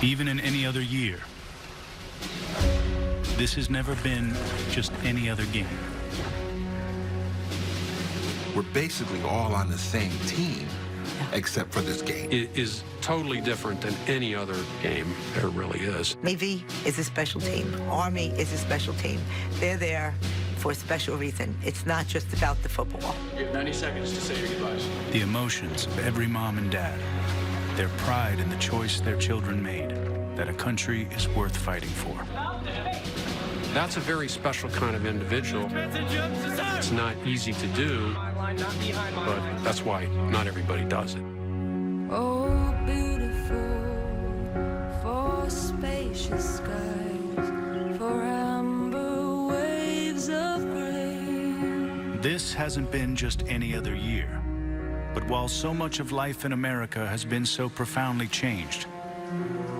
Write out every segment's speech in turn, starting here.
Even in any other year, this has never been just any other game. We're basically all on the same team, except for this game. It is totally different than any other game. There really is. Navy is a special team. Army is a special team. They're there for a special reason. It's not just about the football. You have 90 seconds to say your goodbyes. The emotions of every mom and dad, their pride in the choice their children made, that a country is worth fighting for. That's a very special kind of individual. It's not easy to do, but that's why not everybody does it. Oh, beautiful, for spacious skies, for amber waves of grain. This hasn't been just any other year. But while so much of life in America has been so profoundly changed,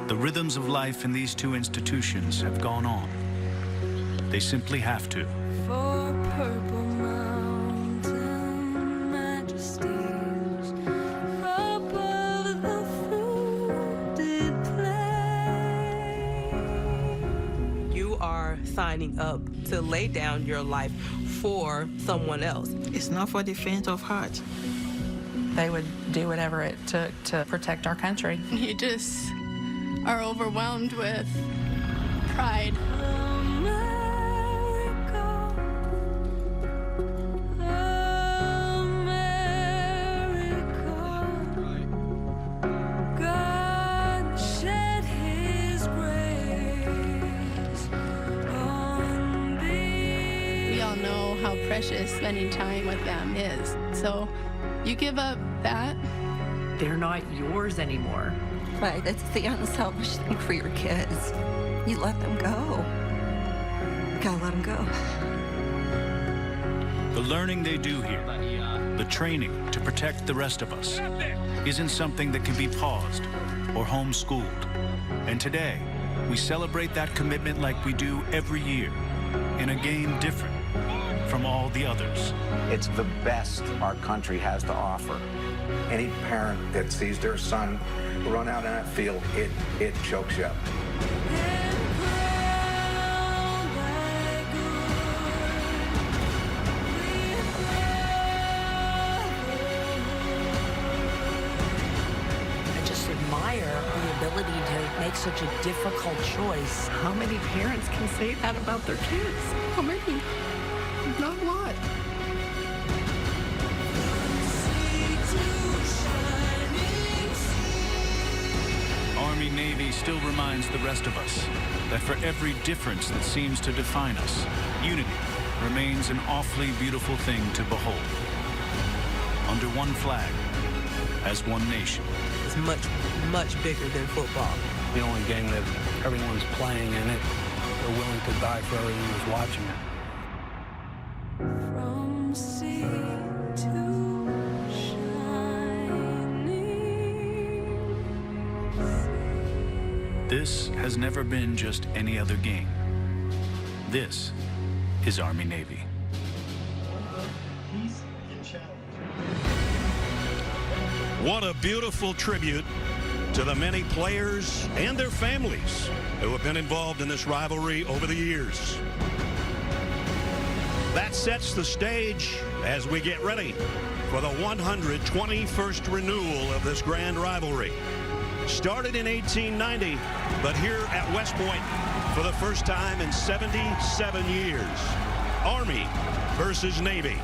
the rhythms of life in these two institutions have gone on. They simply have to. For purple mountain majesties, above the fruited plain. You are signing up to lay down your life for someone else. It's not for the faint of heart. They would do whatever it took to protect our country. You just are overwhelmed with pride. How precious spending time with them is. So you give up that. They're not yours anymore. Right, that's the unselfish thing for your kids. You let them go. You gotta let them go. The learning they do here, the training to protect the rest of us, isn't something that can be paused or homeschooled. And today, we celebrate that commitment like we do every year, in a game different from all the others. It's the best our country has to offer. Any parent that sees their son run out on that field, it chokes you up. I just admire the ability to make such a difficult choice. How many parents can say that about their kids? How many? Not a lot. Army-Navy still reminds the rest of us that for every difference that seems to define us, unity remains an awfully beautiful thing to behold. Under one flag, as one nation. It's much, much bigger than football. The only game that everyone's playing in it, they're willing to die for everyone who's watching it. From sea to shining. This has never been just any other game. This is Army-Navy. What a beautiful tribute to the many players and their families who have been involved in this rivalry over the years. That sets the stage as we get ready for the 121st renewal of this grand rivalry. Started in 1890, but here at West Point for the first time in 77 years. Army versus Navy.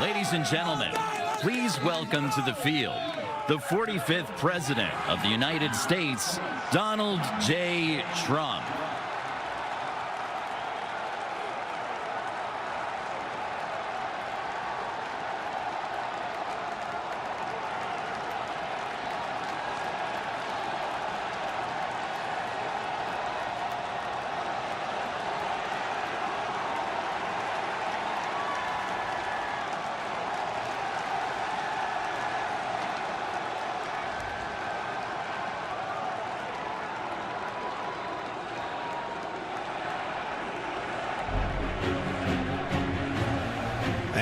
Ladies and gentlemen, please welcome to the field the 45th President of the United States, Donald J. Trump.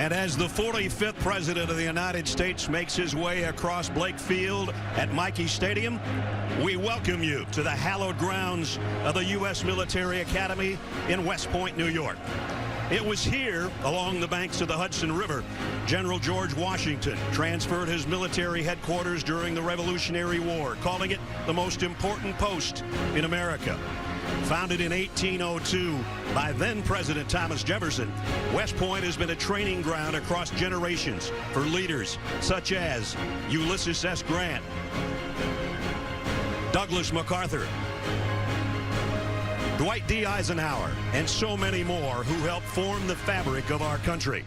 And as the 45th President of the United States makes his way across Blake Field at Michie Stadium, we welcome you to the hallowed grounds of the U.S. Military Academy in West Point, New York. It was here, along the banks of the Hudson River, General George Washington transferred his military headquarters during the Revolutionary War, calling it the most important post in America. Founded in 1802 by then-President Thomas Jefferson, West Point has been a training ground across generations for leaders such as Ulysses S. Grant, Douglas MacArthur, Dwight D. Eisenhower, and so many more who helped form the fabric of our country.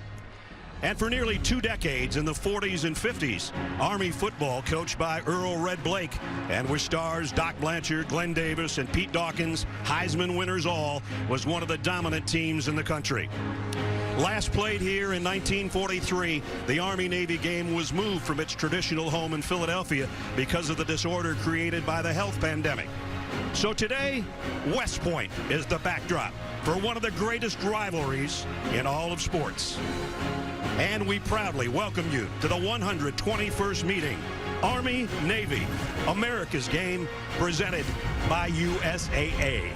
And for nearly 2 decades in the 40s and 50s, Army football coached by Earl Red Blake, and with stars Doc Blanchard, Glenn Davis, and Pete Dawkins, Heisman winners all, was one of the dominant teams in the country. Last played here in 1943, the Army-Navy game was moved from its traditional home in Philadelphia because of the disorder created by the health pandemic. So today, West Point is the backdrop for one of the greatest rivalries in all of sports. And we proudly welcome you to the 121st meeting, Army-Navy, America's game, presented by USAA.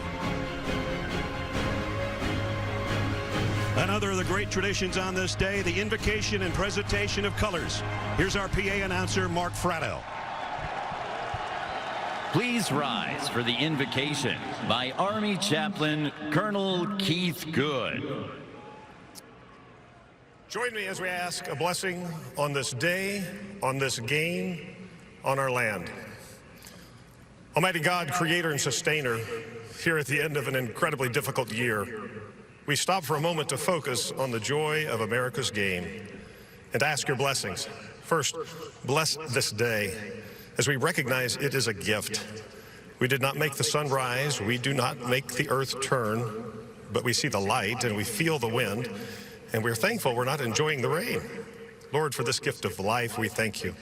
Another of the great traditions on this day, the invocation and presentation of colors. Here's our PA announcer, Mark Fratto. Please rise for the invocation by Army Chaplain Colonel Keith Good. Join me as we ask a blessing on this day, on this game, on our land. Almighty God, creator and sustainer, here at the end of an incredibly difficult year, we stop for a moment to focus on the joy of America's game and ask your blessings. First, bless this day as we recognize it is a gift. We did not make the sun rise, we do not make the earth turn, but we see the light and we feel the wind, and we're thankful we're not enjoying the rain. Lord, for this gift of life, we thank you.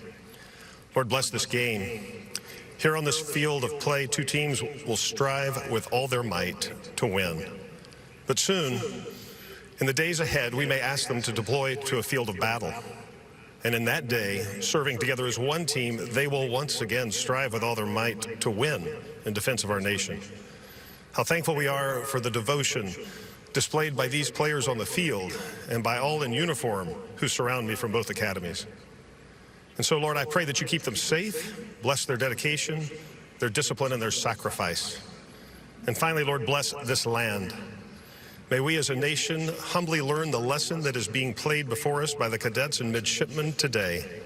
Lord, bless this game. Here on this field of play, 2 teams will strive with all their might to win. But soon, in the days ahead, we may ask them to deploy to a field of battle. And in that day, serving together as one team, they will once again strive with all their might to win in defense of our nation. How thankful we are for the devotion displayed by these players on the field and by all in uniform who surround me from both academies. And so, Lord, I pray that you keep them safe, bless their dedication, their discipline, and their sacrifice. And finally, Lord, bless this land. May we as a nation humbly learn the lesson that is being played before us by the cadets and midshipmen today,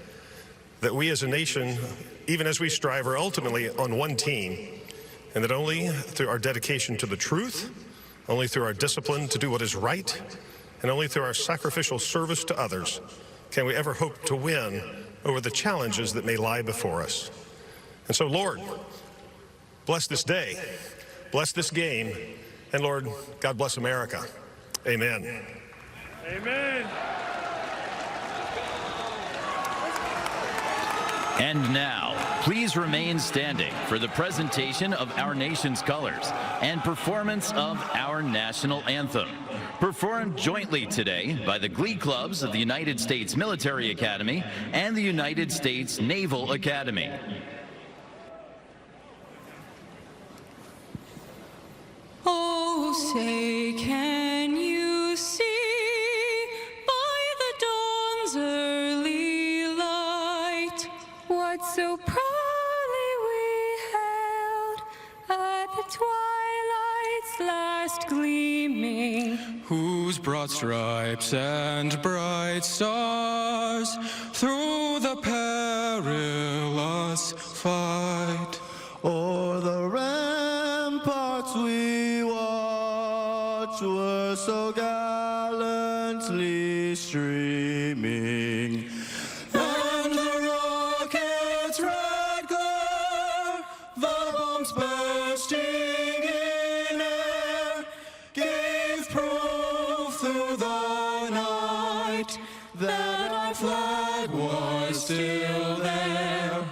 that we as a nation, even as we strive, are ultimately on one team, and that only through our dedication to the truth, only through our discipline to do what is right, and only through our sacrificial service to others can we ever hope to win over the challenges that may lie before us. And so, Lord, bless this day, bless this game, and Lord, God bless America. Amen. Amen. And now, please remain standing for the presentation of our nation's colors and performance of our national anthem, performed jointly today by the Glee Clubs of the United States Military Academy and the United States Naval Academy. Oh, say, can you see by the dawn's early light what so proudly we hailed at the twilight's last gleaming? Whose broad stripes and bright stars through the perilous fight o'er the ramparts we watched were so gallantly streaming, and the rocket's red glare, the bombs bursting in air, gave proof through the night that our flag was still there.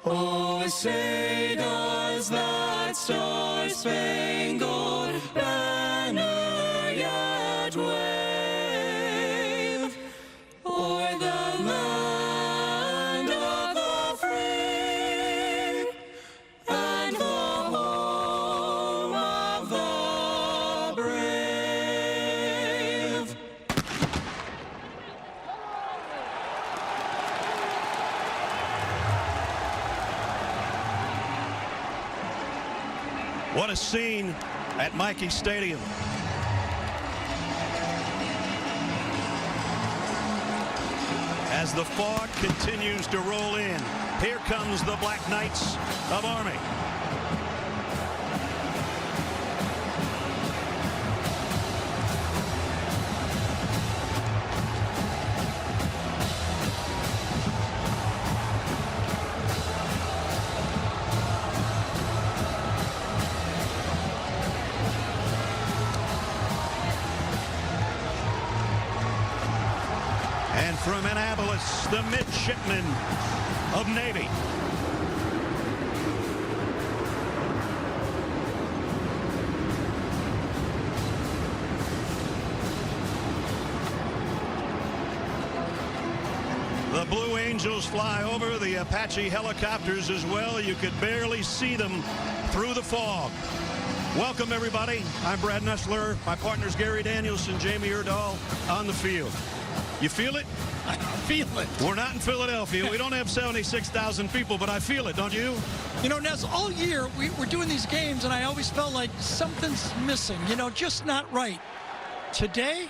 Oh, say does that star-spangled banner yet wave? What a scene at Michie Stadium. As the fog continues to roll in, here comes the Black Knights of Army. And from Annapolis, the midshipmen of Navy. The Blue Angels fly over, the Apache helicopters as well. You could barely see them through the fog. Welcome, everybody. I'm Brad Nessler. My partner's Gary Danielson, Jamie Erdahl on the field. You feel it? I feel it. We're not in Philadelphia. We don't have 76,000 people, but I feel it, don't you? You know, Ness, all year we're doing these games, and I always felt like something's missing, you know, just not right. Today,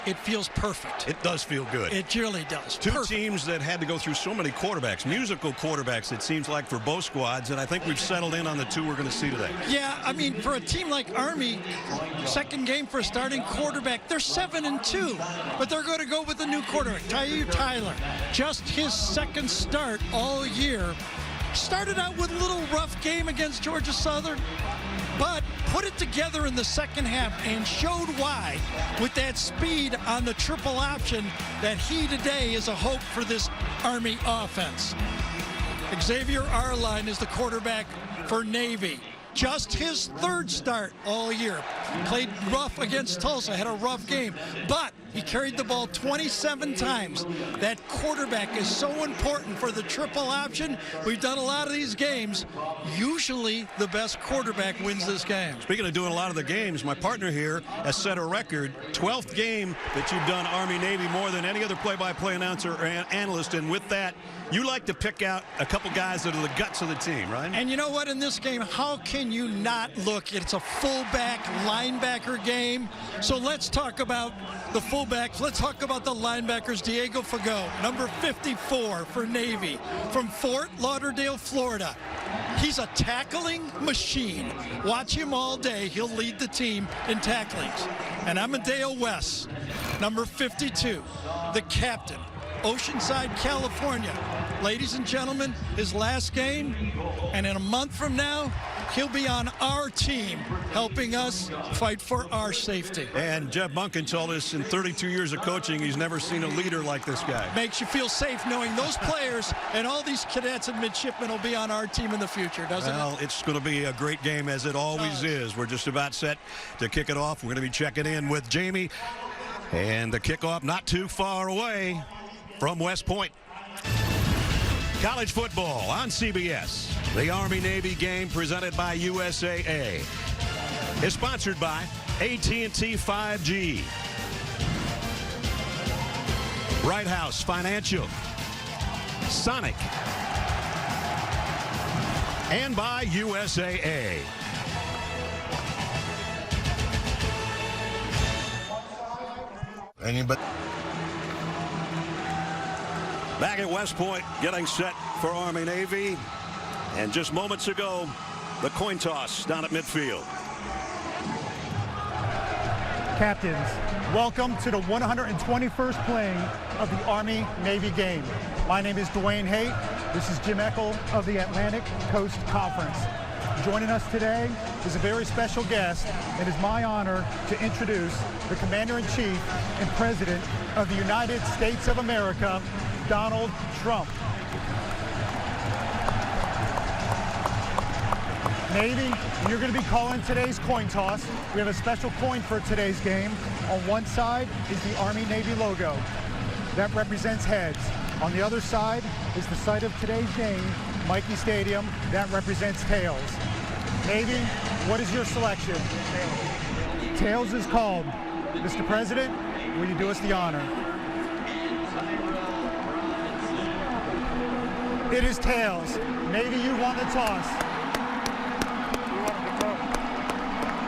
it feels perfect. It does feel good. It really does. Two teams that had to go through so many quarterbacks, musical quarterbacks, it seems like, for both squads, and I think we've settled in on the two we're going to see today. Yeah, I mean, for a team like Army, second game for a starting quarterback, they're 7-2, but they're going to go with a new quarterback, Tyler. Just his second start all year. Started out with a little rough game against Georgia Southern, but put it together in the second half and showed why, with that speed on the triple option, that he today is a hope for this Army offense. Xavier Arline is the quarterback for Navy. Just his third start all year. Played rough against Tulsa, had a rough game, but he carried the ball 27 times. That quarterback is so important for the triple option. We've done a lot of these games. Usually the best quarterback wins this game. Speaking of doing a lot of the games, my partner here has set a record, 12th game that you've done Army-Navy, more than any other play-by-play announcer or analyst, and with that, you like to pick out a couple guys that are the guts of the team, right? And you know what, in this game, how can you not look? It's a fullback linebacker game. So let's talk about the fullbacks. Let's talk about the linebackers. Diego Fago, number 54 for Navy, from Fort Lauderdale, Florida. He's a tackling machine. Watch him all day. He'll lead the team in tacklings. And Amadeo West, number 52, the captain, Oceanside, California. Ladies and gentlemen, his last game, and in a month from now, he'll be on our team, helping us fight for our safety. And Jeff Bunkin told us in 32 years of coaching, he's never seen a leader like this guy. Makes you feel safe knowing those players and all these cadets and midshipmen will be on our team in the future, doesn't it? Well, it's going to be a great game, as it always is. We're just about set to kick it off. We're going to be checking in with Jamie, and the kickoff not too far away from West Point. College football on CBS. The Army-Navy game presented by USAA is sponsored by AT&T 5G, Bright House Financial, Sonic, and by USAA. Anybody? Back at West Point, getting set for Army-Navy. And just moments ago, the coin toss down at midfield. Captains, welcome to the 121st playing of the Army-Navy game. My name is Dwayne Haight. This is Jim Eckel of the Atlantic Coast Conference. Joining us today is a very special guest, and it's my honor to introduce the Commander-in-Chief and President of the United States of America, Donald Trump. Navy, you're going to be calling today's coin toss. We have a special coin for today's game. On one side is the Army-Navy logo. That represents heads. On the other side is the site of today's game, Michie Stadium. That represents tails. Navy, what is your selection? Tails is called. Mr. President, will you do us the honor? It is tails. Navy, you won the toss.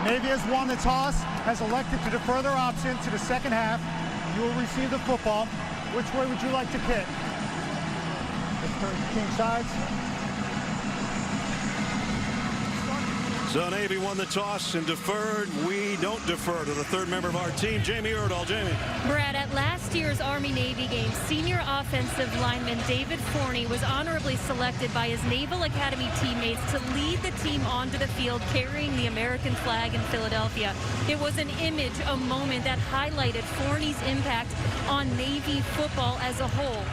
Navy has won the toss, has elected to defer their option to the second half. You will receive the football. Which way would you like to kick? Let's turn to king sides. So Navy won the toss and deferred. We don't defer to the third member of our team, Jamie Erdahl. Jamie. Brad, at last year's Army-Navy game, senior offensive lineman David Forney was honorably selected by his Naval Academy teammates to lead the team onto the field carrying the American flag in Philadelphia. It was an image, a moment that highlighted Forney's impact on Navy football as a whole.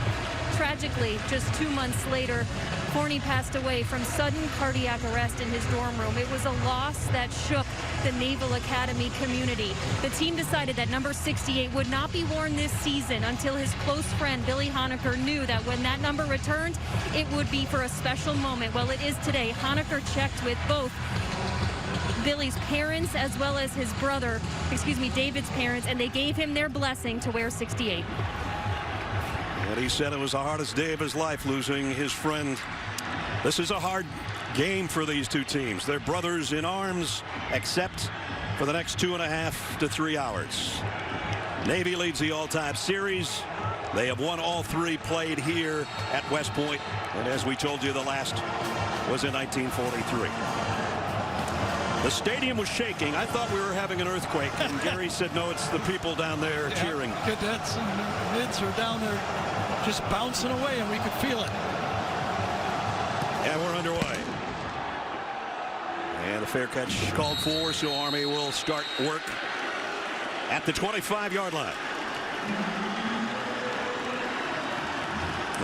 Tragically, just 2 months later, Forney passed away from sudden cardiac arrest in his dorm room. It was a loss that shook the Naval Academy community. The team decided that number 68 would not be worn this season until his close friend Billy Honaker knew that when that number returned, it would be for a special moment. Well, it is today. Honaker checked with both Billy's parents as well as his brother, David's parents, and they gave him their blessing to wear 68. And he said it was the hardest day of his life, losing his friend. This is a hard game for these two teams. They're brothers in arms, except for the next 2.5 to 3 hours. Navy leads the all-time series. They have won all 3 played here at West Point. And as we told you, the last was in 1943. The stadium was shaking. I thought we were having an earthquake. And Gary said, no, it's the people down there cheering. Cadets and mids are down there just bouncing away, and we could feel it. And we're underway. And a fair catch called for, so Army will start work at the 25-yard line.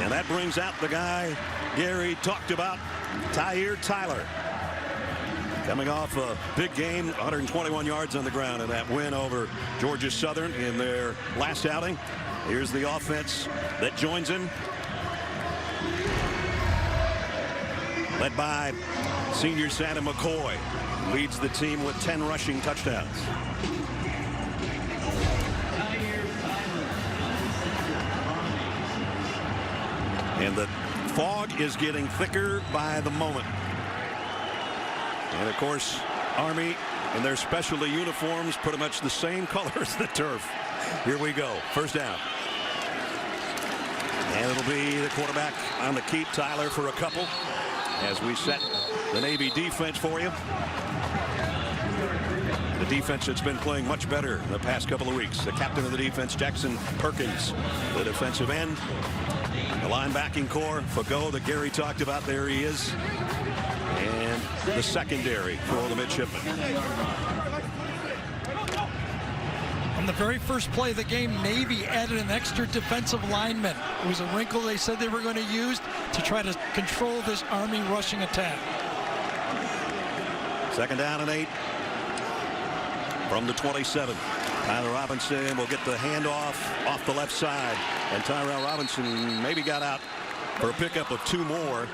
And that brings out the guy Gary talked about, Tyler. Coming off a big game, 121 yards on the ground in that win over Georgia Southern in their last outing. Here's the offense that joins him. Led by senior Santa McCoy. Leads the team with 10 rushing touchdowns. And the fog is getting thicker by the moment. And of course, Army in their specialty uniforms, pretty much the same color as the turf. Here we go. First down. And it'll be the quarterback on the keep, Tyler, for a couple, as we set the Navy defense for you. The defense that's been playing much better in the past couple of weeks. The captain of the defense, Jackson Perkins, the defensive end. The linebacking core, Fago, that Gary talked about, there he is. And the secondary for the midshipmen. On the very first play of the game, Navy added an extra defensive lineman. It was a wrinkle they said they were going to use to try to control this Army rushing attack. Second down and 8 from the 27. Tyler Robinson will get the handoff off the left side. And Tyrell Robinson maybe got out for a pickup of 2 more.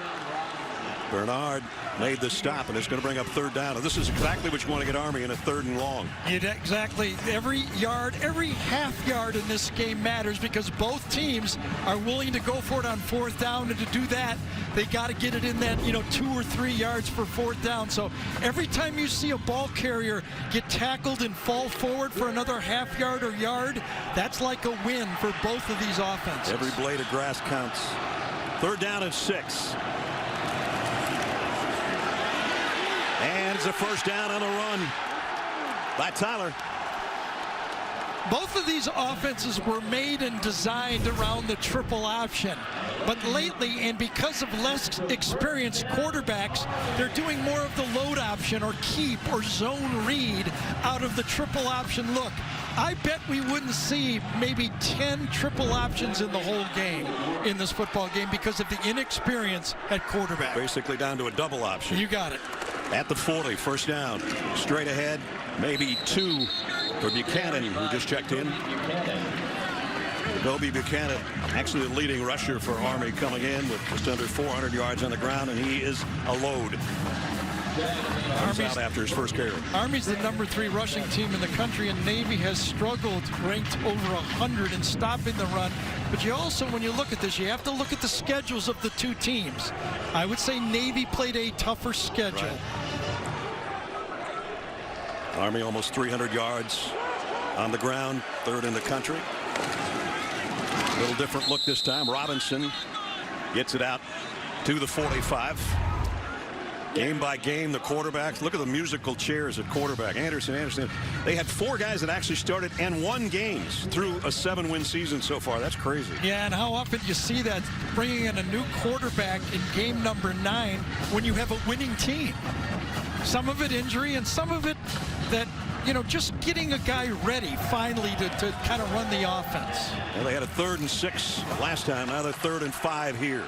Bernard made the stop, and it's going to bring up third down. And this is exactly what you want to get Army in a 3rd and long. Exactly. Every yard, every half yard in this game matters, because both teams are willing to go for it on 4th down. And to do that, they got to get it in that, 2 or 3 yards for 4th down. So every time you see a ball carrier get tackled and fall forward for another half yard or yard, that's like a win for both of these offenses. Every blade of grass counts. 3rd down and 6. And it's a first down on a run by Tyler. Both of these offenses were made and designed around the triple option. But lately, and because of less experienced quarterbacks, they're doing more of the load option or keep or zone read out of the triple option look. I bet we wouldn't see maybe 10 triple options in the whole game in this football game because of the inexperience at quarterback. Basically down to a double option. You got it. At the 40, first down. Straight ahead, maybe 2 for Buchanan, who just checked in. Kobe Buchanan, actually the leading rusher for Army, coming in with just under 400 yards on the ground, and he is a load. Comes out after his first carry. Army's the number 3 rushing team in the country, and Navy has struggled, ranked over 100 in stopping the run. But you also, when you look at this, you have to look at the schedules of the 2 teams. I would say Navy played a tougher schedule. Right. Army almost 300 yards on the ground, third in the country. A little different look this time. Robinson gets it out to the 45. Game by game, the quarterbacks. Look at the musical chairs at quarterback. Anderson. They had 4 guys that actually started and won games through a 7-win season so far. That's crazy. Yeah, and how often do you see that, bringing in a new quarterback in game number 9 when you have a winning team? Some of it injury and some of it that, you know, just getting a guy ready finally to kind of run the offense. Well, they had a 3rd and 6 last time. Now they're 3rd and 5 here.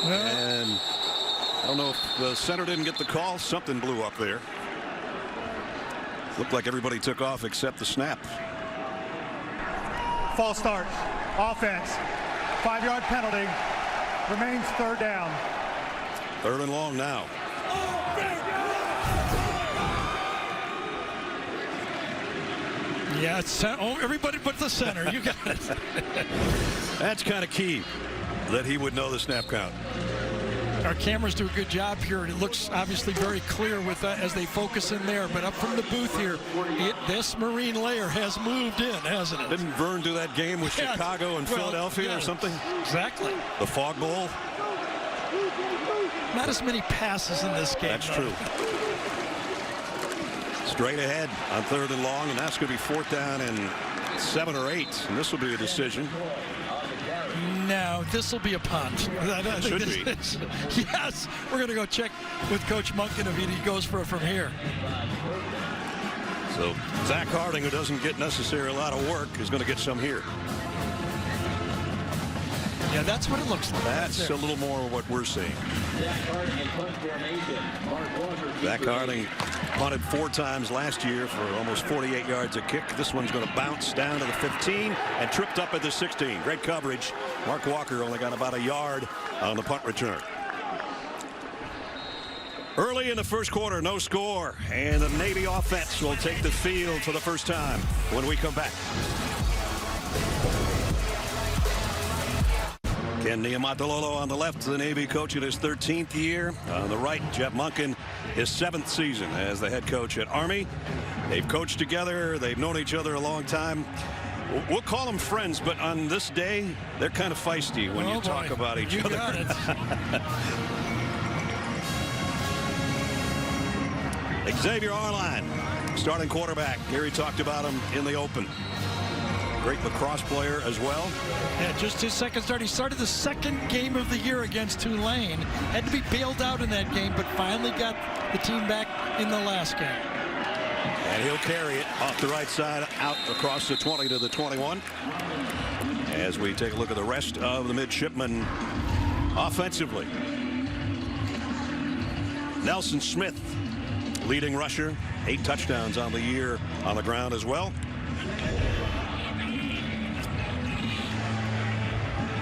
And I don't know if the center didn't get the call. Something blew up there. Looked like everybody took off except the snap. False start. Offense. 5-yard penalty. Remains 3rd down. 3rd and long now. Yeah, it's everybody but the center. You got it. That's kind of key that he would know the snap count. Our cameras do a good job here, and it looks obviously very clear with as they focus in there. But up from the booth here, this marine layer has moved in, hasn't it? Didn't Vern do that game with Chicago and Philadelphia or something? Exactly. The Fog Bowl? Not as many passes in this game. That's true. Straight ahead on 3rd and long, and that's going to be 4th down and 7 or 8, and this will be a decision. No, this will be a punt. It should be. Yes, we're going to go check with Coach Monken if he goes for it from here. So Zach Harding, who doesn't get necessarily a lot of work, is going to get some here. Yeah, that's what it looks like. That's a little more what we're seeing. Zach Harding punted 4 times last year for almost 48 yards a kick. This one's going to bounce down to the 15 and tripped up at the 16. Great coverage. Mark Walker only got about a yard on the punt return. Early in the first quarter, no score, and the Navy offense will take the field for the first time when we come back. Ken Niumatalolo on the left, the Navy coach in his 13th year. On the right, Jeff Monken, his 7th season as the head coach at Army. They've coached together. They've known each other a long time. We'll call them friends, but on this day, they're kind of feisty when you talk about each other. Got it. Xavier Arline, starting quarterback. Gary talked about him in the open. Great lacrosse player as well. Yeah, just his second start. He started the 2nd game of the year against Tulane. Had to be bailed out in that game, but finally got the team back in the last game. And he'll carry it off the right side out across the 20 to the 21. As we take a look at the rest of the midshipmen offensively. Nelson Smith, leading rusher, 8 touchdowns on the year on the ground as well.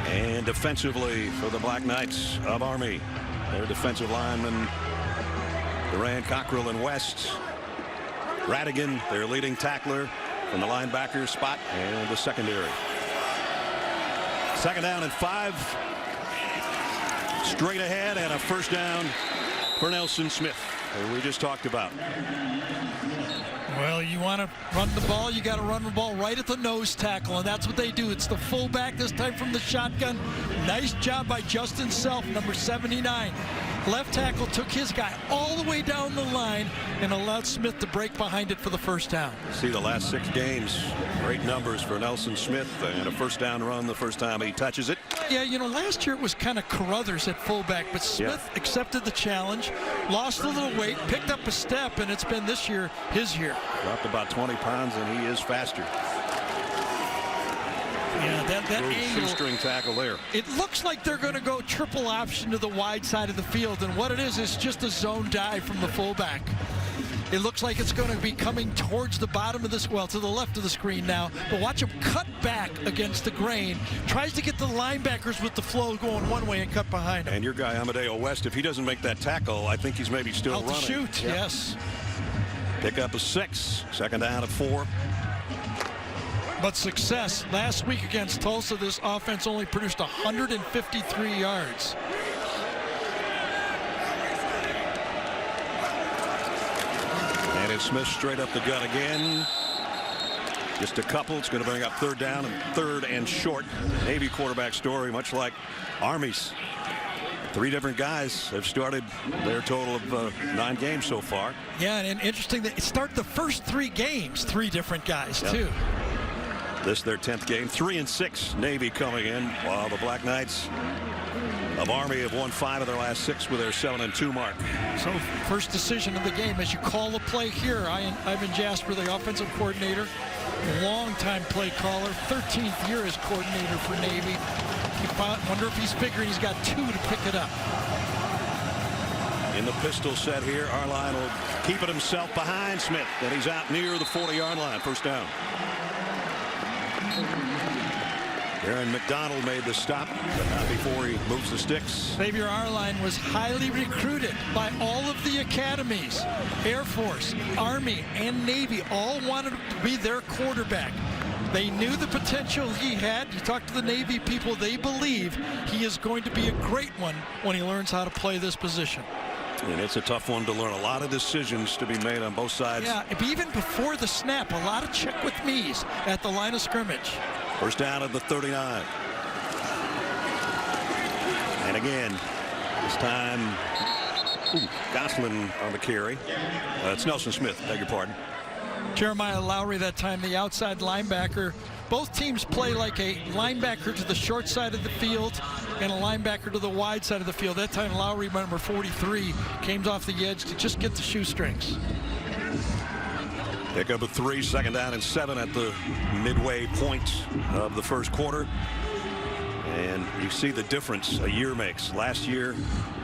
And defensively for the Black Knights of Army, their defensive linemen, Duran, Cockrell, and West. Radigan, their leading tackler from the linebacker spot, and the secondary. 2nd down and 5. Straight ahead, and a 1st down for Nelson Smith, who we just talked about. Well, you want to run the ball, you got to run the ball right at the nose tackle, and that's what they do. It's the fullback this time from the shotgun. Nice job by Justin Self, number 79. Left tackle took his guy all the way down the line and allowed Smith to break behind it for the 1st down. See the last 6 games, great numbers for Nelson Smith, and a 1st down run the first time he touches it. Yeah, you know, last year it was kind of Carruthers at fullback, but Smith accepted the challenge, lost a little weight, picked up a step, and it's been this year his year. Dropped about 20 pounds, and he is faster. Yeah, that angle. Shoestring tackle there. It looks like they're going to go triple option to the wide side of the field, and what it is just a zone dive from the fullback. It looks like it's going to be coming towards the bottom of this, well, to the left of the screen now. But watch him cut back against the grain. Tries to get the linebackers with the flow going one way and cut behind him. And your guy, Amadeo West, if he doesn't make that tackle, I think he's maybe still running. Out to shoot, yes. Pick up a 6. 2nd down at 4. But success. Last week against Tulsa, this offense only produced 153 yards. And it's Smith straight up the gut again. Just a couple. It's going to bring up third down and third and short. Navy quarterback story, much like Army's. 3 different guys have started their total of 9 games so far. Yeah, and interesting that it start the first 3 games, 3 different guys, too. This their 10th game. 3-6 Navy coming in, while the Black Knights of Army have won 5 of their last 6 with their 7-2 mark. So first decision of the game as you call the play here. Ivan Jasper, the offensive coordinator, long-time play caller, 13th year as coordinator for Navy. You wonder if he's figuring he's got 2 to pick it up. In the pistol set here, Arline will keep it himself behind Smith. Then he's out near the 40-yard line. First down. Aaron McDonald made the stop, but not before he moves the sticks. Xavier Arline was highly recruited by all of the academies. Air Force, Army, and Navy all wanted to be their quarterback. They knew the potential he had. You talk to the Navy people, they believe he is going to be a great one when he learns how to play this position. And it's a tough one to learn. A lot of decisions to be made on both sides. Yeah, even before the snap, a lot of check with me's at the line of scrimmage. First down at the 39. And again, this time, Goslin on the carry. It's Nelson Smith, beg your pardon. Jeremiah Lowry that time, the outside linebacker. Both teams play like a linebacker to the short side of the field and a linebacker to the wide side of the field. That time Lowry, number 43, came off the edge to just get the shoestrings. Pick up a 3, second down and 7 at the midway point of the first quarter. And you see the difference a year makes. Last year,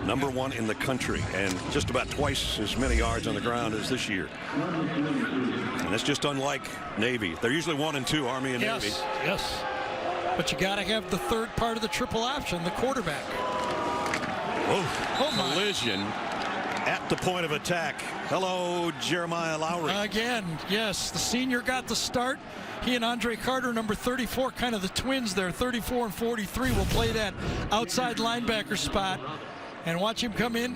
#1 in the country, and just about twice as many yards on the ground as this year. And it's just unlike Navy. They're usually 1 and 2, Army and Navy. Yes. But you got to have the third part of the triple option, the quarterback. Oh collision at the point of attack. Hello, Jeremiah Lowry. Again, yes, the senior got the start. He and Andre Carter, number 34, kind of the twins there. 34 and 43 will play that outside linebacker spot. And watch him come in.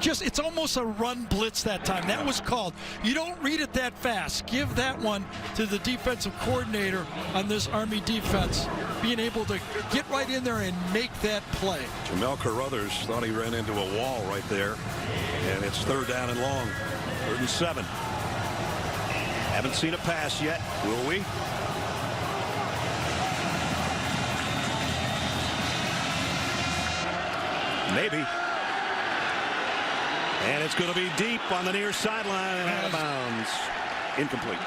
It's almost a run blitz that time. That was called. You don't read it that fast. Give that one to the defensive coordinator on this Army defense, being able to get right in there and make that play. Jamel Carruthers thought he ran into a wall right there. And it's third down and long. 3rd and 7. Haven't seen a pass yet, will we? Maybe. And it's going to be deep on the near sideline and out of bounds. Incomplete.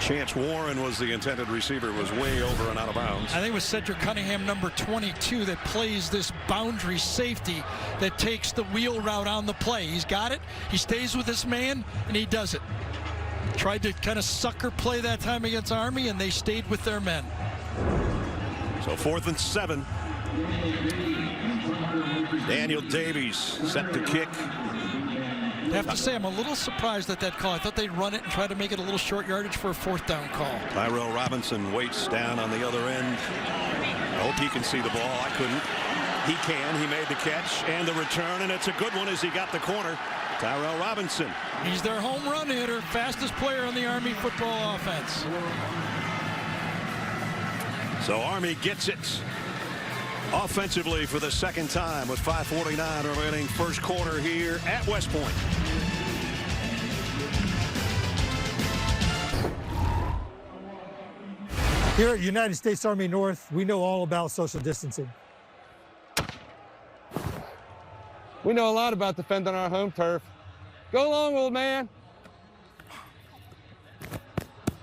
Chance Warren was the intended receiver, was way over and out of bounds. I think it was Cedric Cunningham, number 22, that plays this boundary safety that takes the wheel route on the play. He's got it. He stays with his man, and he does it. Tried to kind of sucker play that time against Army, and they stayed with their men. So 4th and 7. Daniel Davies set to kick. I have to say, I'm a little surprised at that call. I thought they'd run it and try to make it a little short yardage for a 4th down call. Tyrell Robinson waits down on the other end. I hope he can see the ball. I couldn't. He can. He made the catch and the return, and it's a good one as he got the corner. Tyrell Robinson. He's their home run hitter, fastest player on the Army football offense. So Army gets it offensively for the second time with 5:49 remaining first quarter here at West Point. Here at United States Army North, we know all about social distancing. We know a lot about defending our home turf. Go along, old man.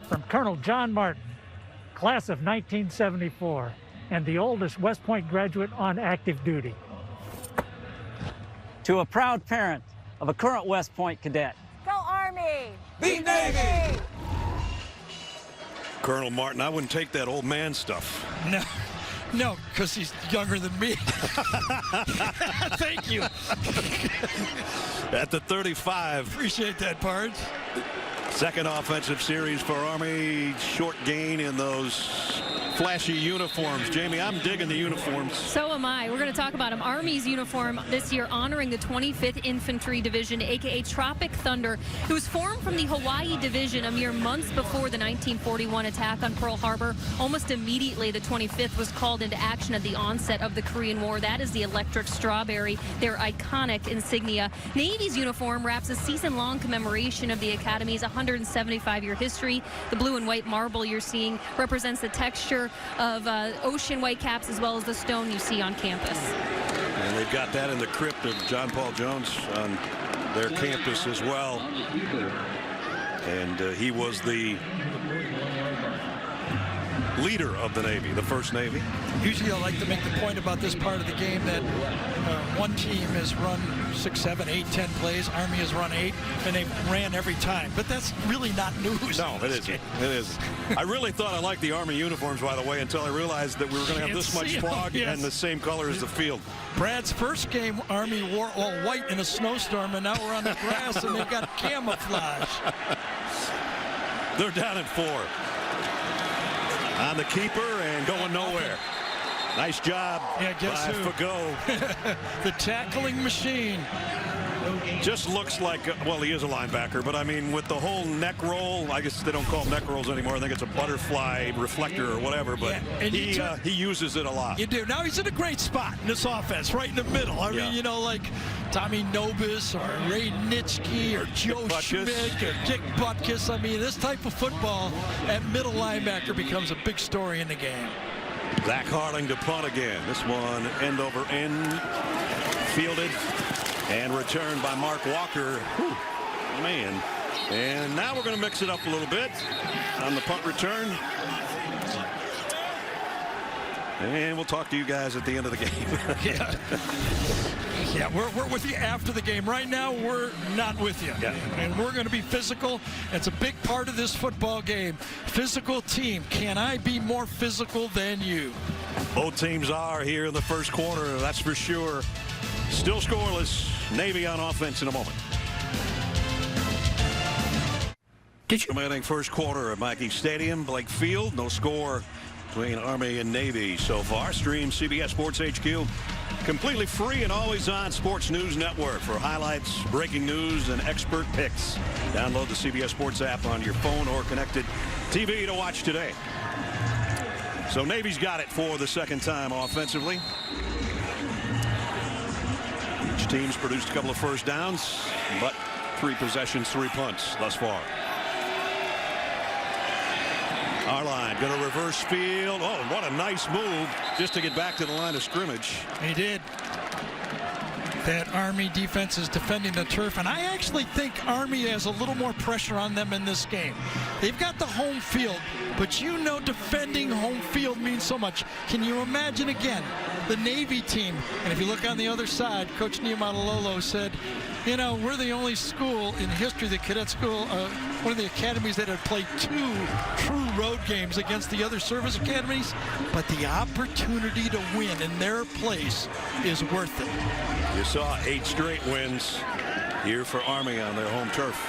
From Colonel John Martin, class of 1974. And the oldest West Point graduate on active duty. To a proud parent of a current West Point cadet. Go Army! Beat Navy! Colonel Martin, I wouldn't take that old man stuff. No, because he's younger than me. Thank you. At the 35. Appreciate that, Pards. Second offensive series for Army. Short gain in those flashy uniforms. Jamie, I'm digging the uniforms. So am I. We're going to talk about them. Army's uniform this year honoring the 25th Infantry Division, a.k.a. Tropic Thunder. It was formed from the Hawaii Division a mere months before the 1941 attack on Pearl Harbor. Almost immediately, the 25th was called into action at the onset of the Korean War. That is the electric strawberry, their iconic insignia. Navy's uniform wraps a season-long commemoration of the Academy's 175-year history. The blue and white marble you're seeing represents the texture of ocean whitecaps as well as the stone you see on campus. And they've got that in the crypt of John Paul Jones on their campus as well. And he was the leader of the Navy, the First Navy. Usually I like to make the point about this part of the game that one team has run 6, 7, 8, 10 plays. Army has run 8, and they ran every time. But that's really not news. No, it isn't. It isn't. I really thought I liked the Army uniforms, by the way, until I realized that we were going to have this much fog and the same color as the field. Brad's first game, Army wore all white in a snowstorm, and now we're on the grass, and they've got camouflage. They're down at 4. On the keeper and going nowhere. Nice job by Fago. The tackling machine. Just looks like, well, he is a linebacker, but I mean, with the whole neck roll, I guess they don't call them neck rolls anymore. I think it's a butterfly reflector or whatever, but he uses it a lot. You do. Now he's in a great spot in this offense, right in the middle. I mean, you know, like Tommy Nobis or Ray Nitschke or Joe Schmidt or Dick Butkus. I mean, this type of football at middle linebacker becomes a big story in the game. Zach Harling to punt again. This one end over end, fielded and returned by Mark Walker. Whew, man. And now we're going to mix it up a little bit on the punt return. And we'll talk to you guys at the end of the game. Yeah, we're with you after the game. Right now, we're not with you. Yeah. And we're going to be physical. It's a big part of this football game. Physical team. Can I be more physical than you? Both teams are here in the first quarter, that's for sure. Still scoreless. Navy on offense in a moment. Commencing first quarter at Mackey Stadium, Blake Field. No score between Army and Navy so far. Stream CBS Sports HQ. Completely free and always on Sports News Network for highlights, breaking news, and expert picks. Download the CBS Sports app on your phone or connected TV to watch today. So Navy's got it for the second time offensively. Each team's produced a couple of first downs, but 3 possessions, 3 punts thus far. Our line going to reverse field. Oh, what a nice move just to get back to the line of scrimmage. He did. That Army defense is defending the turf, and I actually think Army has a little more pressure on them in this game. They've got the home field, but you know defending home field means so much. Can you imagine again the Navy team? And if you look on the other side, Coach Niumatalolo said, you know, we're the only school in history, the cadet school, one of the academies that had played 2 true road games against the other service academies, but the opportunity to win in their place is worth it. You saw 8 straight wins here for Army on their home turf.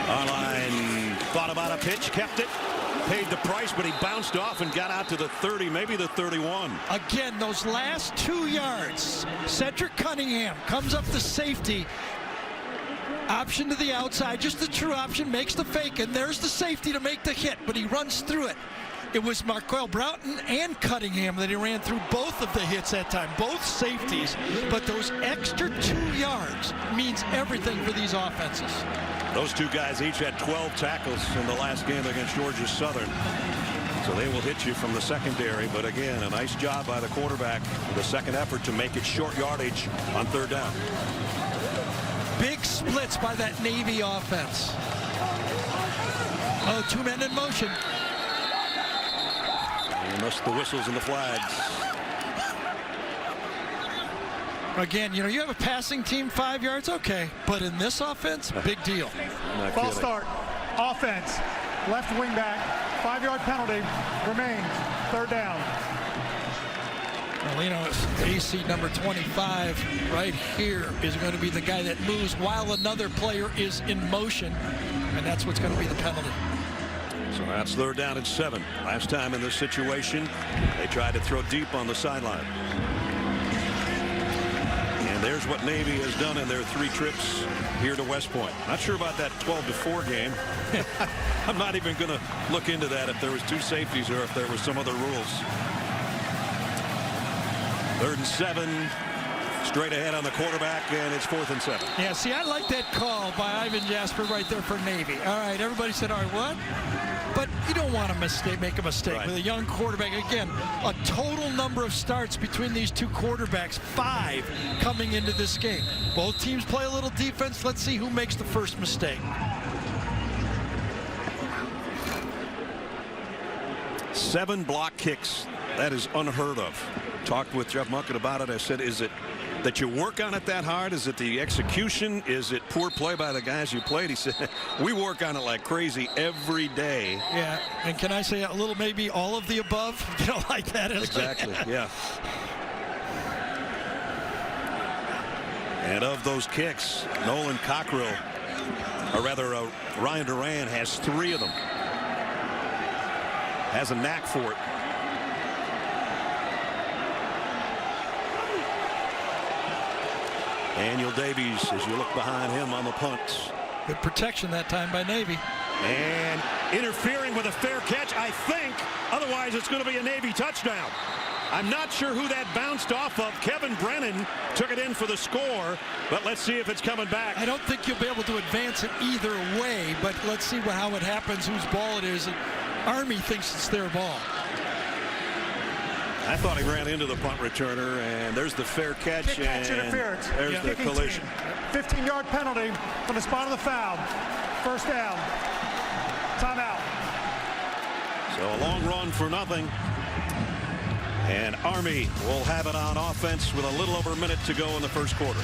Arline thought about a pitch, kept it, paid the price, but he bounced off and got out to the 30, maybe the 31. Again, those last 2 yards, Cedric Cunningham comes up the safety. Option to the outside, just the true option, makes the fake, and there's the safety to make the hit, but he runs through it. It was Marquel Broughton and Cunningham that he ran through both of the hits that time, both safeties. But those extra 2 yards means everything for these offenses. Those 2 guys each had 12 tackles in the last game against Georgia Southern. So they will hit you from the secondary. But again, a nice job by the quarterback for the second effort to make it short yardage on 3rd down. Big splits by that Navy offense. Oh, 2 men in motion. And thus the whistles and the flags. Again, you know, you have a passing team 5 yards, okay. But in this offense, big deal. False start. Offense. Left wing back. 5-yard penalty. Remains. 3rd down. Well, you know, AC number 25 right here is going to be the guy that moves while another player is in motion, and that's what's going to be the penalty. So that's 3rd down and 7. Last time in this situation, they tried to throw deep on the sideline. And there's what Navy has done in their 3 trips here to West Point. Not sure about that 12-4 game. I'm not even going to look into that if there was 2 safeties or if there was some other rules. 3rd and 7. Straight ahead on the quarterback, and it's 4th and 7. Yeah, see, I like that call by Ivan Jasper right there for Navy. All right, everybody said, all right, what? But you don't want to make a mistake Right. with a young quarterback. Again, a total number of starts between these 2 quarterbacks, 5 coming into this game. Both teams play a little defense. Let's see who makes the first mistake. 7 block kicks. That is unheard of. Talked with Jeff Munkett about it. I said, is it that you work on it that hard? Is it the execution? Is it poor play by the guys you played? He said, we work on it like crazy every day. Yeah, and can I say a little maybe all of the above? You don't like that? Exactly, yeah. And of those kicks, Nolan Cockrell, or rather Ryan Duran has 3 of them. Has a knack for it. Daniel Davies, as you look behind him on the punt. Good protection that time by Navy. And interfering with a fair catch, I think. Otherwise, it's going to be a Navy touchdown. I'm not sure who that bounced off of. Kevin Brennan took it in for the score, but let's see if it's coming back. I don't think you'll be able to advance it either way, but let's see how it happens, whose ball it is. And Army thinks it's their ball. I thought he ran into the punt returner, and there's the fair catch. Kick catch and interference. There's the collision. 15-yard penalty from the spot of the foul. 1st down. Timeout. So a long run for nothing. And Army will have it on offense with a little over a minute to go in the 1st quarter.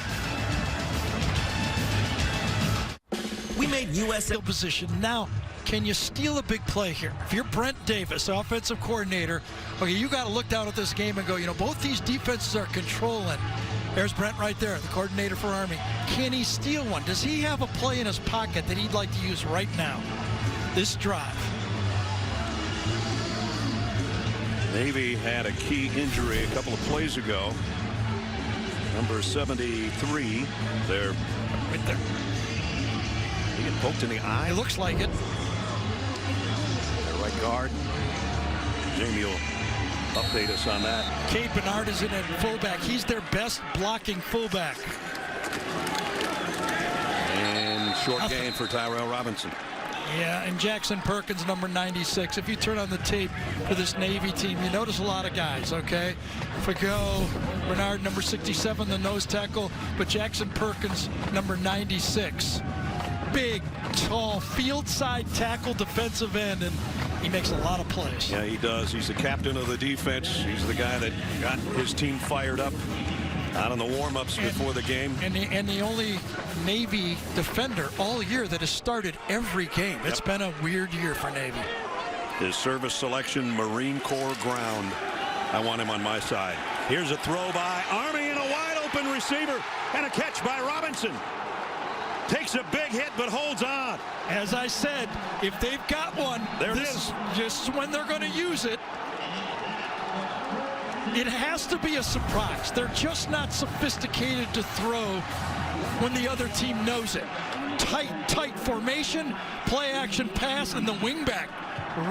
We made U.S. position. Now, can you steal a big play here? If you're Brent Davis, offensive coordinator, okay, you got to look down at this game and go, you know, both these defenses are controlling. There's Brent right there, the coordinator for Army. Can he steal one? Does he have a play in his pocket that he'd like to use right now? This drive. Navy had a key injury a couple of plays ago. Number 73 there. Right there. He get poked in the eye. It looks like it. Their right guard. Jamie will update us on that. Cade Bernard is in at fullback. He's their best blocking fullback. And short gain for Tyrell Robinson. Yeah, and Jackson Perkins, number 96. If you turn on the tape for this Navy team, you notice a lot of guys, okay? Fago, Bernard, number 67, the nose tackle, but Jackson Perkins, number 96. Big, tall, field side tackle, defensive end, and he makes a lot of plays. Yeah, he does. He's the captain of the defense. He's the guy that got his team fired up out on the warm-ups before the game. And the only Navy defender all year that has started every game. Yep. It's been a weird year for Navy. His service selection, Marine Corps ground. I want him on my side. Here's a throw by Army and a wide-open receiver and a catch by Robinson. Takes a big hit but holds on. As I said, if they've got one, this is just when they're going to use it. It has to be a surprise. They're just not sophisticated to throw when the other team knows it. Tight formation, play action pass, and the wingback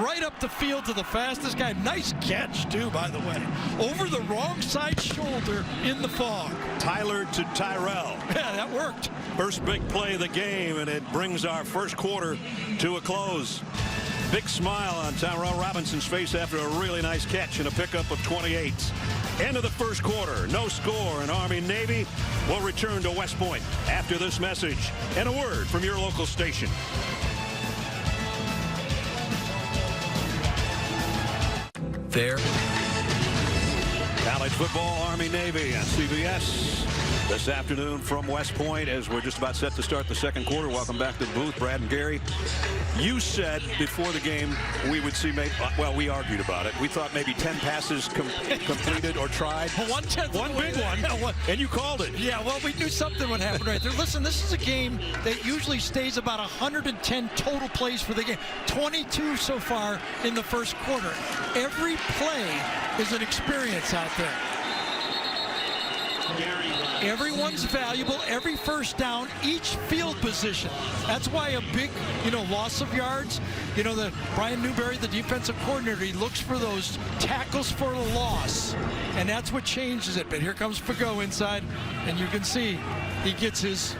right up the field to the fastest guy. Nice catch, too, by the way. Over the wrong side shoulder in the fog. Tyler to Tyrell. Yeah, that worked. First big play of the game, and it brings our 1st quarter to a close. Big smile on Tyrell Robinson's face after a really nice catch and a pickup of 28. End of the 1st quarter. No score, and Army-Navy will return to West Point after this message and a word from your local station. There. College football, Army-Navy on CBS. this afternoon from West Point as we're just about set to start the second quarter. Welcome back to the booth, Brad and Gary. You said before the game we would see maybe, well, we argued about it. We thought maybe 10 passes completed or tried. One big one. And you called it. Yeah, well, we knew something would happen right there. Listen, this is a game that usually stays about 110 total plays for the game. 22 so far in the first quarter. Every play is an experience out there. Everyone's valuable, every first down, each field position. That's why a big, loss of yards, the Brian Newberry, the defensive coordinator, he looks for those tackles for a loss, and that's what changes it. But here comes Fago inside, and you can see he gets his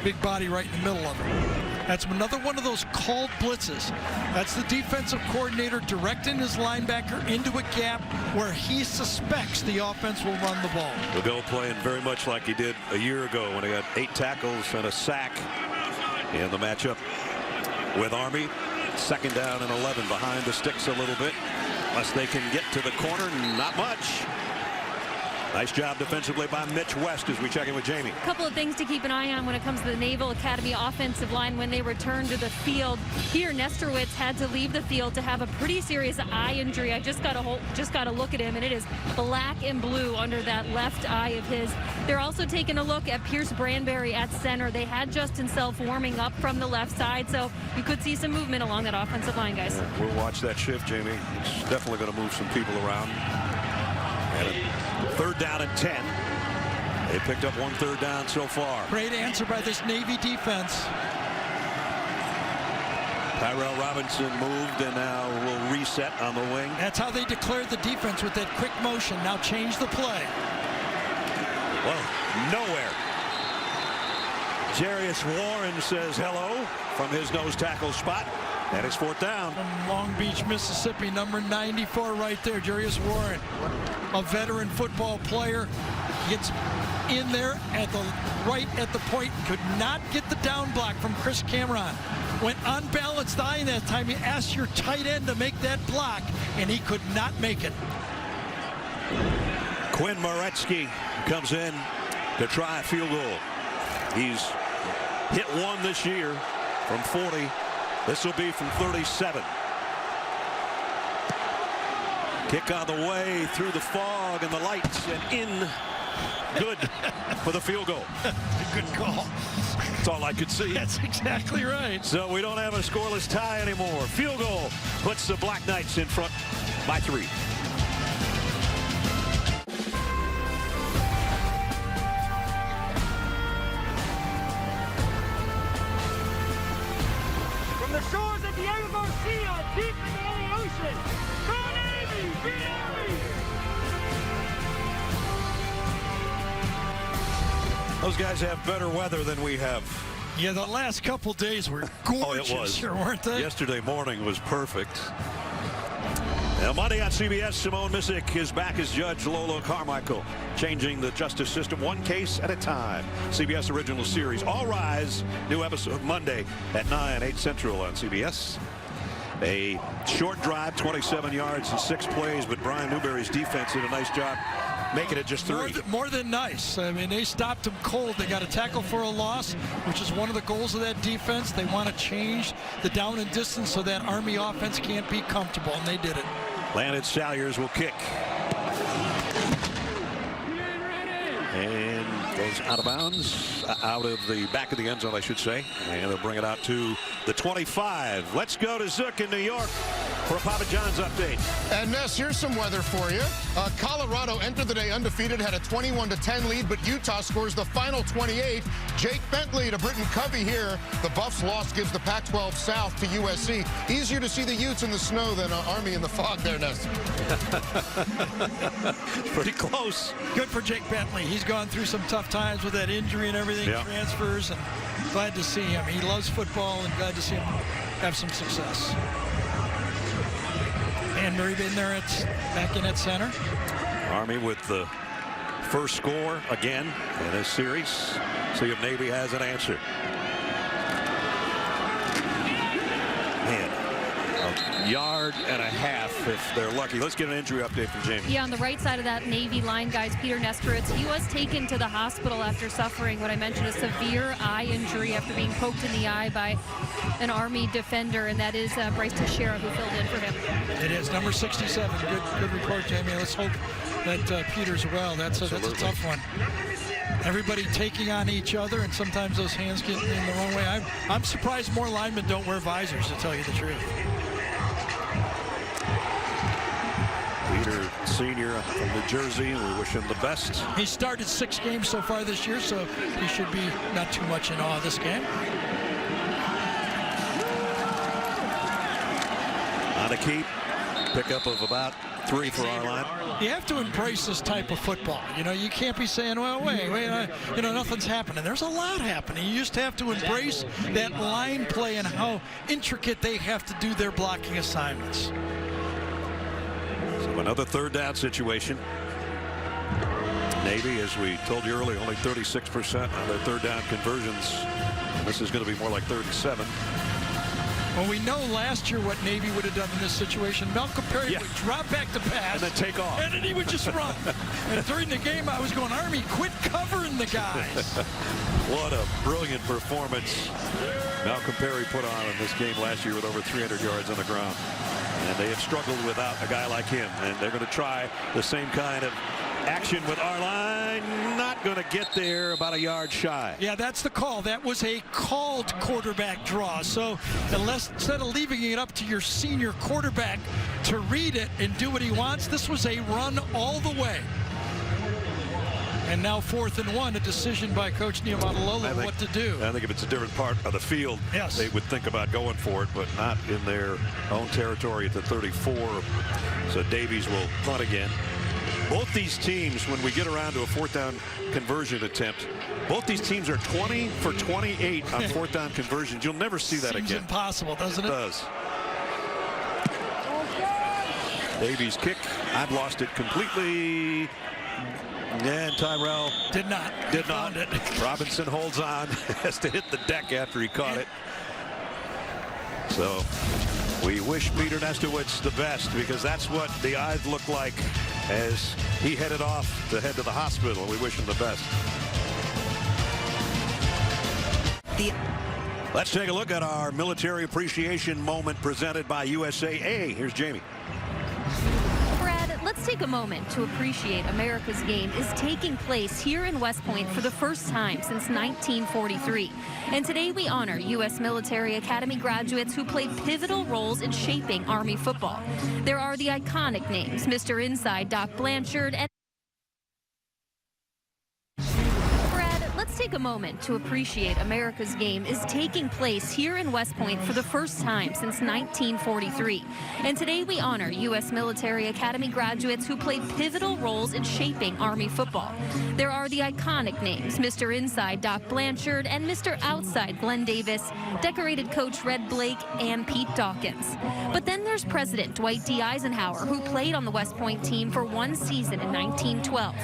big body right in the middle of it. That's another one of those called blitzes. That's the defensive coordinator directing his linebacker into a gap where he suspects the offense will run the ball. Fago playing very much like he did a year ago when he had 8 tackles and a sack in the matchup with Army. Second down and 11, behind the sticks a little bit. Unless they can get to the corner, not much. Nice job defensively by Mitch West as we check in with Jamie. A couple of things to keep an eye on when it comes to the Naval Academy offensive line when they return to the field. Here, Nesterwitz had to leave the field to have a pretty serious eye injury. I just got to look at him, and it is black and blue under that left eye of his. They're also taking a look at Pierce Branberry at center. They had Justin Self warming up from the left side, so you could see some movement along that offensive line, guys. Yeah, we'll watch that shift, Jamie. It's definitely going to move some people around. And third down and 10. They picked up 1 third down so far. Great answer by this Navy defense. Tyrell Robinson moved and now will reset on the wing. That's how they declared the defense with that quick motion. Now change the play. Well, nowhere. Jarius Warren says hello from his nose tackle spot. And it's 4th down. From Long Beach, Mississippi, number 94 right there, Jarius Warren. A veteran football player. Gets in there right at the point. Could not get the down block from Chris Cameron. Went unbalanced eye that time. He asked your tight end to make that block, and he could not make it. Quinn Moretsky comes in to try a field goal. He's hit 1 this year from 40. This will be from 37. Kick on the way through the fog and the lights and in. Good for the field goal. Good call. That's all I could see. That's exactly right. So we don't have a scoreless tie anymore. Field goal puts the Black Knights in front by 3. Deep in the ocean. Go Navy! Be Army! Those guys have better weather than we have. Yeah, the last couple days were gorgeous. Oh, it was. Sure, weren't they? Yesterday morning was perfect. Now, Monday on CBS, Simone Missick is back as Judge Lola Carmichael, changing the justice system 1 case at a time. CBS original series, All Rise, new episode Monday at 9, 8 Central on CBS. A short drive, 27 yards and 6 plays, but Brian Newberry's defense did a nice job making it just 3. More than nice. I mean, they stopped him cold. They got a tackle for a loss, which is one of the goals of that defense. They want to change the down and distance so that Army offense can't be comfortable, and they did it. Landon Salyers will kick. And goes out of bounds, out of the back of the end zone, I should say. And they'll bring it out to the 25. Let's go to Zook in New York for a Papa John's update. And Ness, here's some weather for you. Colorado entered the day undefeated, had a 21-10 lead, but Utah scores the final 28. Jake Bentley to Britton Covey here. The Buffs loss gives the Pac-12 South to USC. Easier to see the Utes in the snow than Army in the fog there, Ness. Pretty close. Good for Jake Bentley. He's gone through some tough times with that injury and everything, transfers, and glad to see him. He loves football, and glad to see him have some success. And Murray been there back in at center. Army with the first score again in this series. See if Navy has an answer. Man, yard and a half if they're lucky. Let's get an injury update from Jamie. Yeah, on the right side of that Navy line, guys, Peter Nesterowitz, he was taken to the hospital after suffering what I mentioned, a severe eye injury after being poked in the eye by an Army defender, and that is Bryce Teixeira who filled in for him. It is number 67. Good report, Jamie. Let's hope that Peter's well. That's a tough one. Everybody taking on each other, and sometimes those hands get in the wrong way. I'm surprised more linemen don't wear visors, to tell you the truth. Peter Sr. from New Jersey, and we wish him the best. He started 6 games so far this year, so he should be not too much in awe of this game. On a keep, pickup of about 3 for our line. You have to embrace this type of football. You know, you can't be saying, well, wait, you know, nothing's happening. There's a lot happening. You just have to embrace that line play and how intricate they have to do their blocking assignments. So another 3rd down situation. Navy, as we told you earlier, only 36% on their 3rd down conversions. And this is going to be more like 37. Well, we know last year what Navy would have done in this situation. Malcolm Perry would drop back to pass. And then take off. And then he would just run. And during the game, I was going, Army, quit covering the guys. What a brilliant performance Malcolm Perry put on in this game last year with over 300 yards on the ground. And they have struggled without a guy like him. And they're going to try the same kind of action with our line. Not going to get there, about a yard shy. Yeah, that's the call. That was a called quarterback draw. So instead of leaving it up to your senior quarterback to read it and do what he wants, this was a run all the way. And now 4th and 1, a decision by Coach Niumatalolo what to do. I think if it's a different part of the field, yes, they would think about going for it, but not in their own territory at the 34. So Davies will punt again. Both these teams, when we get around to a 4th down conversion attempt, both these teams are 20 for 28 on 4th down conversions. You'll never see that Seems again. Impossible, doesn't it? It does. Davies' kick. I've lost it completely. And Tyrell did not. Robinson holds on, has to hit the deck after he caught it. So we wish Peter Nesterowitz the best, because that's what the eyes look like as he headed off to head to the hospital. We wish him the best. Let's take a look at our military appreciation moment presented by USAA. Here's Jamie. Let's take a moment to appreciate America's game is taking place here in West Point for the first time since 1943. And today we honor U.S. Military Academy graduates who played pivotal roles in shaping Army football. There are the iconic names, Mr. Inside Doc Blanchard and Let's take a moment to appreciate America's game is taking place here in West Point for the first time since 1943. And today we honor U.S. Military Academy graduates who played pivotal roles in shaping Army football. There are the iconic names, Mr. Inside Doc Blanchard and Mr. Outside Glenn Davis, decorated coach Red Blake, and Pete Dawkins. But then there's President Dwight D. Eisenhower, who played on the West Point team for 1 season in 1912.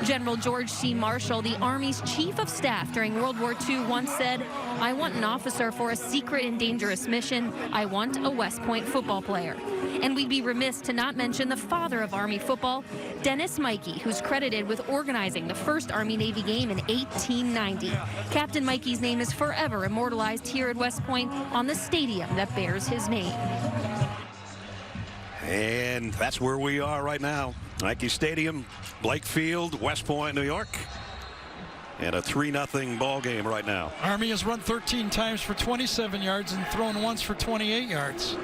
General George C. Marshall, the Army's chief of staff during World War II, once said, "I want an officer for a secret and dangerous mission. I want a West Point football player." And we'd be remiss to not mention the father of Army football, Dennis Mikey, who's credited with organizing the first Army-Navy game in 1890. Captain Mikey's name is forever immortalized here at West Point on the stadium that bears his name. And that's where we are right now. Nike Stadium, Blake Field, West Point, New York. And a 3-0 ball game right now. Army has run 13 times for 27 yards and thrown once for 28 yards.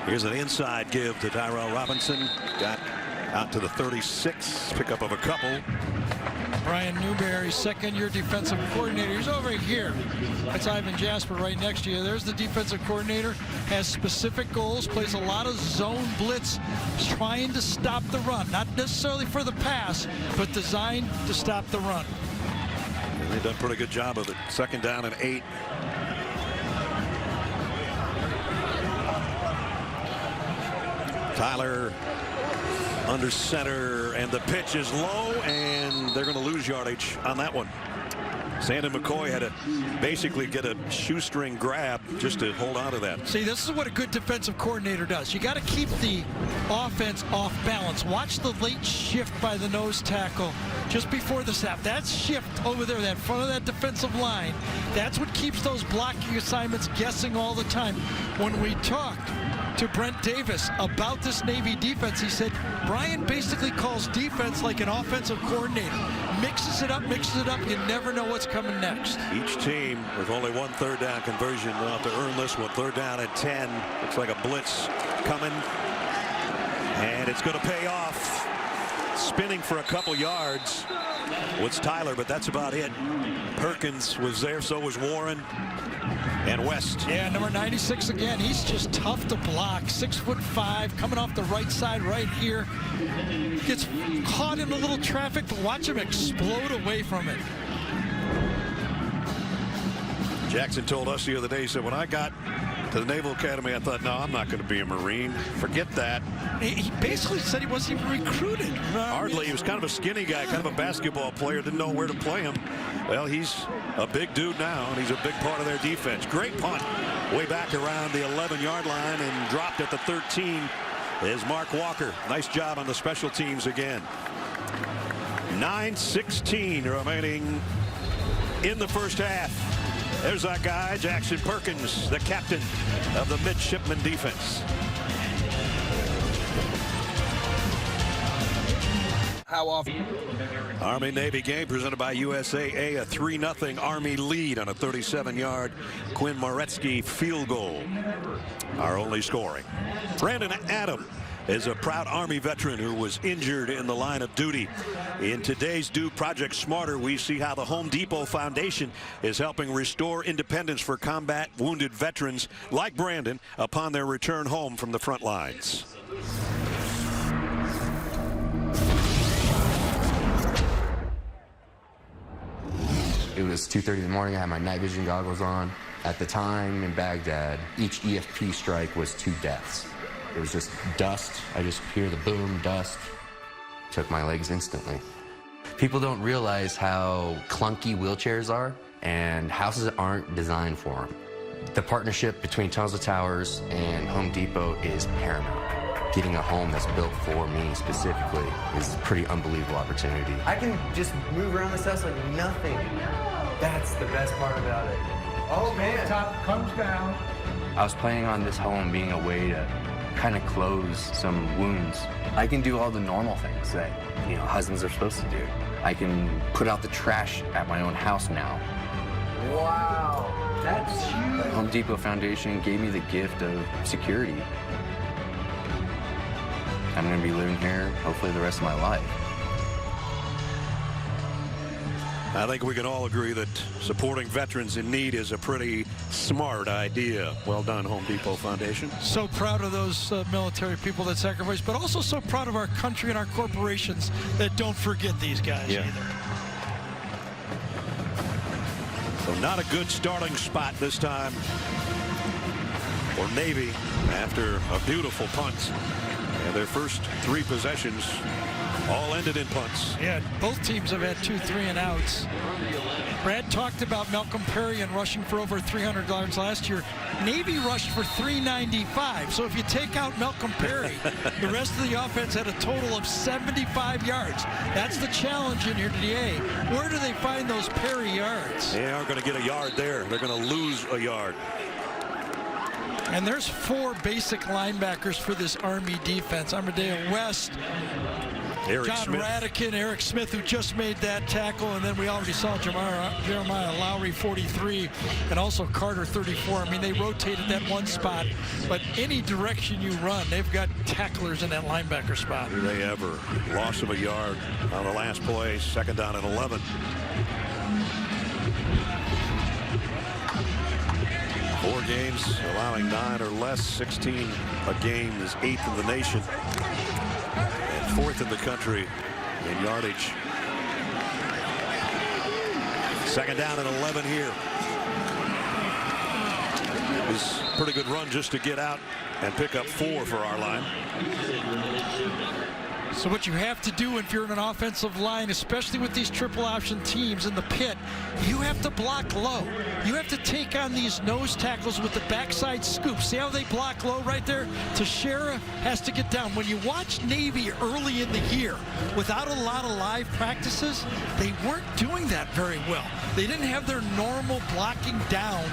Here's an inside give to Tyrell Robinson. Got out to the 36. Pickup of a couple. Brian Newberry, second-year defensive coordinator. He's over here. That's Ivan Jasper right next to you. There's the defensive coordinator. Has specific goals, plays a lot of zone blitz, trying to stop the run. Not necessarily for the pass, but designed to stop the run. And they've done a pretty good job of it. 2nd down and 8. Tyler under center, and the pitch is low, and they're going to lose yardage on that one. Sandon McCoy had to basically get a shoestring grab just to hold on to that. See, this is what a good defensive coordinator does. You got to keep the offense off balance. Watch the late shift by the nose tackle just before the snap. That shift over there, that front of that defensive line, that's what keeps those blocking assignments guessing all the time. When we talked to Brent Davis about this Navy defense, he said Brian basically calls defense like an offensive coordinator. Mixes it up, you never know what's coming next. Each team with only one third down conversion will have to earn this one. Third down at 10. Looks like a blitz coming. And it's going to pay off. Spinning for a couple yards was Tyler, but that's about it. Perkins was there, so was Warren and West. Yeah, number 96 again. He's just tough to block. 6'5", coming off the right side right here. Gets caught in a little traffic, but watch him explode away from it. Jackson told us the other day, he said, when I got to the Naval Academy, I thought, no, I'm not going to be a Marine. Forget that. He basically said he wasn't even recruited. Hardly. He was kind of a skinny guy, kind of a basketball player, didn't know where to play him. Well, he's a big dude now, and he's a big part of their defense. Great punt way back around the 11-yard line and dropped at the 13 is Mark Walker. Nice job on the special teams again. 9:16 remaining in the first half. There's that guy, Jackson Perkins, the captain of the midshipman defense. How often? Army-Navy game presented by USAA. A 3-0 Army lead on a 37-yard Quinn Moretzky field goal. Our only scoring. Brandon Adam is a proud Army veteran who was injured in the line of duty. In today's Do Project Smarter, we see how the Home Depot Foundation is helping restore independence for combat wounded veterans like Brandon upon their return home from the front lines. It was 2:30 in the morning. I had my night vision goggles on. At the time in Baghdad, each EFP strike was 2 deaths. It was just dust. I just hear the boom, dust. Took my legs instantly. People don't realize how clunky wheelchairs are, and houses aren't designed for them. The partnership between Tunnels to Towers and Home Depot is paramount. Getting a home that's built for me specifically is a pretty unbelievable opportunity. I can just move around this house like nothing. That's the best part about it. Oh man. Top comes down. I was planning on this home being a way to kind of close some wounds. I can do all the normal things that, husbands are supposed to do. I can put out the trash at my own house now. Wow, that's huge. The Home Depot Foundation gave me the gift of security. I'm going to be living here hopefully the rest of my life. I think we can all agree that supporting veterans in need is a pretty smart idea. Well done, Home Depot Foundation. So proud of those military people that sacrifice, but also so proud of our country and our corporations that don't forget these guys either. So not a good starting spot this time for Navy after a beautiful punt. And their first 3 possessions all ended in punts. Yeah, both teams have had 2 3-and-outs. Brad talked about Malcolm Perry and rushing for over 300 yards last year. Navy rushed for 395. So if you take out Malcolm Perry, the rest of the offense had a total of 75 yards. That's the challenge in here today. Where do they find those Perry yards? They aren't going to get a yard there. They're going to lose a yard. And there's 4 basic linebackers for this Army defense. Armadale West, John Radican, Eric Smith, who just made that tackle, and then we already saw Jeremiah Lowry, 43, and also Carter, 34. I mean, they rotated that one spot, but any direction you run, they've got tacklers in that linebacker spot. Do they ever? Loss of a yard on the last play, 2nd down and 11. Four games allowing 9 or less. 16 a game is 8th in the nation and 4th in the country in yardage. 2nd down and 11 here. It was a pretty good run just to get out and pick up 4 for our line. So what you have to do if you're in an offensive line, especially with these triple option teams in the pit, you have to block low. You have to take on these nose tackles with the backside scoop. See how they block low right there? Teixeira has to get down. When you watch Navy early in the year, without a lot of live practices, they weren't doing that very well. They didn't have their normal blocking down.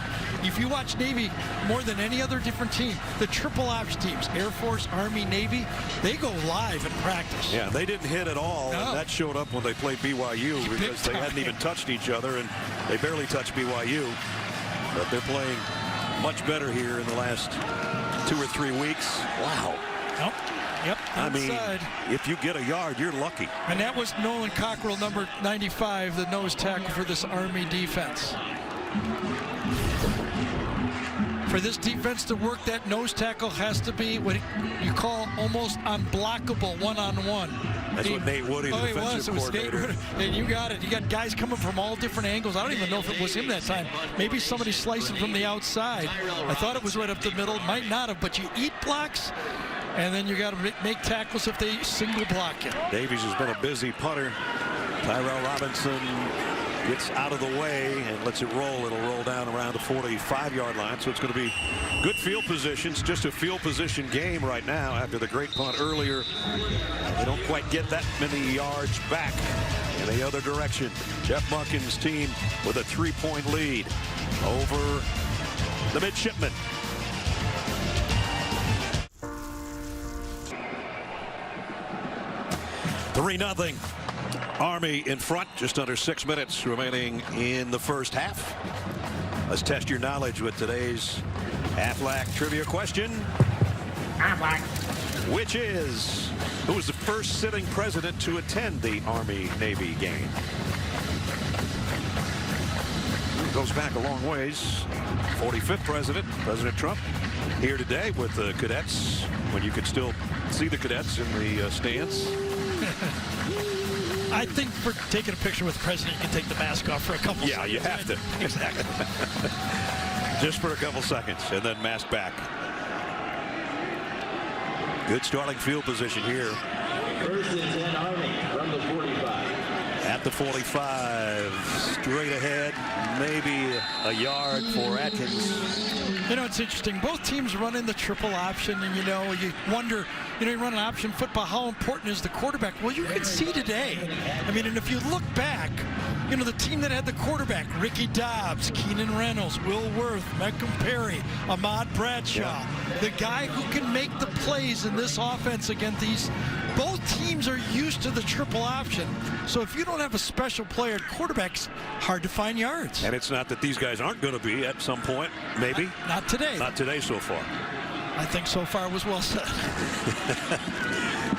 If you watch Navy more than any other different team, the triple option teams, Air Force, Army, Navy, they go live in practice. Yeah, they didn't hit at all, No. and that showed up when they played BYU because they hadn't even touched each other, and they barely touched BYU. But they're playing much better here in the last 2 or 3 weeks. Wow. Yep. I mean, inside. if you get a yard, you're lucky. And that was Nolan Cockrell, number 95, the nose tackle for this Army defense. For this defense to work, that nose tackle has to be what you call almost unblockable one-on-one. That's what Nate Woody, the defensive coordinator. And you got it. You got guys coming from all different angles. I don't even know if it was him that time. Maybe somebody slicing from the outside. I thought it was right up the middle. Might not have, but you eat blocks, and then you got to make tackles if they single block you. Davies has been a busy punter. Tyrell Robinson gets out of the way and lets it roll. It'll roll down around the 45-yard line, so it's going to be good field positions. Just a field position game right now after the great punt earlier. They don't quite get that many yards back in the other direction. Jeff Monken's team with a 3-point lead over the midshipmen. Three 0. Army in front, just under 6 minutes remaining in the first half. Let's test your knowledge with today's Aflac trivia question. Aflac. Which is, who was the first sitting president to attend the Army-Navy game? It goes back a long ways. 45th president, President Trump, here today with the cadets, when you could still see the cadets in the stands. I think for taking a picture with the president, you can take the mask off for a couple seconds. Yeah, you have to. Exactly. Just for a couple seconds, and then mask back. Good starting field position here. First and 10 Army from the 45. At the 45, straight ahead, maybe a yard for Atkins. You know, it's interesting. Both teams run in the triple option, and you wonder, you run an option football, how important is the quarterback? Well, you can see today. I mean, and if you look back, the team that had the quarterback, Ricky Dobbs, Keenan Reynolds, Will Worth, Meckham Perry, Ahmad Bradshaw, the guy who can make the plays in this offense against these. Both teams are used to the triple option. So if you don't have a special player at quarterbacks, hard to find yards. And it's not that these guys aren't going to be at some point, maybe. Not today. Not today so far. I think so far was well said.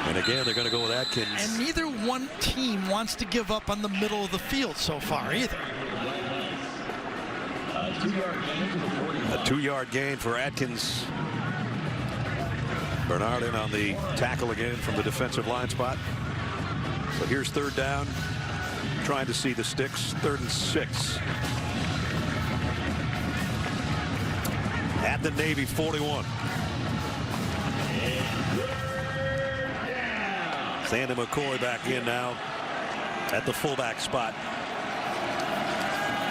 And again, they're going to go with Atkins. And neither one team wants to give up on the middle of the field so far either. A 2-yard gain for Atkins. Bernard in on the tackle again from the defensive line spot. So here's 3rd down. Trying to see the sticks. 3rd and 6. At the Navy 41. Sandy McCoy back in now at the fullback spot.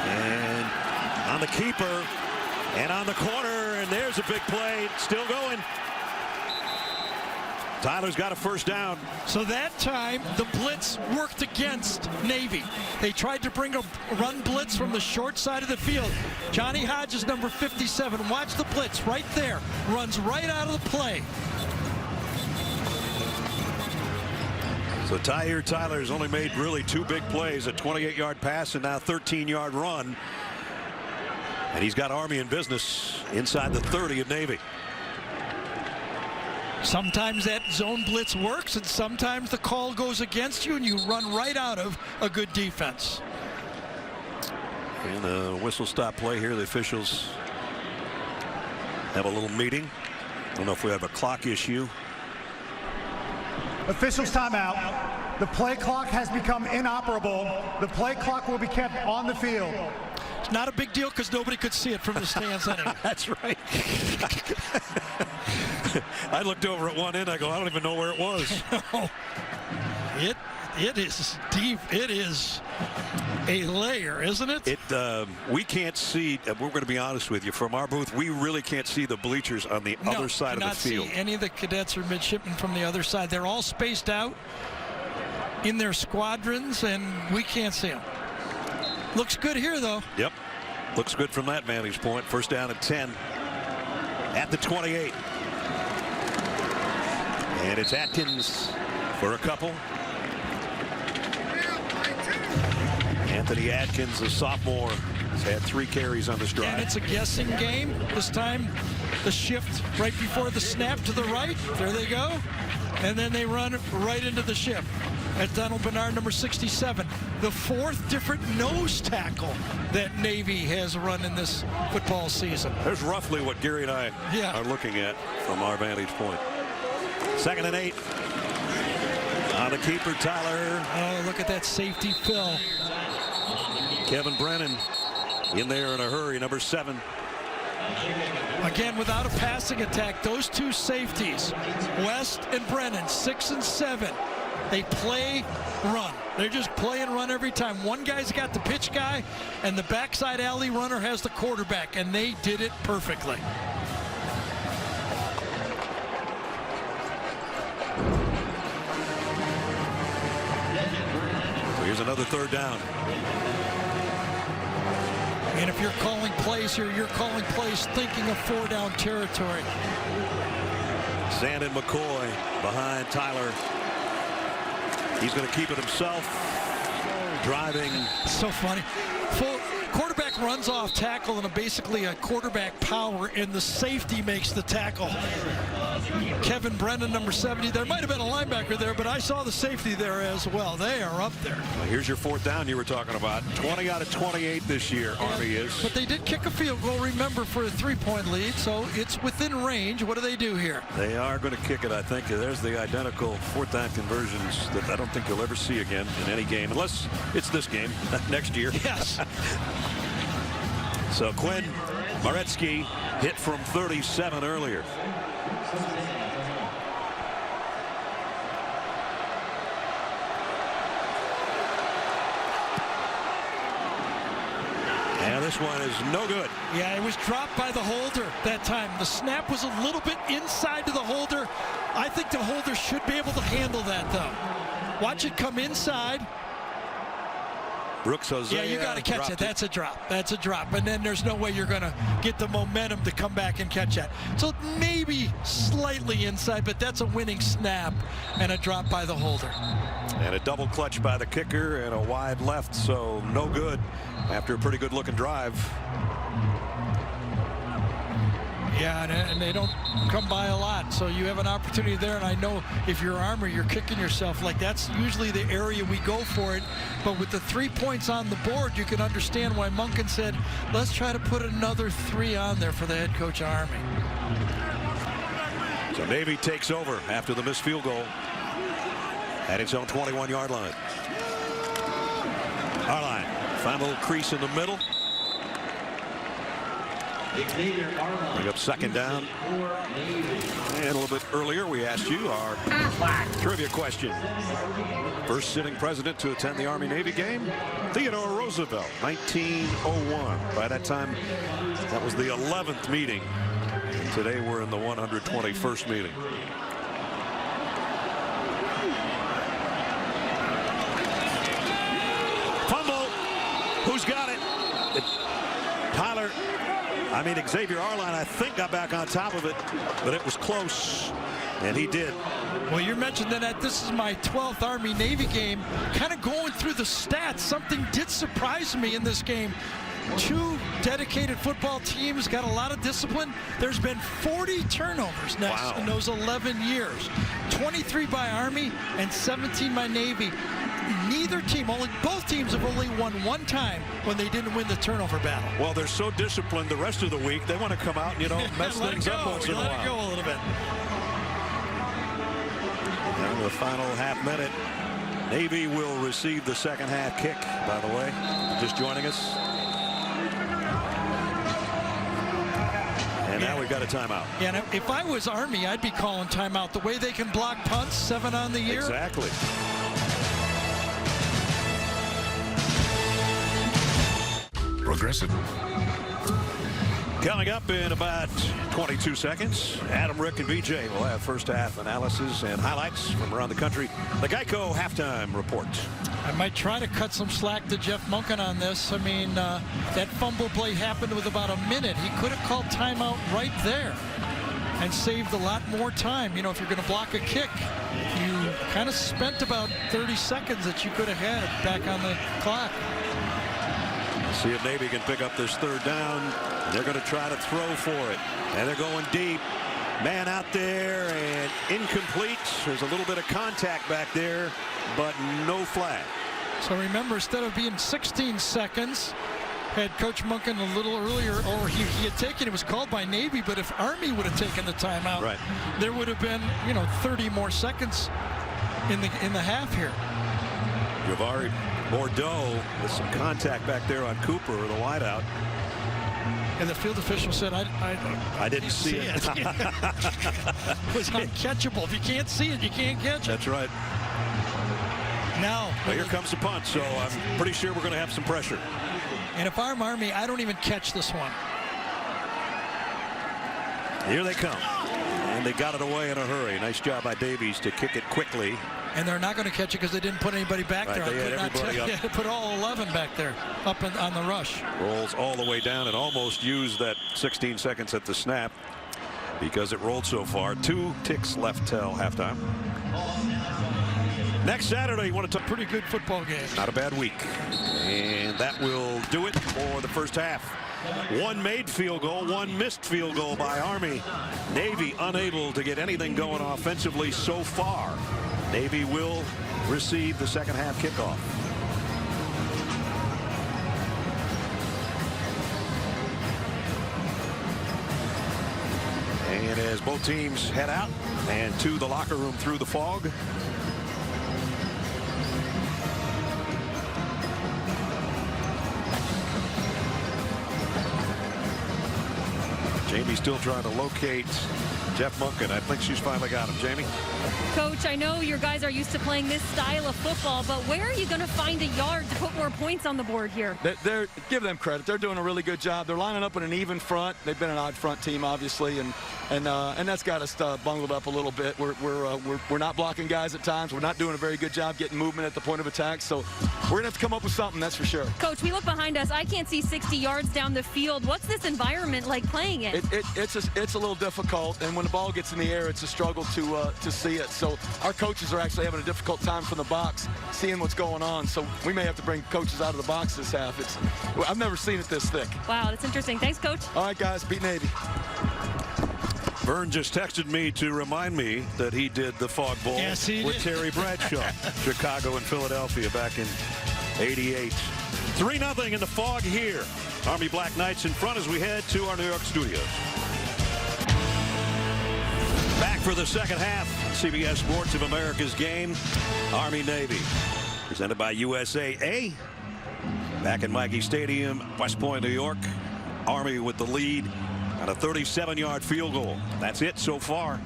And on the keeper and on the corner, and there's a big play. Still going. Tyler's got a 1st down. So that time, the blitz worked against Navy. They tried to bring a run blitz from the short side of the field. Johnny Hodges, number 57, watch the blitz right there. Runs right out of the play. So Tyler's only made really 2 big plays, a 28-yard pass and now a 13-yard run. And he's got Army in business inside the 30 of Navy. Sometimes that zone blitz works, and sometimes the call goes against you, and you run right out of a good defense. And a whistle stop play here. The officials have a little meeting. I don't know if we have a clock issue. Officials timeout. The play clock has become inoperable. The play clock will be kept on the field. It's not a big deal because nobody could see it from the stands anyway. That's right. I looked over at one end. I go, I don't even know where it was. It is deep. It is a layer, isn't it? We can't see. We're going to be honest with you. From our booth, we really can't see the bleachers on the other side of the field. See any of the cadets or midshipmen from the other side. They're all spaced out in their squadrons, and we can't see them. Looks good here, though. Yep. Looks good from that vantage point. First down and 10 at the 28. And it's Atkins for a couple. Anthony Atkins, a sophomore, has had 3 carries on this drive. And it's a guessing game. This time, the shift right before the snap to the right. There they go. And then they run right into the shift. At Donald Bernard, number 67. The 4th different nose tackle that Navy has run in this football season. There's roughly what Gary and I are looking at from our vantage point. 2nd and 8. On the keeper, Tyler. Oh, look at that safety fill. Kevin Brennan in there in a hurry, number 7. Again, without a passing attack, those 2 safeties, West and Brennan, 6 and 7. They play, run. They're just play and run every time. One guy's got the pitch guy, and the backside alley runner has the quarterback, and they did it perfectly. So here's another 3rd down. And if you're calling plays here, you're calling plays thinking of 4-down territory. Sandon McCoy behind Tyler. He's going to keep it himself. Driving. So funny. Quarterback runs off tackle and basically a quarterback power, and the safety makes the tackle. Kevin Brennan, number 70. There might have been a linebacker there, but I saw the safety there as well. They are up there. Well, here's your 4th down you were talking about. 20 out of 28 this year, Army is. But they did kick a field goal, remember, for a 3-point lead, so it's within range. What do they do here? They are going to kick it, I think. There's the identical 4th down conversions that I don't think you'll ever see again in any game, unless it's this game next year. Yes. So Quinn Maretsky hit from 37 earlier. And this one is no good. Yeah, it was dropped by the holder that time. The snap was a little bit inside to the holder. I think the holder should be able to handle that, though. Watch it come inside. Brooks Hosea. Yeah, you got to catch it. That's a drop. That's a drop. And then there's no way you're going to get the momentum to come back and catch that. So maybe slightly inside, but that's a winning snap and a drop by the holder. And a double clutch by the kicker and a wide left, so no good after a pretty good looking drive. Yeah, and they don't come by a lot, so you have an opportunity there. And I know if you're Army, you're kicking yourself. Like, that's usually the area we go for it. But with the 3 points on the board, you can understand why Munkin said, let's try to put another 3 on there for the head coach of Army. So Navy takes over after the missed field goal at its own 21-yard line. Our line, find a little crease in the middle. Bring up 2nd down. And a little bit earlier, we asked you our trivia question. First sitting president to attend the Army-Navy game, Theodore Roosevelt, 1901. By that time, that was the 11th meeting. And today, we're in the 121st meeting. Fumble. Who's got it? Tyler. I mean, Xavier Arline, I think, got back on top of it, but it was close, and he did. Well, you mentioned that this is my 12th Army-Navy game. Kind of going through the stats, something did surprise me in this game. 2 dedicated football teams, got a lot of discipline. There's been 40 turnovers now in those 11 years. 23 by Army and 17 by Navy. Neither team, both teams have only won 1 time when they didn't win the turnover battle. Well, they're so disciplined the rest of the week, they want to come out and, mess things up once in a while. Let it go a little bit. And the final half minute, Navy will receive the 2nd half kick, by the way. Just joining us. And now we've got a timeout. Yeah, and if I was Army, I'd be calling timeout. The way they can block punts, 7 on the year. Exactly. Progressive. Coming up in about 22 seconds, Adam, Rick, and BJ will have first half analysis and highlights from around the country. The Geico halftime report. I might try to cut some slack to Jeff Monken on this. I mean, that fumble play happened with about a minute. He could have called timeout right there and saved a lot more time. You know, if you're going to block a kick, you kind of spent about 30 seconds that you could have had back on the clock. See if Navy can pick up this third down. They're going to try to throw for it. And they're going deep. Man out there and incomplete. There's a little bit of contact back there, but no flag. So remember, instead of being 16 seconds, had Coach Monken a little earlier, or he had taken, it was called by Navy, but if Army would have taken the timeout, right, there would have been, 30 more seconds in the half here. Javari Bordeaux with some contact back there on Cooper, the wideout. And the field official said, I didn't see it. It was uncatchable. If you can't see it, you can't catch it. That's right. Now, well, here comes the punt, so I'm pretty sure we're going to have some pressure. And if I'm Army, I don't even catch this one. Here they come. And they got it away in a hurry. Nice job by Davies to kick it quickly. And they're not going to catch it because they didn't put anybody back there. They had everybody up. They put all 11 back there up on the rush. Rolls all the way down and almost used that 16 seconds at the snap because it rolled so far. 2 ticks left till halftime. Next Saturday, you want to talk pretty good football game. Not a bad week. And that will do it for the first half. 1 made field goal, 1 missed field goal by Army. Navy unable to get anything going offensively so far. Navy will receive the second half kickoff. And as both teams head out and to the locker room through the fog, Jamie's still trying to locate Jeff Monken. I think she's finally got him. Jamie? Coach, I know your guys are used to playing this style of football, but where are you going to find a yard to put more points on the board here? Give them credit. They're doing a really good job. They're lining up in an even front. They've been an odd front team, obviously, and that's got us bungled up a little bit. We're not blocking guys at times. We're not doing a very good job getting movement at the point of attack. So we're going to have to come up with something, that's for sure. Coach, we look behind us. I can't see 60 yards down the field. What's this environment like playing it? It's a little difficult, and when the ball gets in the air, it's a struggle to see it. So our coaches are actually having a difficult time from the box seeing what's going on. So we may have to bring coaches out of the box this half. I've never seen it this thick. Wow, that's interesting. Thanks, Coach. All right, guys, beat Navy. Vern just texted me to remind me that he did the fog bowl with Terry Bradshaw, Chicago and Philadelphia back in '88. 3-0 in the fog here. Army Black Knights in front as we head to our New York studios. Back for the second half. CBS Sports of America's game. Army-Navy. Presented by USAA. Back in Mikey Stadium, West Point, New York. Army with the lead on a 37-yard field goal. That's it so far.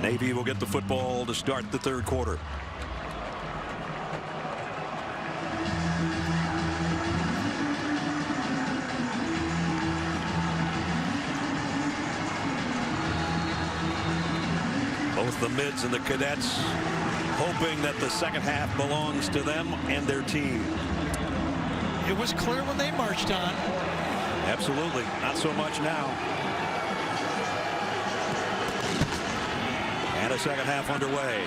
Navy will get the football to start the third quarter. Both the mids and the cadets hoping that the second half belongs to them and their team. It was clear when they marched on. Absolutely. Not so much now. And a second half underway.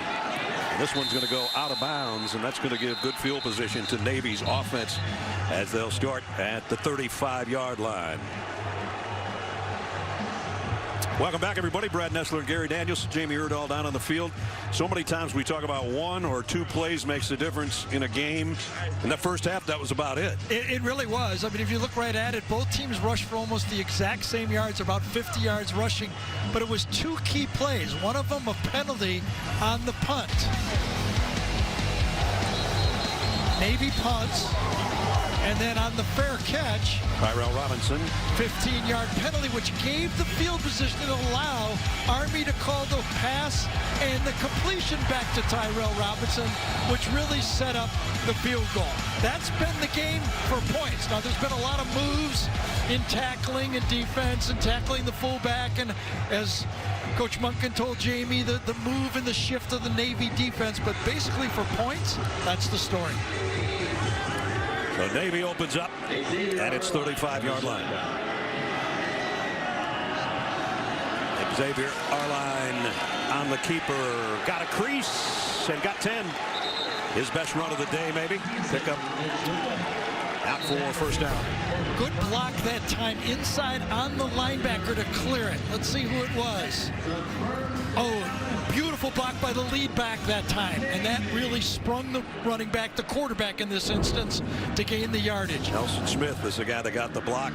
This one's going to go out of bounds, and that's going to give good field position to Navy's offense as they'll start at the 35-yard line. Welcome back, everybody. Brad Nessler and Gary Daniels, Jamie Erdahl down on the field. So many times we talk about 1 or 2 plays makes a difference in a game. In the first half, that was about it. It really was. I mean, if you look right at it, both teams rushed for almost the exact same yards, about 50 yards rushing. But it was 2 key plays. One of them a penalty on the punt. Navy punts. And then on the fair catch, Tyrell Robinson. 15-yard penalty, which gave the field position to allow Army to call the pass and the completion back to Tyrell Robinson, which really set up the field goal. That's been the game for points. Now, there's been a lot of moves in tackling and defense and tackling the fullback. And as Coach Munkin told Jamie, the move and the shift of the Navy defense. But basically for points, that's the story. So Navy opens up at its 35-yard line. Xavier Arline on the keeper. Got a crease and got 10. His best run of the day, maybe. Pick up out for first down. Good block that time inside on the linebacker to clear it. Let's see who it was. Oh, beautiful block by the lead back that time. And that really sprung the running back, the quarterback in this instance, to gain the yardage. Nelson Smith is the guy that got the block.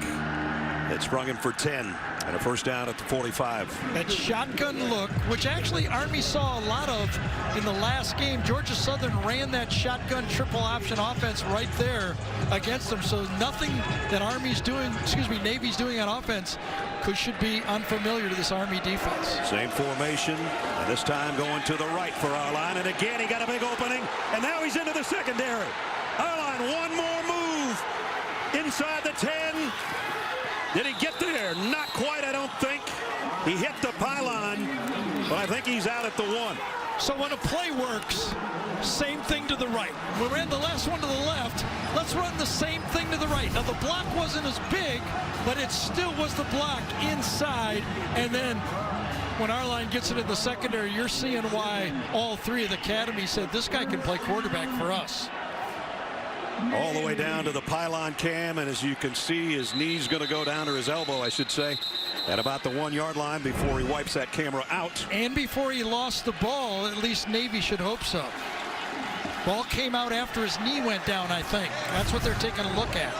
It sprung him for 10 and a first down at the 45. That shotgun look, which actually Army saw a lot of in the last game. Georgia Southern ran that shotgun triple option offense right there against them. So nothing that Navy's doing on offense should be unfamiliar to this Army defense. Same formation, and this time going to the right for Arline. And again, he got a big opening, and now he's into the secondary. Arline, one more move inside the 10. Did he get there? Not quite, I don't think. He hit the pylon, but I think he's out at the 1. So when a play works, same thing to the right. We ran the last one to the left. Let's run the same thing to the right. Now, the block wasn't as big, but it still was the block inside. And then when Arline gets it in the secondary, you're seeing why all three of the academy said this guy can play quarterback for us. All the way down to the pylon cam, and as you can see, his knee's going to go down to his elbow, I should say, at about the 1-yard line before he wipes that camera out. And before he lost the ball, at least Navy should hope so. Ball came out after his knee went down, I think. That's what they're taking a look at.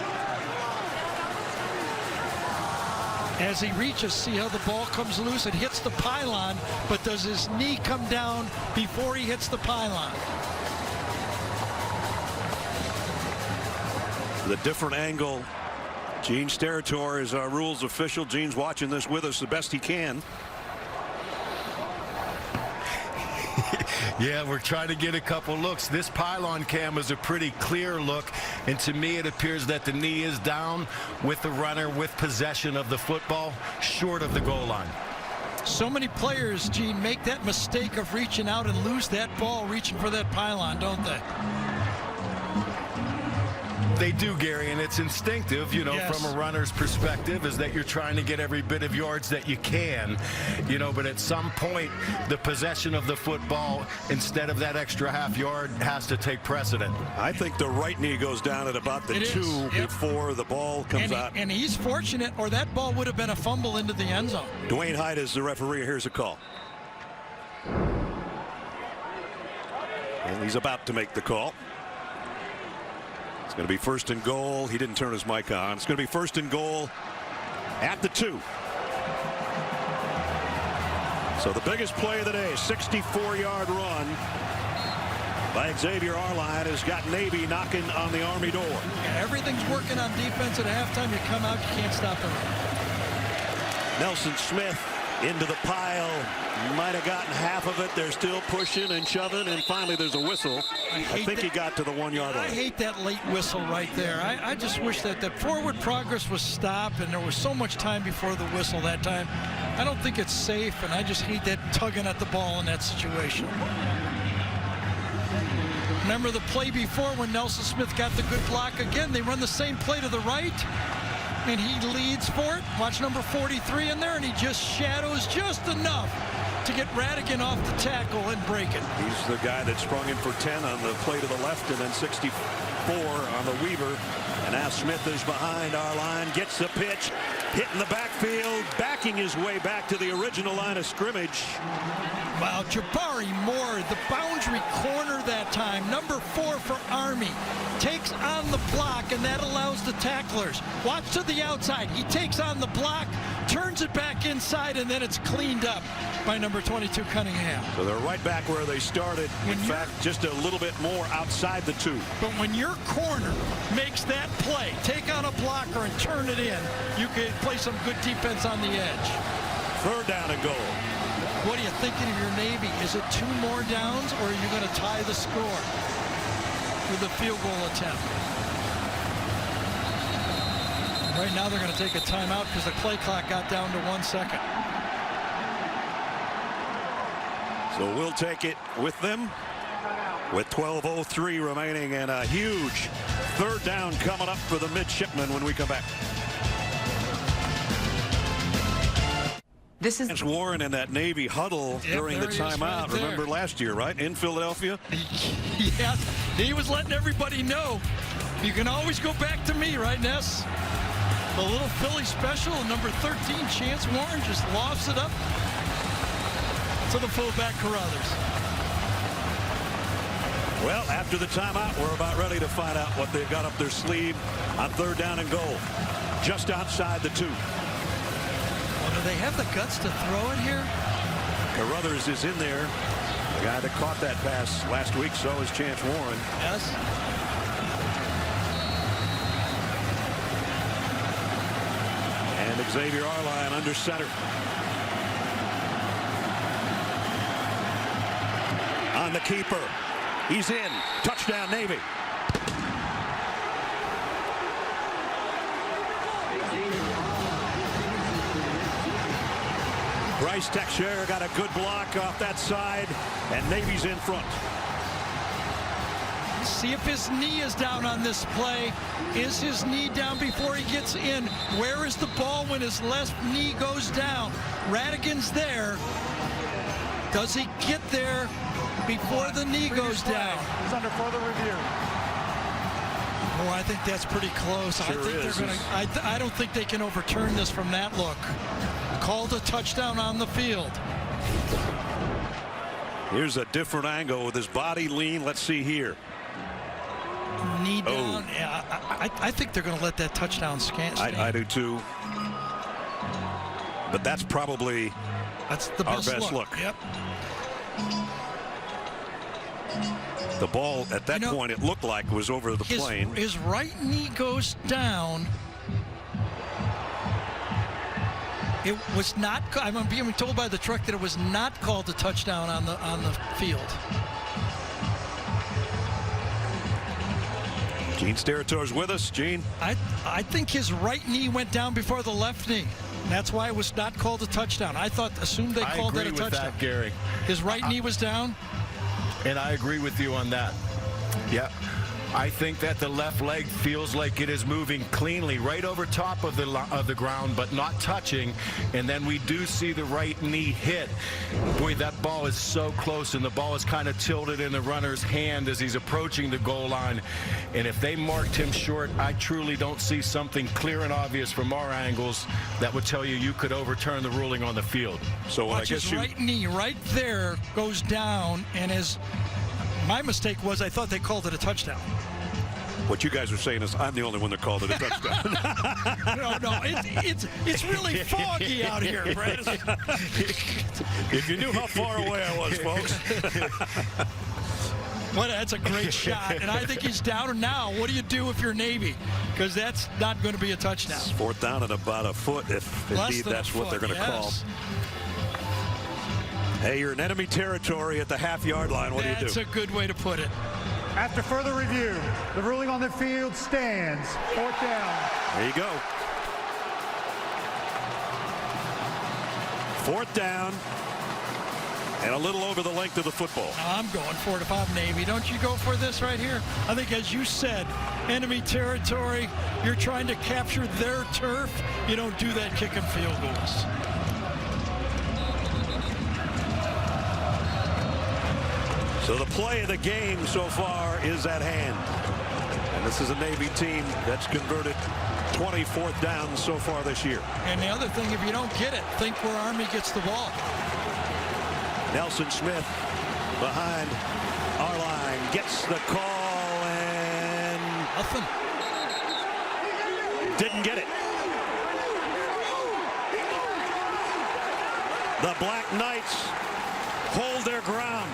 As he reaches, see how the ball comes loose. It hits the pylon, but does his knee come down before he hits the pylon? The different angle. Gene Steratore is our rules official. Gene's watching this with us the best he can. Yeah, we're trying to get a couple looks. This pylon cam is a pretty clear look, and to me it appears that the knee is down with the runner with possession of the football short of the goal line. So many players, Gene, make that mistake of reaching out and lose that ball reaching for that pylon, don't they? They do, Gary, and it's instinctive, you know, yes, from a runner's perspective, is that you're trying to get every bit of yards that you can, you know, but at some point the possession of the football instead of that extra half yard has to take precedent. I think the right knee goes down at about the 2 before the ball comes out. And he's fortunate, or that ball would have been a fumble into the end zone. Dwayne Hyde is the referee. Here's a call. And he's about to make the call. It's going to be first and goal. He didn't turn his mic on. It's going to be first and goal at the 2. So the biggest play of the day, 64-yard run by Xavier Arline, has got Navy knocking on the Army door. Yeah, everything's working on defense at halftime. You come out, you can't stop the run. Nelson Smith into the pile. Might have gotten half of it. They're still pushing and shoving, and finally there's a whistle. I think he got to the 1-yard line. I hate that late whistle right there. I just wish that the forward progress was stopped, and there was so much time before the whistle that time. I don't think it's safe, and I just hate that tugging at the ball in that situation. Remember the play before when Nelson Smith got the good block again? They run the same play to the right, and he leads for it. Watch number 43 in there, and he just shadows just enough to get Radigan off the tackle and break it. He's the guy that sprung in for 10 on the play to the left, and then 64 on the Weaver. And now Smith is behind our line, gets the pitch, hitting the backfield, backing his way back to the original line of scrimmage. Wow, Jabari Moore, the boundary corner that time, number 4 for Army, takes on the block, and that allows the tacklers. Watch to the outside. He takes on the block, turns it back inside, and then it's cleaned up by number 22, Cunningham. So they're right back where they started. In fact, just a little bit more outside the 2. But when your corner makes that play, take on a blocker and turn it in, you can play some good defense on the edge. 3rd down and goal. What are you thinking of your Navy? Is it 2 more downs, or are you going to tie the score with a field goal attempt? Right now they're going to take a timeout because the play clock got down to 1 second. So we'll take it with them with 12:03 remaining, and a huge 3rd down coming up for the midshipmen when we come back. This is Warren in that Navy huddle during the timeout. Right. Remember last year, right? In Philadelphia? Yeah, he was letting everybody know. You can always go back to me, right, Ness? The little Philly special, number 13, Chance Warren just lofts it up to the fullback Carruthers. Well, after the timeout, we're about ready to find out what they've got up their sleeve on 3rd down and goal. Just outside the 2. Do they have the guts to throw it here? Carruthers is in there. The guy that caught that pass last week, so is Chance Warren. Yes. And Xavier Arline under center. On the keeper. He's in. Touchdown, Navy. Bryce Texer got a good block off that side, and Navy's in front. See if his knee is down on this play. Is his knee down before he gets in? Where is the ball when his left knee goes down? Radigan's there. Does he get there before the knee goes down? He's under further review. Oh, I think that's pretty close. Sure I think they're going to. I don't think they can overturn this from that look. Called a touchdown on the field. Here's a different angle with his body lean. Let's see here. Knee down. Yeah, I think they're going to let that touchdown stand. I do too. But that's probably the our best look. Yep. The ball at that point, it looked like, was over the plane. His right knee goes down. It was not. I'm being told by the truck that it was not called a touchdown on the field. Gene Steratore is with us. Gene, I think his right knee went down before the left knee. That's why it was not called a touchdown. Assumed they called that a touchdown. I agree with that, Gary. His right knee was down. And I agree with you on that. Yeah. I think that the left leg feels like it is moving cleanly right over top of the ground, but not touching. And then we do see the right knee hit. Boy, that ball is so close, and the ball is kind of tilted in the runner's hand as he's approaching the goal line. And if they marked him short, I truly don't see something clear and obvious from our angles that would tell you could overturn the ruling on the field. So watch, his right knee right there goes down, and my mistake was I thought they called it a touchdown. What you guys are saying is I'm the only one that called it a touchdown. No, it's really foggy out here, Brett. If you knew how far away I was, folks. Well, that's a great shot, and I think he's down now. What do you do if you're Navy? Because that's not going to be a touchdown. It's 4th down and about a foot, if indeed that's what they're going to call. Hey, you're in enemy territory at the half-yard line. What do you do? That's a good way to put it. After further review, the ruling on the field stands. 4th down. There you go. 4th down. And a little over the length of the football. I'm going 4 to 5 Navy. Don't you go for this right here? I think, as you said, enemy territory. You're trying to capture their turf. You don't do that kicking field goals. So the play of the game so far is at hand. And this is a Navy team that's converted 24th down so far this year. And the other thing, if you don't get it, think where Army gets the ball. Nelson Smith behind our line gets the call and nothing. Didn't get it. The Black Knights hold their ground.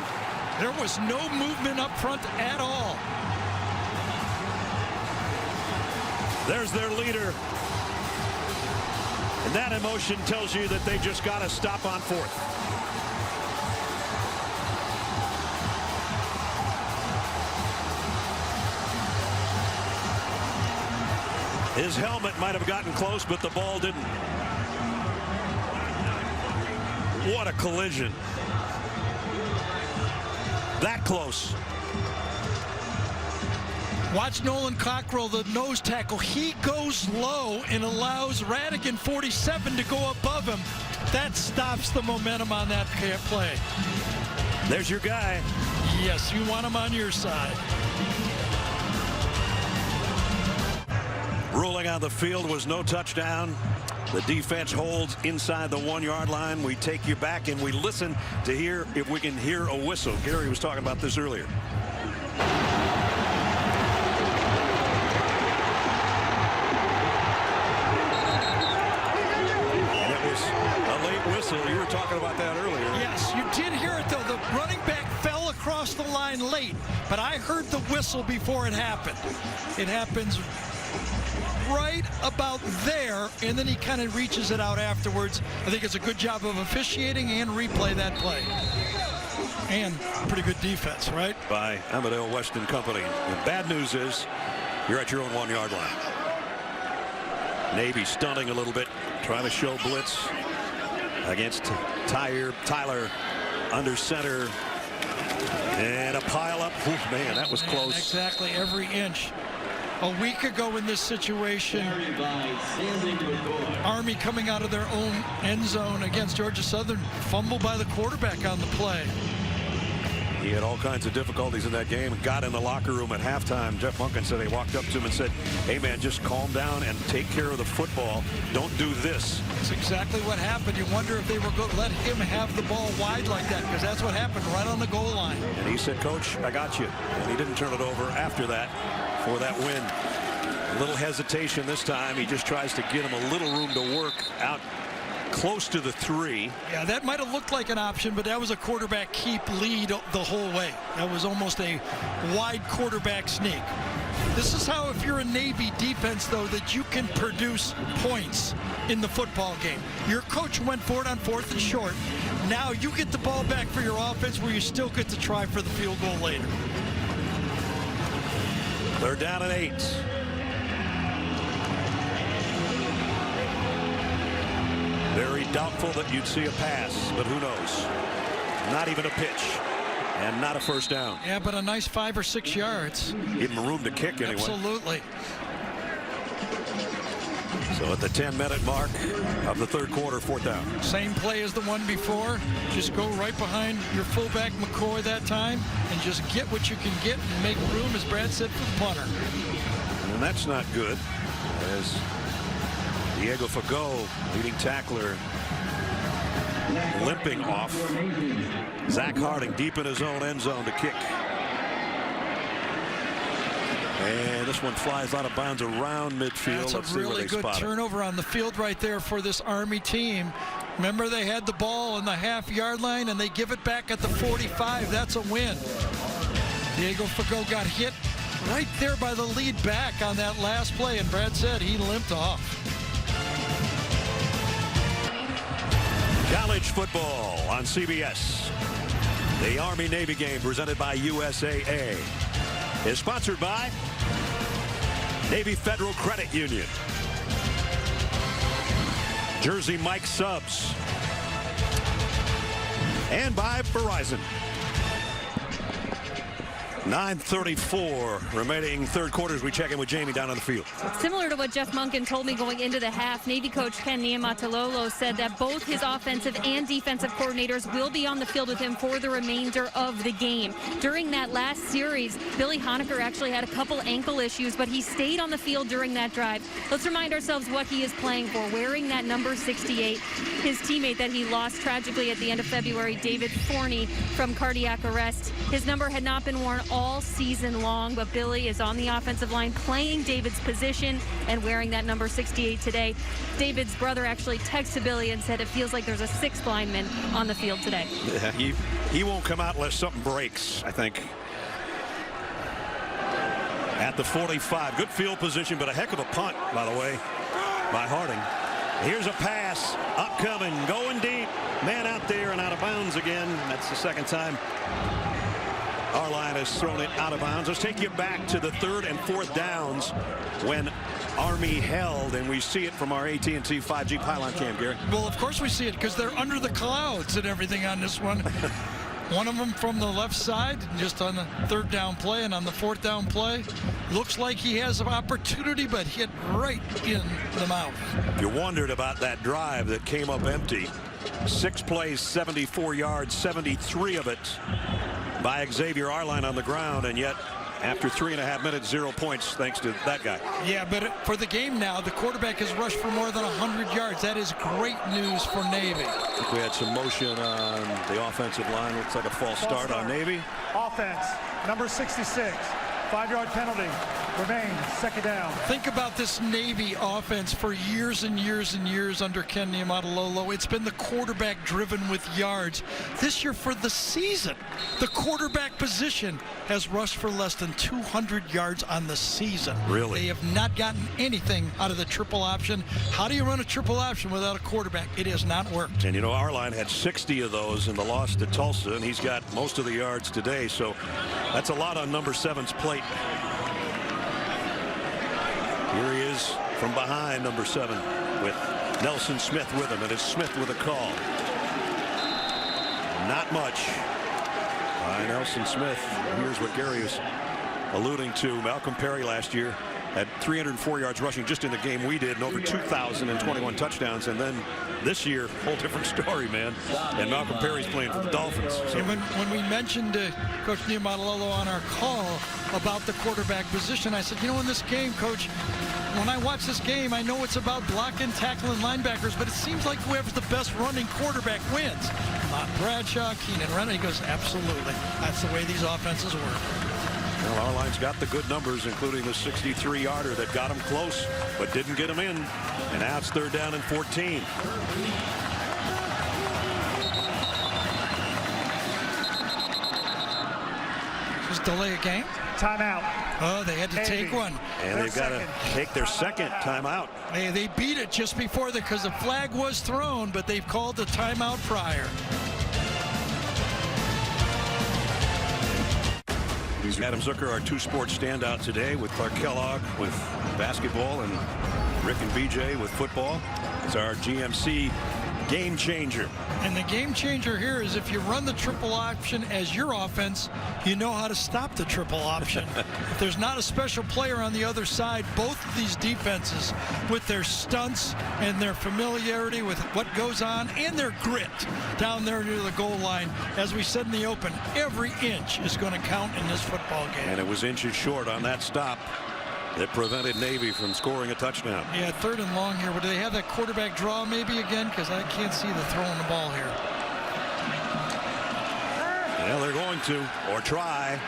There was no movement up front at all. There's their leader. And that emotion tells you that they just got to stop on fourth. His helmet might have gotten close, but the ball didn't. What a collision. That close. Watch Nolan Cockrell, the nose tackle. He goes low and allows Radigan 47 to go above him. That stops the momentum on that play. There's your guy. Yes, you want him on your side. Ruling on the field was no touchdown. The defense holds inside the 1-yard line. We take you back and we listen to hear if we can hear a whistle. Gary was talking about this earlier. And it was a late whistle. You were talking about that earlier. Yes, you did hear it though. The running back fell across the line late, but I heard the whistle before it happened. It happens right about there, and then he kind of reaches it out afterwards. I think it's a good job of officiating and replay that play. And pretty good defense, right? By Amadale Weston Company. The bad news is you're at your own 1-yard line. Navy stunting a little bit, trying to show blitz against Tyler under center. And a pile up. Ooh, man, that was close. Exactly, every inch. A week ago in this situation, Army coming out of their own end zone against Georgia Southern, fumbled by the quarterback on the play. He had all kinds of difficulties in that game and got in the locker room at halftime. Jeff Monken said they walked up to him and said, hey man, just calm down and take care of the football. Don't do this. That's exactly what happened. You wonder if they were going to let him have the ball wide like that, because that's what happened right on the goal line. And he said, Coach, I got you. And he didn't turn it over after that for that win. A little hesitation this time. He just tries to get him a little room to work out close to the 3. Yeah, that might have looked like an option, but that was a quarterback keep lead the whole way. That was almost a wide quarterback sneak. This is how, if you're a Navy defense, though, that you can produce points in the football game. Your coach went for it on 4th and short. Now you get the ball back for your offense where you still get to try for the field goal later. They're down at 8. Very doubtful that you'd see a pass, but who knows? Not even a pitch, and not a first down. Yeah, but a nice 5 or 6 yards. Give him room to kick anyway. Absolutely. So at the 10-minute mark of the 3rd quarter, 4th down. Same play as the one before. Just go right behind your fullback McCoy that time and just get what you can get and make room, as Brad said, for the punter. And that's not good, as Diego Fago, leading tackler, limping off. Zach Harding deep in his own end zone to kick. And this one flies out of bounds around midfield. That's a really good turnover on the field right there for this Army team. Remember, they had the ball on the half-yard line, and they give it back at the 45. That's a win. Diego Fago got hit right there by the lead back on that last play, and Brad said he limped off. College football on CBS. The Army-Navy game presented by USAA is sponsored by Navy Federal Credit Union, Jersey Mike Subs, and by Verizon. 9:34 remaining third quarter as we check in with Jamie down on the field. Similar to what Jeff Monken told me going into the half, Navy coach Ken Niumatalolo said that both his offensive and defensive coordinators will be on the field with him for the remainder of the game. During that last series, Billy Honecker actually had a couple ankle issues, but he stayed on the field during that drive. Let's remind ourselves what he is playing for, wearing that number 68. His teammate that he lost tragically at the end of February, David Forney, from cardiac arrest. His number had not been worn all season long, but Billy is on the offensive line playing David's position and wearing that number 68 today. David's brother actually texted Billy and said it feels like there's a sixth lineman on the field today. Yeah, he won't come out unless something breaks, I think. At the 45, good field position, but a heck of a punt, by the way, by Harding. Here's a pass, upcoming, going deep, man out there and out of bounds again. That's the second time our line has thrown it out of bounds. Let's take you back to the third and fourth downs when Army held, and we see it from our AT&T 5G pylon cam, Gary. Well, of course we see it because they're under the clouds and everything on this one. One of them from the left side, just on the third down play, and on the fourth down play, looks like he has an opportunity, but hit right in the mouth. You wondered about that drive that came up empty. 6 plays, 74 yards, 73 of it by Xavier Arline on the ground, and yet after 3.5 minutes, 0 points thanks to that guy. Yeah, but for the game now, the quarterback has rushed for more than 100 yards. That is great news for Navy. I think we had some motion on the offensive line. Looks like a false start on Navy. Offense, number 66. 5-yard penalty. Remains second down. Think about this Navy offense for years and years and years under Ken Niumatalolo. It's been the quarterback driven with yards. This year for the season, the quarterback position has rushed for less than 200 yards on the season. Really? They have not gotten anything out of the triple option. How do you run a triple option without a quarterback? It has not worked. And you know, our line had 60 of those in the loss to Tulsa, and he's got most of the yards today, so that's a lot on number 7's plate. Here he is from behind, number 7, with Nelson Smith with him, and it's Smith with a call. Not much by Nelson Smith. Here's what Gary was alluding to. Malcolm Perry last year had 304 yards rushing just in the game we did, and over 2,021 touchdowns. And then this year, whole different story, man. And Malcolm Perry's playing for the Dolphins. So. And when we mentioned Coach Niumatalolo on our call about the quarterback position, I said, you know, in this game, Coach, when I watch this game, I know it's about blocking, tackling linebackers, but it seems like whoever's the best running quarterback wins. Bradshaw, Keenan Renner. He goes, absolutely. That's the way these offenses work. Well, our line's got the good numbers, including the 63-yarder that got him close, but didn't get him in. And now it's third down and 14. Just delay a game? Timeout. Oh, they had to take one. And they've got to take their second timeout. They beat it just before because the flag was thrown, but they've called the timeout prior. Adam Zucker, our two-sport standout today, with Clark Kellogg with basketball and Rick and BJ with football. It's our GMC game changer. And the game changer here is if you run the triple option as your offense, you know how to stop the triple option. If there's not a special player on the other side, both of these defenses, with their stunts and their familiarity with what goes on and their grit down there near the goal line, as we said in the open, every inch is going to count in this football game. And it was inches short on that stop that prevented Navy from scoring a touchdown. Yeah, third and long here. But do they have that quarterback draw maybe again? Because I can't see the throwing the ball here. Well, they're going to, or try.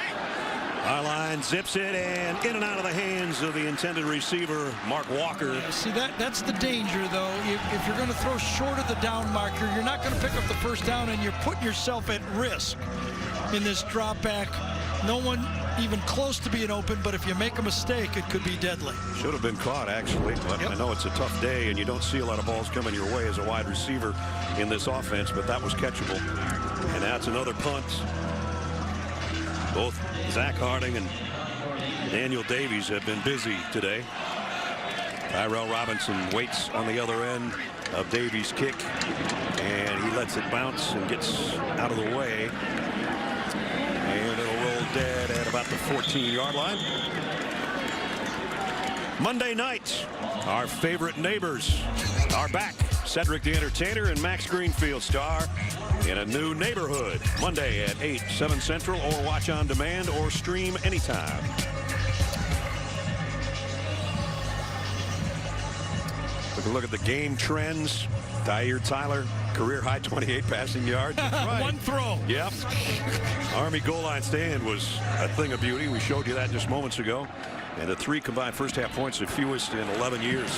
Our line zips it and in and out of the hands of the intended receiver, Mark Walker. Yeah, see, that's the danger, though. If you're going to throw short of the down marker, you're not going to pick up the first down, and you're putting yourself at risk in this drop back. No one even close to being open, but if you make a mistake, it could be deadly. Should have been caught, actually, but I know it's a tough day, and you don't see a lot of balls coming your way as a wide receiver in this offense, but that was catchable. And that's another punt. Both Zach Harding and Daniel Davies have been busy today. Tyrell Robinson waits on the other end of Davies' kick, and he lets it bounce and gets out of the way. And it'll roll dead at about the 14-yard line. Monday night, our favorite neighbors are back. Cedric the Entertainer and Max Greenfield star in a new neighborhood. Monday at 8, 7 Central, or watch on demand or stream anytime. Take a look at the game trends. Tyler, career high 28 passing yards. Right. One throw. Yep. Army goal line stand was a thing of beauty. We showed you that just moments ago. And the 3 combined first half points, the fewest in 11 years.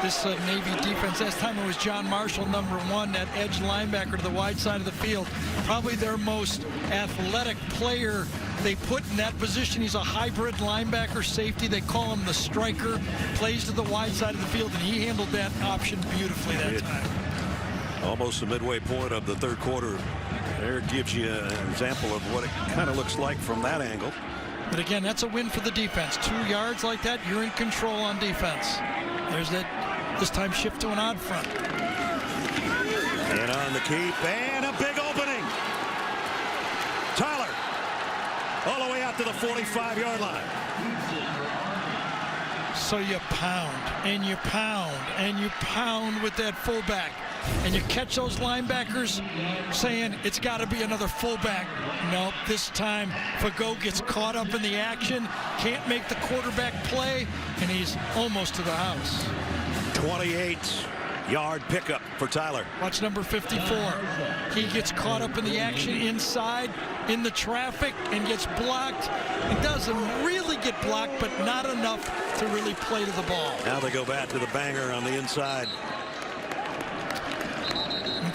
This Navy defense, last time it was John Marshall, number 1, that edge linebacker to the wide side of the field. Probably their most athletic player they put in that position. He's a hybrid linebacker safety. They call him the striker. Plays to the wide side of the field, and he handled that option beautifully that time. Almost the midway point of the third quarter. There gives you an example of what it kind of looks like from that angle. But again, that's a win for the defense. 2 yards like that, you're in control on defense. There's that, this time shift to an odd front. And on the keep, and a big opening. Tyler, all the way out to the 45-yard line. So you pound, and you pound, and you pound with that fullback. And you catch those linebackers saying it's got to be another fullback. Nope, this time Fago gets caught up in the action, can't make the quarterback play, and he's almost to the house. 28-yard pickup for Tyler. Watch number 54. He gets caught up in the action inside, in the traffic, and gets blocked. He doesn't really get blocked, but not enough to really play to the ball. Now they go back to the banger on the inside.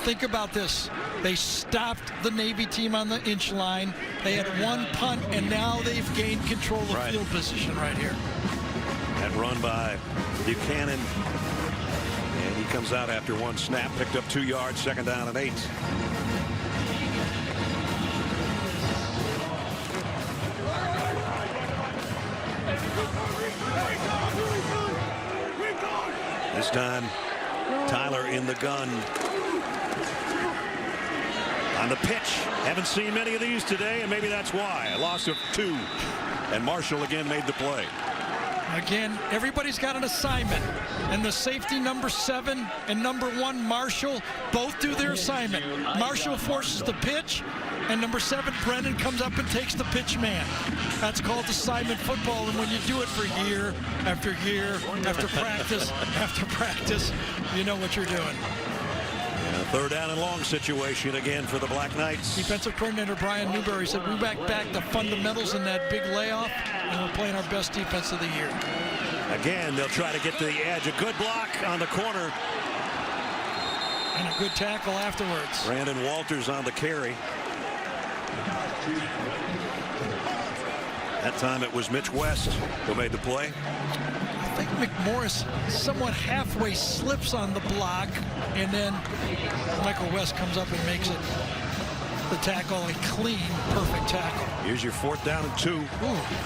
Think about this. They stopped the Navy team on the inch line. They had 1 punt, and now they've gained control of field position right here. That run by Buchanan. And he comes out after 1 snap, picked up 2 yards, 2nd down and 8. This time, Tyler in the gun. On the pitch, haven't seen many of these today, and maybe that's why. A loss of 2, and Marshall again made the play. Again, everybody's got an assignment, and the safety number 7 and number 1, Marshall, both do their assignment. Marshall forces the pitch, and number 7, Brennan, comes up and takes the pitch man. That's called assignment football, and when you do it for year after year, after practice, after practice, you know what you're doing. A 3rd down and long situation again for the Black Knights. Defensive coordinator Brian Newberry said, we back the fundamentals in that big layoff, and we're playing our best defense of the year. Again, they'll try to get to the edge. A good block on the corner. And a good tackle afterwards. Brandon Walters on the carry. That time it was Mitch West who made the play. I think McMorris somewhat halfway slips on the block, and then Michael West comes up and makes it the tackle, a clean, perfect tackle. Here's your 4th down and 2. Ooh,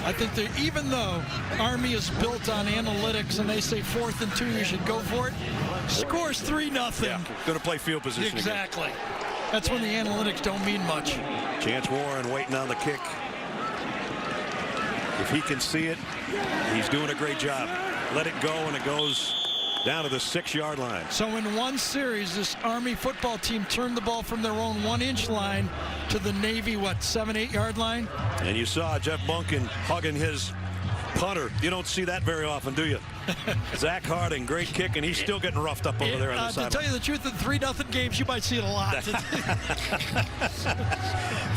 I think that even though Army is built on analytics and they say 4th and 2, you should go for it, scores 3-0. Yeah, going to play field position. Exactly. Again. That's when the analytics don't mean much. Chance Warren waiting on the kick. If he can see it, he's doing a great job. Let it go, and it goes down to the 6-yard line. So in one series, this Army football team turned the ball from their own 1-inch line to the Navy, 7-8-yard line? And you saw Jeff Bunkin hugging his punter. You don't see that very often, do you? Zach Harding, great kick, and he's still getting roughed up over there on the side. To tell you the truth, in 3-0 games, you might see it a lot.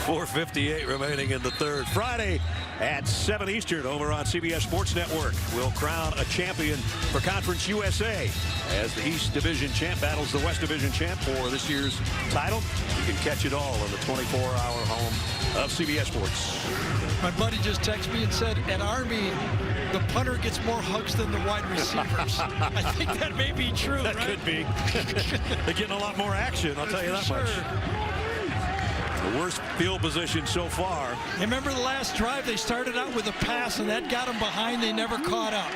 4:58 remaining in the 3rd. Friday at 7 Eastern over on CBS Sports Network. We'll crown a champion for Conference USA as the East Division champ battles the West Division champ for this year's title. You can catch it all on the 24-hour home of CBS Sports. My buddy just texted me and said, at Army, the punter gets more hugs than the wide receivers. I think that may be true, that right? Could be. They're getting a lot more action, I'll tell you that much. The worst field position so far. You remember the last drive, they started out with a pass, and that got them behind. They never caught up.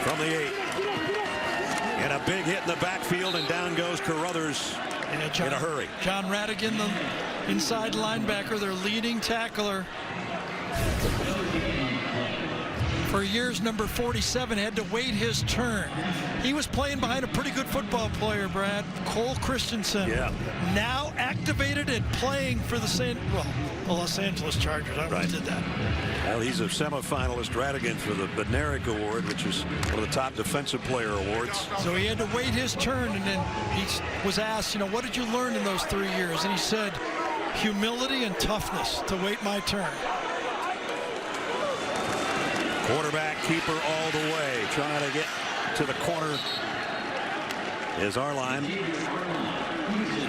From the 8. And a big hit in the backfield, and down goes Carruthers in a hurry. John Radigan, the inside linebacker, their leading tackler. For years, number 47 had to wait his turn. He was playing behind a pretty good football player, Brad, Cole Christensen. Yeah. Now activated and playing for the Los Angeles Chargers. I did that. Well, he's a semifinalist, Radigan, for the Bednarik Award, which is one of the top defensive player awards. So he had to wait his turn, and then he was asked, what did you learn in those 3 years? And he said, humility and toughness to wait my turn. Quarterback keeper all the way, trying to get to the corner is Arline.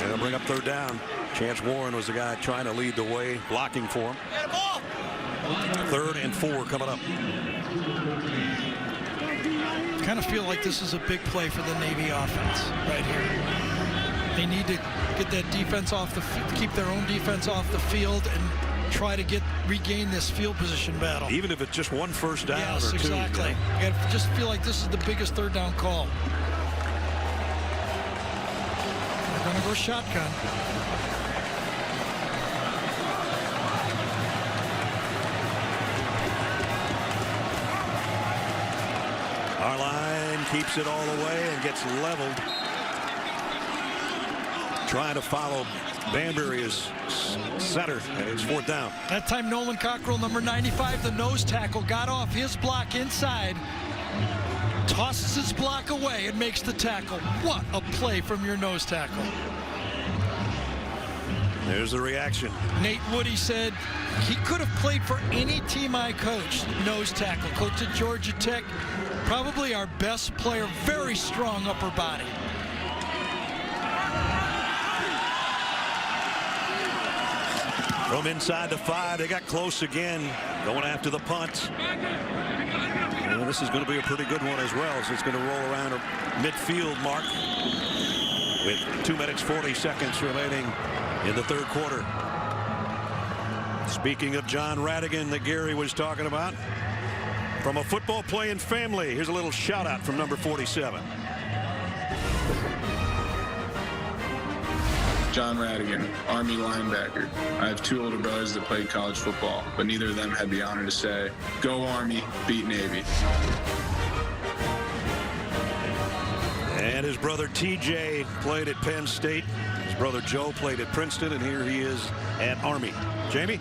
They'll bring up third down. Chance Warren was the guy trying to lead the way, blocking for him. 3rd and 4 coming up. Kind of feel like this is a big play for the Navy offense right here. They need to get that defense off the keep their own defense off the field and try to regain this field position battle. Even if it's just one first down yes, or two. Exactly. You gotta just feel like this is the biggest third down call. They're going to go shotgun. Arline keeps it all the way and gets leveled. Trying to follow Banbury as center, and it's 4th down. That time Nolan Cockrell, number 95, the nose tackle, got off his block inside, tosses his block away and makes the tackle. What a play from your nose tackle. There's the reaction. Nate Woody said he could have played for any team I coached. Nose tackle, coach at Georgia Tech, probably our best player, very strong upper body. From inside the 5, they got close again, going after the punt. And this is going to be a pretty good one as well, so it's going to roll around a midfield mark with 2 minutes 40 seconds remaining in the 3rd quarter. Speaking of John Radigan that Gary was talking about, from a football playing family, here's a little shout out from number 47. John Radigan, Army linebacker. I have 2 older brothers that played college football, but neither of them had the honor to say, "Go Army, beat Navy." And his brother TJ played at Penn State. His brother Joe played at Princeton, and here he is at Army. Jamie?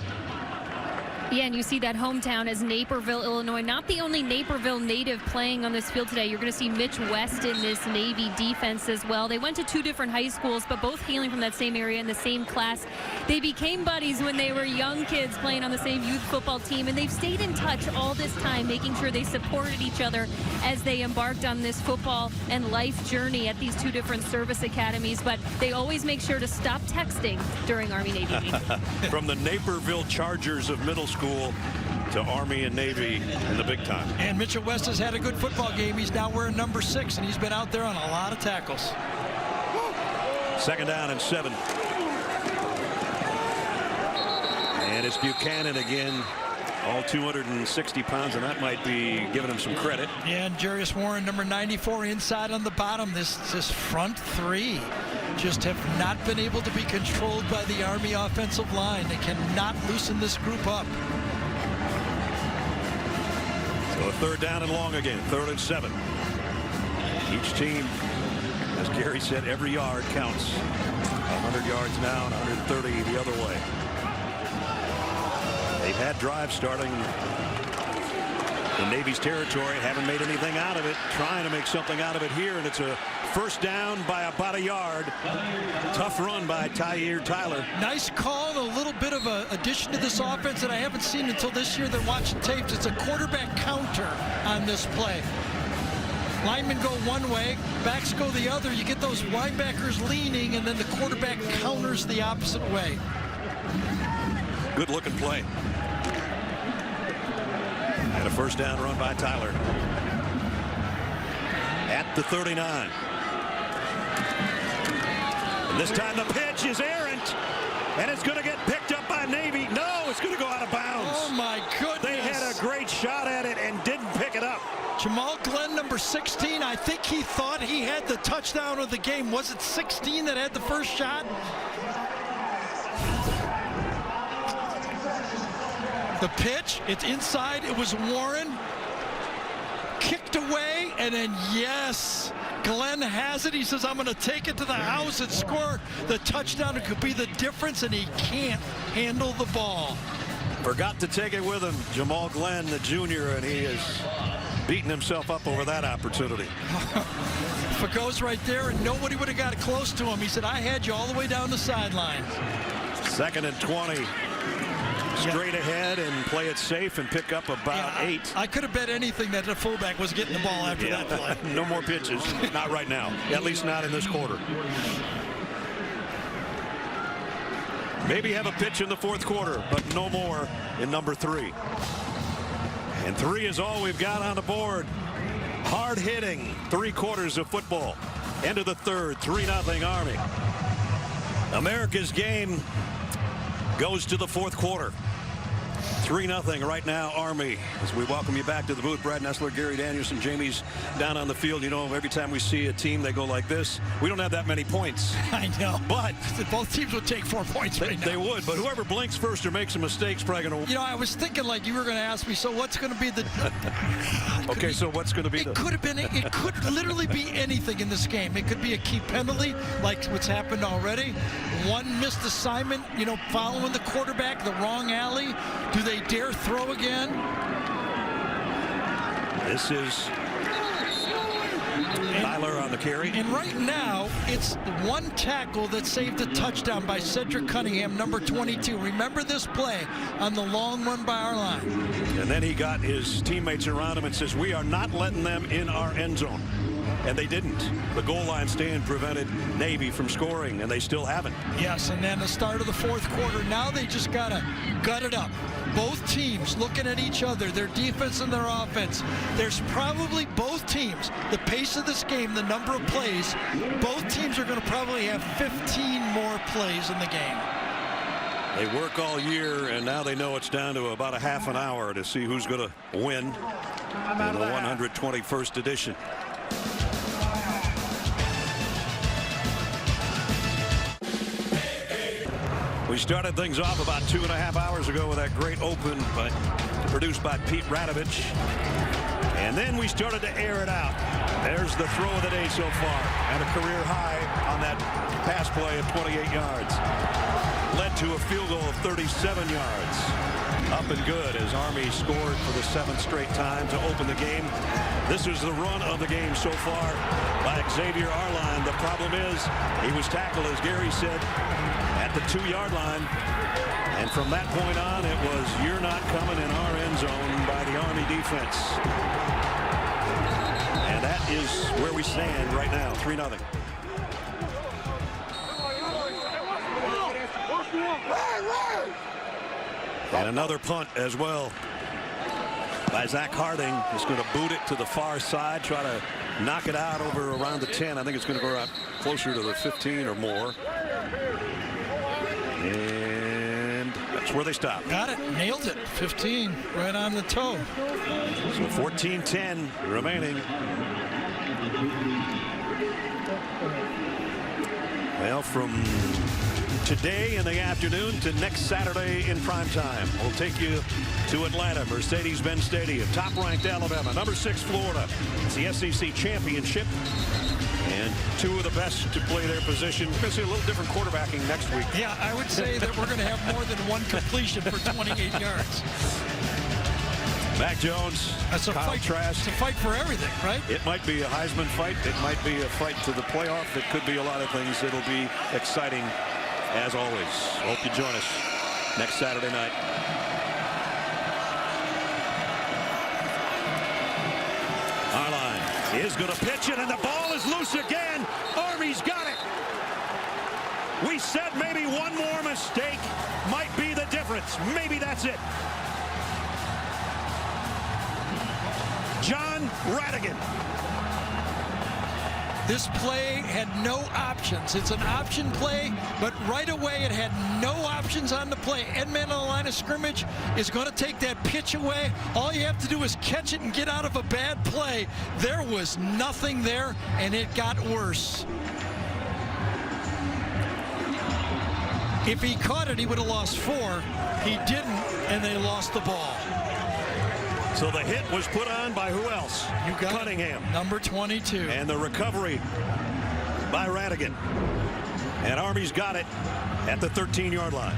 Yeah, and you see that hometown as Naperville, Illinois. Not the only Naperville native playing on this field today. You're going to see Mitch West in this Navy defense as well. They went to 2 different high schools, but both hailing from that same area in the same class. They became buddies when they were young kids playing on the same youth football team, and they've stayed in touch all this time, making sure they supported each other as they embarked on this football and life journey at these 2 different service academies. But they always make sure to stop texting during Army-Navy games. From the Naperville Chargers of middle school to Army and Navy in the big time. And Mitchell West has had a good football game. He's now wearing number 6, and he's been out there on a lot of tackles. 2nd down and 7. And it's Buchanan again, all 260 pounds, and that might be giving him some credit. Yeah, and Jarius Warren, number 94, inside on the bottom. This front 3 just have not been able to be controlled by the Army offensive line. They cannot loosen this group up. So a 3rd down and long again, 3rd and 7. Each team, as Gary said, every yard counts. 100 yards now and 130 the other way. They've had drives starting in Navy's territory, haven't made anything out of it, trying to make something out of it here, and it's a 1st down by about a yard. Tough run by Tyler. Nice call, a little bit of an addition to this offense that I haven't seen until this year. They're watching tapes. It's a quarterback counter on this play. Linemen go one way, backs go the other. You get those linebackers leaning, and then the quarterback counters the opposite way. Good looking play. And a 1st down run by Tyler. At the 39. And this time the pitch is errant. And it's going to get picked up by Navy. No, it's going to go out of bounds. Oh, my goodness. They had a great shot at it and didn't pick it up. Jamal Glenn, number Number 16, I think he thought he had the touchdown of the game. Was it 16 that had the first shot? The pitch, it's inside. It was Warren. Kicked away, and then, yes, Glenn has it. He says, I'm going to take it to the house and score the touchdown. It could be the difference, and he can't handle the ball. Forgot to take it with him, Jamal Glenn, the junior, and he is beating himself up over that opportunity. If it goes right there, and nobody would have got close to him. He said, I had you all the way down the sideline. 2nd and 20. Straight ahead and play it safe and pick up about 8. I could have bet anything that the fullback was getting the ball after that play. No more pitches. Not right now. At least not in this quarter. Maybe have a pitch in the 4th quarter, but no more in number 3. And 3 is all we've got on the board. Hard hitting 3 quarters of football. End of the 3rd, 3-0 Army. America's game goes to the 4th quarter. 3-0 right now, Army. As we welcome you back to the booth, Brad Nessler, Gary Danielson, Jamie's down on the field. You know, every time we see a team, they go like this. We don't have that many points. I know. But both teams would take 4 points right now. They would, but whoever blinks first or makes a mistake is probably going to... You know, I was thinking like you were going to ask me, so what's going to be the... Okay, so what's going to be it could have been, it could literally be anything in this game. It could be a key penalty, like what's happened already. One missed assignment, you know, following the quarterback, the wrong alley. Do they dare throw again? This is Tyler on the carry. And right now, it's one tackle that saved a touchdown by Cedric Cunningham, number 22. Remember this play on the long run by our line. And then he got his teammates around him and says, we are not letting them in our end zone. And they didn't. The goal line stand prevented Navy from scoring, and they still haven't. Yes, and then the start of the 4th quarter. Now they just got to gut it up. Both teams looking at each other, their defense and their offense. There's probably both teams, the pace of this game, the number of plays, both teams are going to probably have 15 more plays in the game. They work all year, and now they know it's down to about a half an hour to see who's going to win in the 121st edition. We started things off about 2.5 hours ago with that great open produced by Pete Radovich. And then we started to air it out. There's the throw of the day so far. And a career high on that pass play of 28 yards. Led to a field goal of 37 yards. Up and good as Army scored for the 7th straight time to open the game. This was the run of the game so far by Xavier Arline. The problem is he was tackled, as Gary said, at the 2-yard line. And from that point on, it was you're not coming in our end zone by the Army defense. And that is where we stand right now, 3-0. And another punt as well by Zach Harding. Is going to boot it to the far side, try to knock it out over around the 10. I think it's going to go out closer to the 15 or more. And that's where they stop. Got it. Nailed it. 15 right on the toe. So 14-10 remaining. Well, from today in the afternoon to next Saturday in prime time, we'll take you to Atlanta, Mercedes-Benz Stadium. Top-ranked Alabama, number 6 Florida. It's the SEC championship. And 2 of the best to play their position. We're going to see a little different quarterbacking next week. Yeah, I would say that we're going to have more than one completion for 28 yards. Mac Jones, that's a Kyle fight. Trask. It's a fight for everything, right? It might be a Heisman fight. It might be a fight to the playoff. It could be a lot of things. It'll be exciting as always. Hope you join us next Saturday night. Arline is going to pitch it, and the ball is loose again. Army's got it. We said maybe one more mistake might be the difference. Maybe that's it. John Radigan This play had no options. It's an option play, but right away it had no options on the play. Edman on the line of scrimmage is going to take that pitch away. All you have to do is catch it and get out of a bad play. There was nothing there, and it got worse. If he caught it, he would have lost 4. He didn't, and they lost the ball. So the hit was put on by who else? You got Cunningham. It. Number 22. And the recovery by Radigan. And Army's got it at the 13-yard line.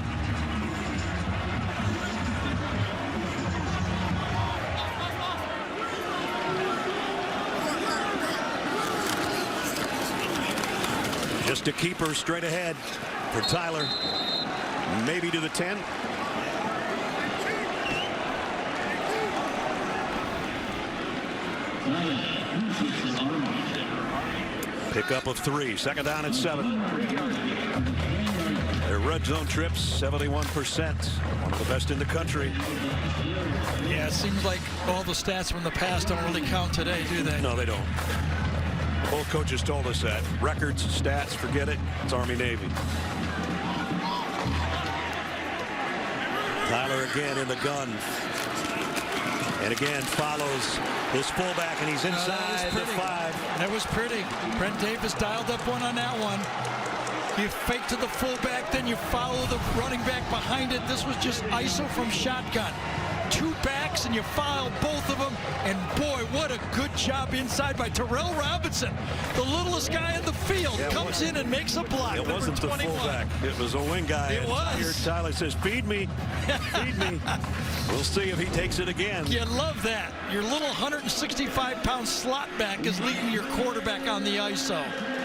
Just a keeper straight ahead for Tyler. Maybe to the 10. Pick up of 3. Second down and 7. Their red zone trips, 71%. One of the best in the country. Yeah, it seems like all the stats from the past don't really count today, do they? No, they don't. Both coaches told us that. Records, stats, forget it. It's Army-Navy. Tyler again in the gun. And again follows his fullback, and he's inside the 5. That was pretty. Brent Davis dialed up one on that one. You fake to the fullback, then you follow the running back behind it. This was just ISO from shotgun. 2 backs, and you foul both of them. And boy, what a good job inside by Terrell Robinson. The littlest guy in the field comes in and makes a block. It wasn't the fullback. It was a wing guy. It was. Here Tyler says, feed me. Feed me. We'll see if he takes it again. You love that. Your little 165-pound slot back is leading your quarterback on the ISO.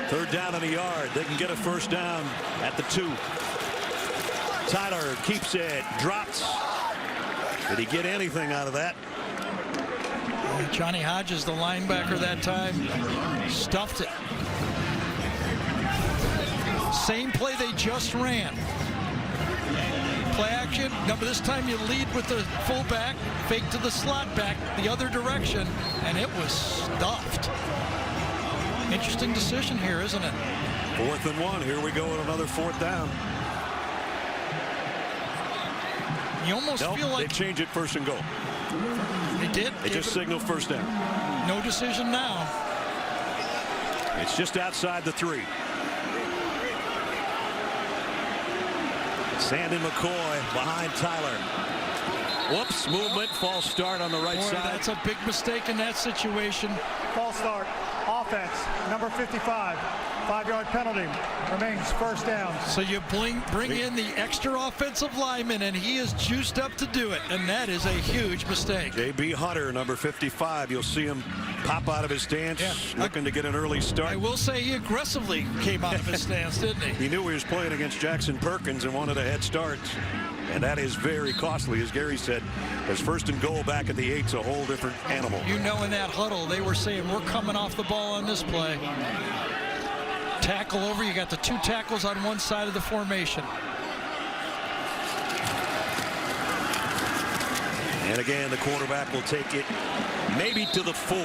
3rd down and a yard. They can get a 1st down at the 2. Tyler keeps it. Drops. Did he get anything out of that? Johnny Hodges, the linebacker that time, stuffed it. Same play they just ran. Play action. Number this time you lead with the fullback, fake to the slot back the other direction, and it was stuffed. Interesting decision here, isn't it? 4th and 1. Here we go with another 4th down. You almost feel like they change it 1st and goal. They did. They just signaled 1st down. No decision now. It's just outside the 3. Sandon McCoy behind Tyler. Whoops, movement, false start on the right side. That's a big mistake in that situation. False start, offense, number 55. 5-yard penalty, remains 1st down. So you bring in the extra offensive lineman, and he is juiced up to do it, and that is a huge mistake. J.B. Hunter, number 55. You'll see him pop out of his stance, looking to get an early start. I will say he aggressively came out of his stance, didn't he? He knew he was playing against Jackson Perkins and wanted a head start. And that is very costly, as Gary said. As 1st and goal back at the 8's a whole different animal. You know, in that huddle, they were saying, we're coming off the ball on this play. Tackle over, you got the 2 tackles on one side of the formation. And again, the quarterback will take it maybe to the 4.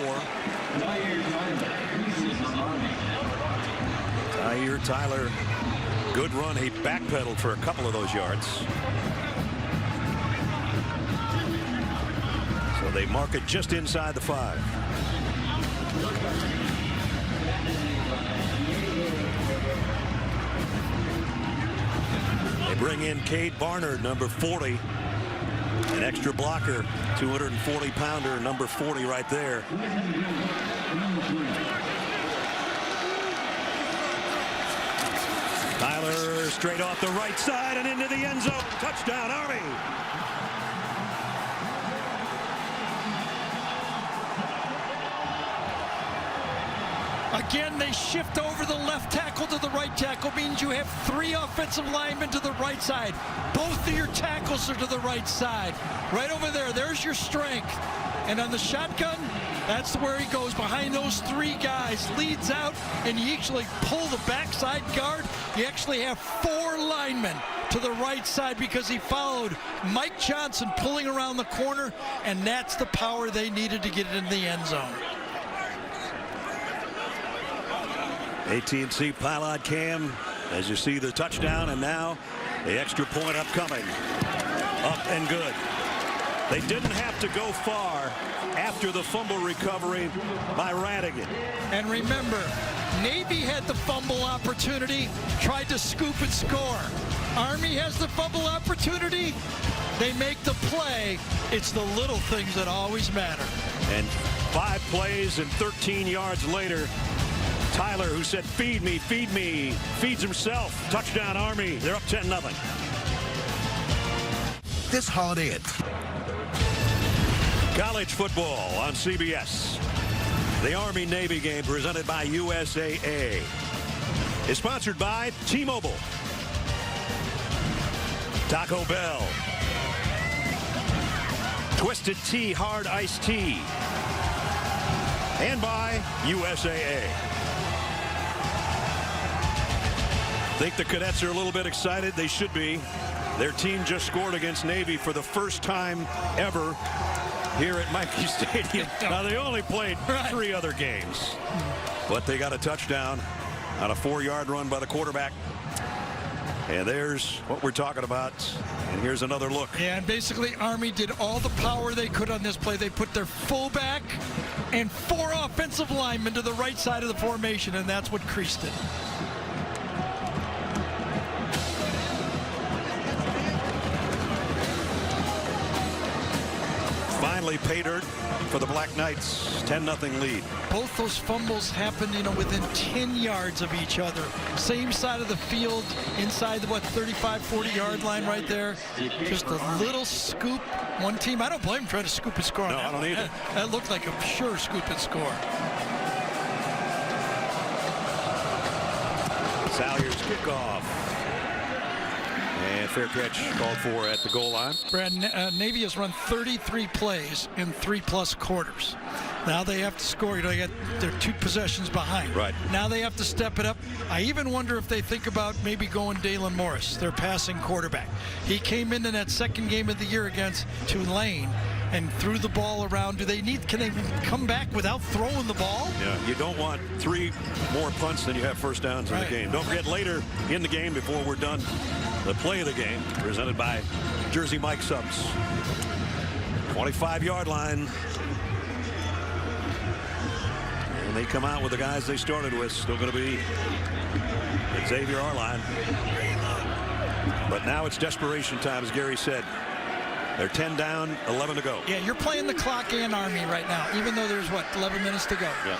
Tyler, good run. He backpedaled for a couple of those yards. So they mark it just inside the 5. They bring in Cade Barnard, number 40. An extra blocker, 240-pounder, number 40 right there. Tyler straight off the right side and into the end zone. Touchdown, Army. Again, they shift over the left tackle to the right tackle, means you have 3 offensive linemen to the right side. Both of your tackles are to the right side. Right over there, there's your strength. And on the shotgun, that's where he goes, behind those 3 guys, leads out, and you actually pull the backside guard. You actually have 4 linemen to the right side because he followed Mike Johnson pulling around the corner, and that's the power they needed to get it in the end zone. AT&T Pilot Cam, as you see the touchdown, and now the extra point upcoming. Up and good. They didn't have to go far after the fumble recovery by Radigan. And remember, Navy had the fumble opportunity, tried to scoop and score. Army has the fumble opportunity. They make the play. It's the little things that always matter. And 5 plays and 13 yards later, Tyler, who said, feed me, feeds himself. Touchdown, Army. They're up 10-0. This holiday at College football on CBS. The Army-Navy game presented by USAA is sponsored by T-Mobile, Taco Bell, Twisted Tea Hard Iced Tea, and by USAA. Think the cadets are a little bit excited? They should be. Their team just scored against Navy for the first time ever here at Mikey Stadium. Now, they only played 3 other games, but they got a touchdown on a 4-yard run by the quarterback. And there's what we're talking about. And here's another look. Yeah, and basically Army did all the power they could on this play. They put their fullback and 4 offensive linemen to the right side of the formation, and that's what creased it. Finally pay dirt for the Black Knights. 10-0 lead. Both those fumbles happened, within 10 yards of each other. Same side of the field, inside the, 35, 40-yard line right there. Just a little scoop. One team, I don't blame them trying to scoop and score. No, I don't either. That looked like a sure scoop and score. Salyer's kickoff. And fair catch called for at the goal line. Brad, Navy has run 33 plays in 3+ quarters. Now they have to score. They're 2 possessions behind. Right. Now they have to step it up. I even wonder if they think about maybe going Dalen Morris, their passing quarterback. He came in that second game of the year against Tulane and threw the ball around. Can they come back without throwing the ball? Yeah, you don't want 3 more punts than you have first downs in the game. Don't forget, later in the game, before we're done, the play of the game presented by Jersey Mike Subs. 25-yard line. And they come out with the guys they started with. Still going to be Xavier Arline. But now it's desperation time, as Gary said. They're 10 down, 11 to go. Yeah, you're playing the clock and Army right now, even though there's, 11 minutes to go. Yeah.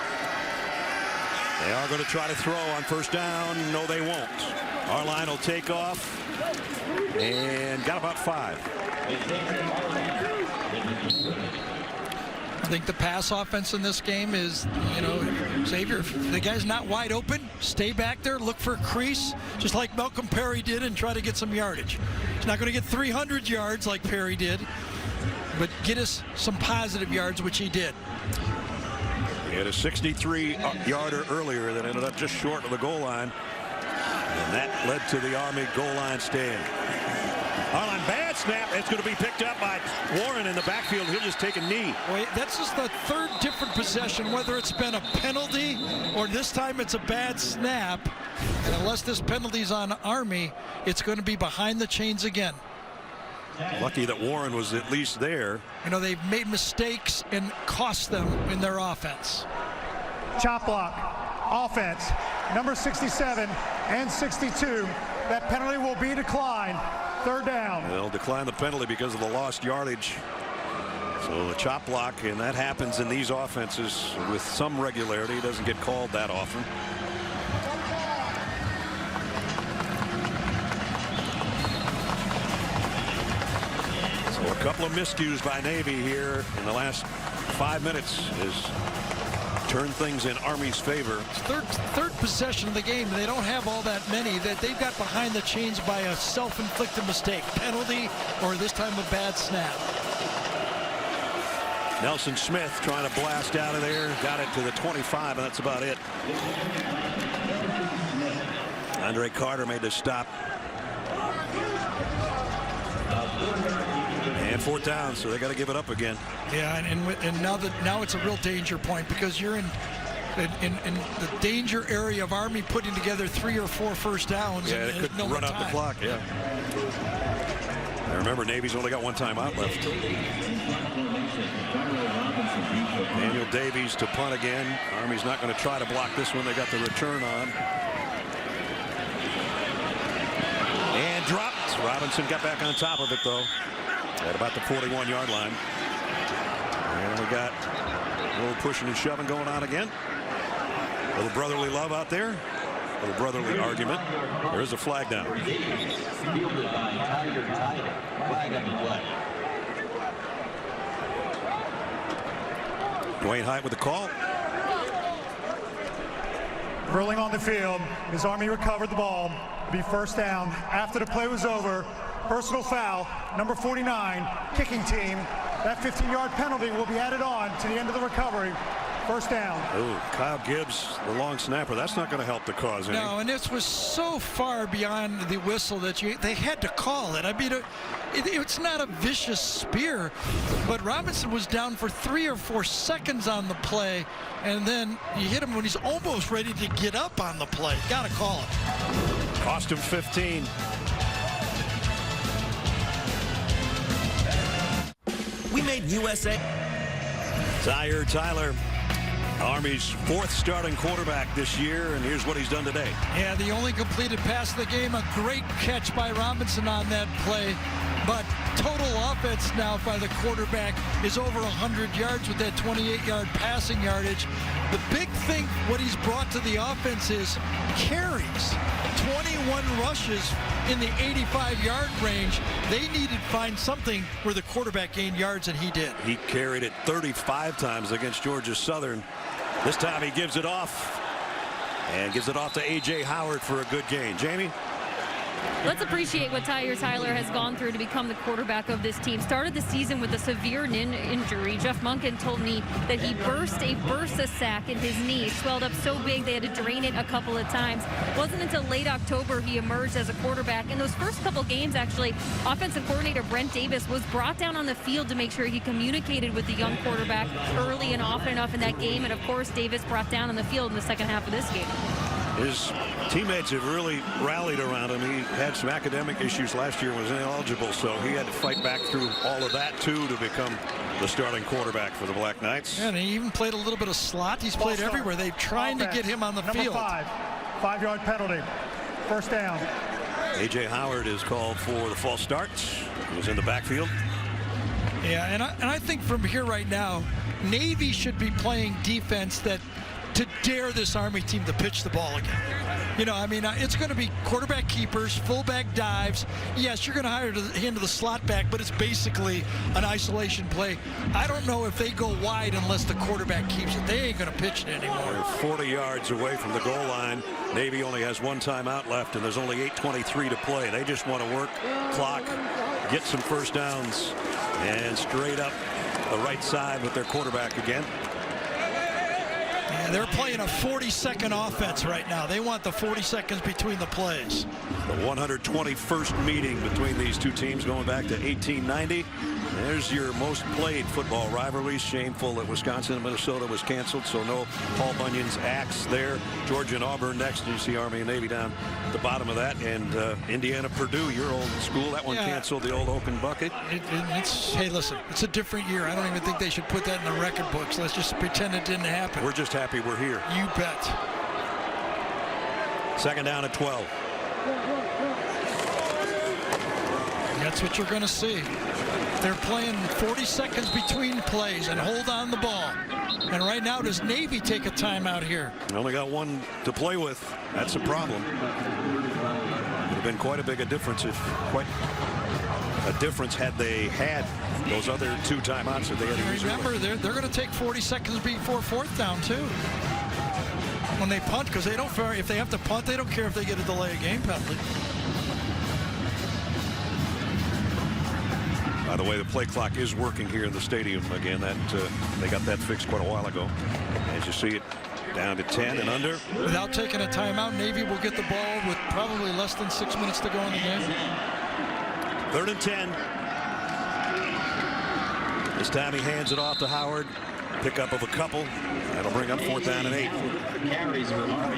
They are going to try to throw on first down. No, they won't. Arline will take off and got about 5. I think the pass offense in this game is, Xavier, if the guy's not wide open, stay back there, look for a crease, just like Malcolm Perry did, and try to get some yardage. He's not going to get 300 yards like Perry did, but get us some positive yards, which he did. He had a 63-yarder earlier that ended up just short of the goal line, and that led to the Army goal line stand. Arline, bad snap. It's going to be picked up by Warren in the backfield. He'll just take a knee. Wait, that's just the 3rd different possession, whether it's been a penalty or this time it's a bad snap. And unless this penalty's on Army, it's going to be behind the chains again. Lucky that Warren was at least there. They've made mistakes and cost them in their offense. Chop block, offense, number 67 and 62. That penalty will be declined. 3rd down. They'll decline the penalty because of the lost yardage. So the chop block, and that happens in these offenses with some regularity. It doesn't get called that often. So a couple of miscues by Navy here in the last 5 minutes has turned things in Army's favor. Third possession of the game. They don't have all that many. That they've got behind the chains by a self-inflicted mistake, penalty, or this time a bad snap. Nelson Smith trying to blast out of there, got it to the 25, and that's about it. Andre Carter made the stop. And 4th down, so they got to give it up again. Yeah, and now it's a real danger point because you're in in the danger area of Army putting together 3 or 4 first downs. Yeah, and it could no run more out the time. clock, yeah. I remember Navy's only got 1 timeout left. Daniel Davies to punt again. Army's not going to try to block this one. They got the return on. And dropped. Robinson got back on top of it, though, at about the 41-yard line. And we got a little pushing and shoving going on again. A little brotherly love out there. A little brotherly argument. There is a flag down. Dwayne Hyatt with the call. Rolling on the field as Army recovered the ball. Be first down. After the play was over, personal foul, number 49, kicking team. That 15-yard penalty will be added on to the end of the recovery. First down. Oh, Kyle Gibbs, the long snapper. That's not going to help the cause any. No, and this was so far beyond the whistle that they had to call it. I mean, it's not a vicious spear, but Robinson was down for 3 or 4 seconds on the play, and then you hit him when he's almost ready to get up on the play. Got to call it. Cost him 15. We made USA. Tyre Tyler, Army's 4th starting quarterback this year, and here's what he's done today. Yeah, the only completed pass of the game, a great catch by Robinson on that play. But total offense now by the quarterback is over 100 yards with that 28-yard passing yardage. The big thing, what he's brought to the offense is carries. 21 rushes in the 85-yard range. They needed to find something where the quarterback gained yards, and he did. He carried it 35 times against Georgia Southern. This time he gives it off, and gives it off to A.J. Howard for a good gain. Jamie? Let's appreciate what Tyre Tyler has gone through to become the quarterback of this team. Started the season with a severe injury. Jeff Munkin told me that he burst a bursa sac in his knee. It swelled up so big they had to drain it a couple of times. It wasn't until late October he emerged as a quarterback. In those first couple games, actually, offensive coordinator Brent Davis was brought down on the field to make sure he communicated with the young quarterback early and often enough in that game. And, of course, Davis brought down on the field in the second half of this game. His teammates have really rallied around him. He had some academic issues last year, was ineligible, so he had to fight back through all of that, too, to become the starting quarterback for the Black Knights. Yeah, and he even played a little bit of slot. He's played everywhere. They're trying to get him on the field. Number 5-yard penalty. First down. A.J. Howard is called for the false start. He was in the backfield. Yeah, and I think from here right now, Navy should be playing defense to dare this Army team to pitch the ball again. You know, I mean, it's going to be quarterback keepers, fullback dives. Yes, you're going to handle the slot back, but it's basically an isolation play. I don't know if they go wide unless the quarterback keeps it. They ain't going to pitch it anymore. They're 40 yards away from the goal line. Navy only has 1 timeout left, and there's only 8:23 to play. They just want to work clock, get some first downs, and straight up the right side with their quarterback again. Yeah, they're playing a 40-second offense right now. They want the 40 seconds between the plays. The 121st meeting between these two teams going back to 1890. There's your most played football rivalries. Shameful that Wisconsin and Minnesota was canceled, so no Paul Bunyan's axe there. Georgia and Auburn next. You see Army and Navy down at the bottom of that. And Indiana-Purdue, your old school, that one canceled, the old Oaken Bucket. Hey, listen, it's a different year. I don't even think they should put that in the record books. Let's just pretend it didn't happen. We're just happy we're here. You bet. Second down at 12. That's what you're going to see. They're playing 40 seconds between plays and hold on the ball. And right now, does Navy take a timeout here? They only got 1 to play with. That's a problem. Would have been quite a big difference had they had those other 2 timeouts that they had to use. Remember, they're going to take 40 seconds before 4th down too. When they punt, because they don't. If they have to punt, they don't care if they get a delay of game penalty. By the way, the play clock is working here in the stadium again. That they got that fixed quite a while ago. As you see it, down to 10 and under. Without taking a timeout, Navy will get the ball with probably less than 6 minutes to go in the game. 3rd and 10. This time he hands it off to Howard. Pickup of a couple. That'll bring up 4th down and 8. Carries for Army.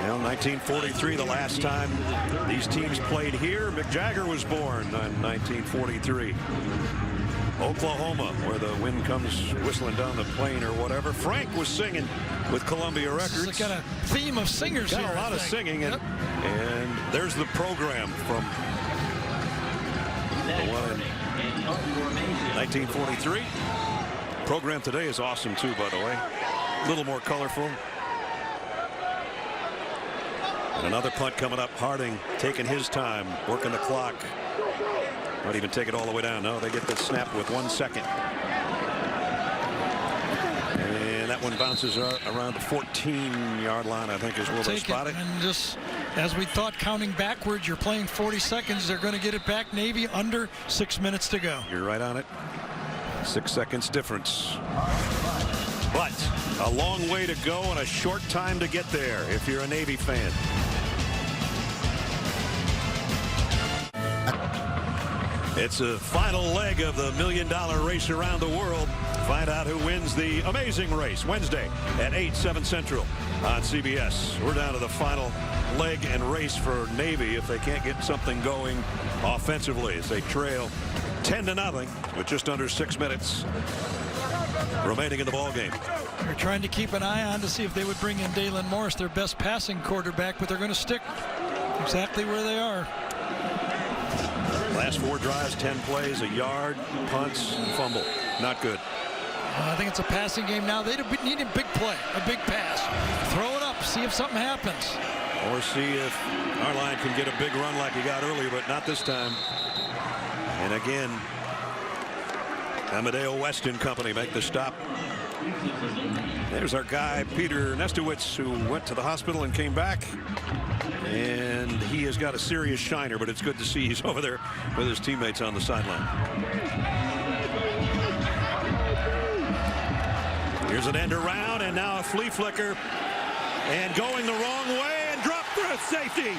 Well, 1943, the last time these teams played here. Mick Jagger was born in 1943. Oklahoma, where the wind comes whistling down the plain or whatever. Frank was singing with Columbia Records. It's got a theme of singers got here. A lot of singing, and there's the program from the one in 1943. Program today is awesome too, by the way. A little more colorful. And another punt coming up. Harding taking his time, working the clock. Might even take it all the way down. No, they get the snap with 1 second. And that one bounces around the 14-yard line, I think, is where they spot it. And just as we thought, counting backwards, you're playing 40 seconds. They're going to get it back. Navy under 6 minutes to go. You're right on it. 6 seconds difference. But a long way to go and a short time to get there if you're a Navy fan. It's a final leg of the $1 million race around the world. Find out who wins the amazing race Wednesday at 8, 7 Central on CBS. We're down to the final leg and race for Navy if they can't get something going offensively as they trail 10-0 with just under 6 minutes remaining in the ball game. They're trying to keep an eye on to see if they would bring in Dalen Morris, their best passing quarterback, but they're going to stick exactly where they are. Last 4 drives, 10 plays, a yard, punts, and fumble. Not good. I think it's a passing game now. They need a big play, a big pass. Throw it up, see if something happens. Or see if our line can get a big run like he got earlier, but not this time. And again, Amadeo West and company make the stop. There's our guy, Peter Nestowitz, who went to the hospital and came back. And he has got a serious shiner, but it's good to see he's over there with his teammates on the sideline. Here's an end around, and now a flea flicker. And going the wrong way and dropped for a safety.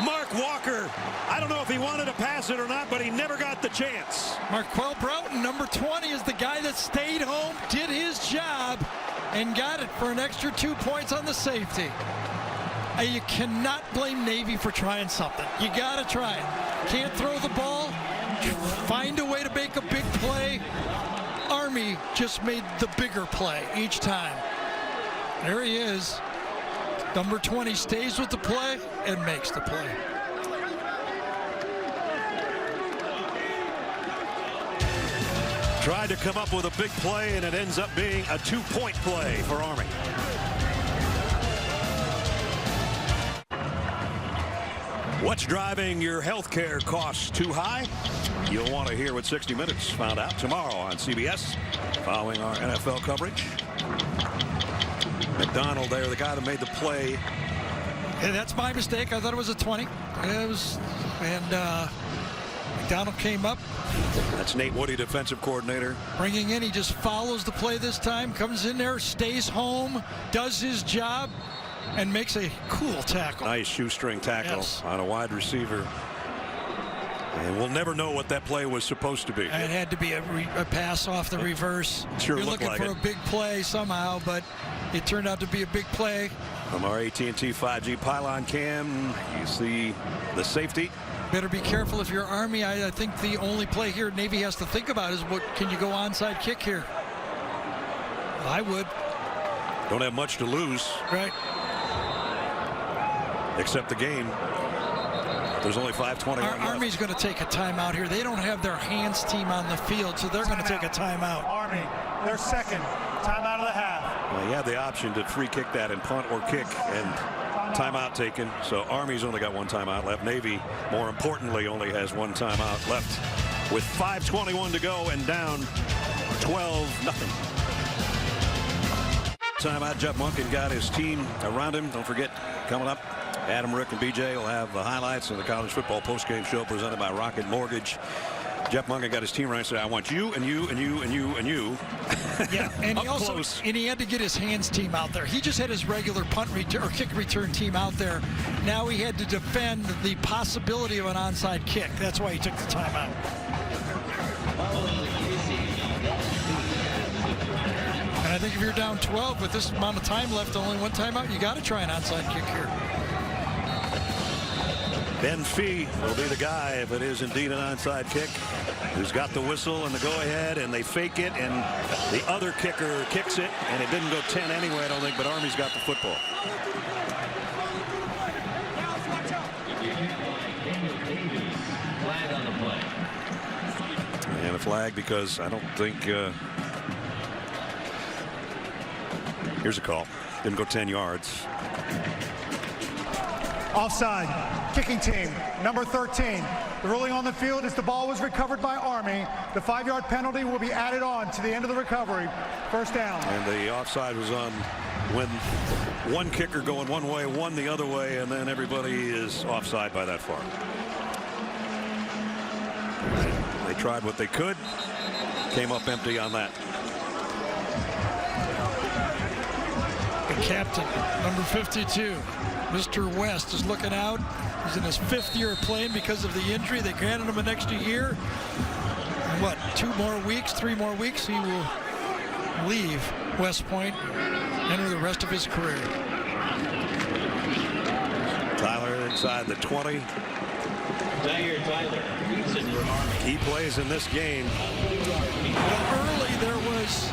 Mark Walker, I don't know if he wanted to pass it or not, but he never got the chance. Marquel Broughton, number 20, is the guy that stayed home, did his job, and got it for an extra 2 points on the safety. You cannot blame Navy for trying something. You got to try it. Can't throw the ball. Find a way to make a big play. Army just made the bigger play each time. There he is. Number 20 stays with the play and makes the play. Tried to come up with a big play, and it ends up being a 2-point play for Army. What's driving your health care costs too high? You'll want to hear what 60 Minutes found out tomorrow on CBS following our NFL coverage. McDonald there, the guy that made the play. Yeah, that's my mistake. I thought it was a 20. It was, and McDonald came up. That's Nate Woody, defensive coordinator. Bringing in, he just follows the play this time, comes in there, stays home, does his job, and makes a cool tackle. Nice shoestring tackle on a wide receiver. And we'll never know what that play was supposed to be. It had to be a pass off the reverse. Sure, you're looking for a big play somehow, but it turned out to be a big play. From our AT&T 5G pylon cam, you see the safety. Better be careful if you're Army. I think the only play here Navy has to think about is what can you go onside kick here? I would. Don't have much to lose. Right. Except the game. There's only 5:21 left. Army's going to take a timeout here. They don't have their hands team on the field, so they're going to take a timeout. Army, their second timeout of the half. Well, you have the option to free kick that and punt or kick, and timeout taken. So Army's only got 1 timeout left. Navy, more importantly, only has 1 timeout left with 5:21 to go and down 12-0. Timeout. Jeff Monken got his team around him. Don't forget, coming up, Adam, Rick, and BJ will have the highlights of the college football postgame show presented by Rocket Mortgage. Jeff Monken got his team right and said, I want you and you and you and you and you. Yeah, and he also and he had to get his hands team out there. He just had his regular punt return or kick return team out there. Now he had to defend the possibility of an onside kick. That's why he took the timeout. I think if you're down 12 with this amount of time left, only one timeout, you got to try an onside kick here. Ben Fee will be the guy if it is indeed an onside kick, who's got the whistle and the go-ahead, and they fake it, and the other kicker kicks it, and it didn't go 10 anyway, I don't think, but Army's got the football. Flag on the play. And a flag because I don't think here's a call. Didn't go 10 yards. Offside, kicking team, number 13. The ruling on the field is the ball was recovered by Army. The 5-yard penalty will be added on to the end of the recovery. First down. And the offside was on when one kicker going one way, one the other way, and then everybody is offside by that far. They tried what they could, came up empty on that. The captain, number 52, Mr. West, is looking out. He's in his 5th year of playing because of the injury. They granted him an extra year. And what, 3 more weeks, he will leave West Point, enter the rest of his career. Tyler inside the 20. Key plays in this game. Well, early there was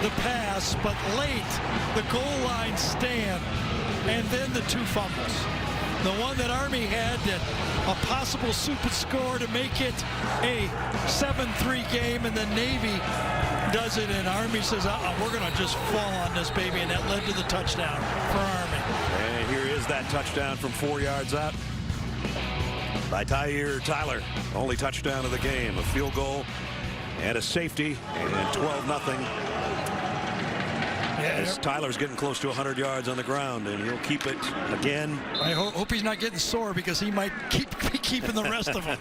the pass, but late the goal line stand, and then the 2 fumbles. The one that Army had, a possible super score to make it a 7-3 game, and the Navy does it, and Army says, we're going to just fall on this baby, and that led to the touchdown for Army. And here is that touchdown from 4 yards out by Tyler. Only touchdown of the game, a field goal and a safety, and 12-0. As Tyler's getting close to 100 yards on the ground, and he'll keep it again. I hope he's not getting sore, because he might be keeping the rest of them.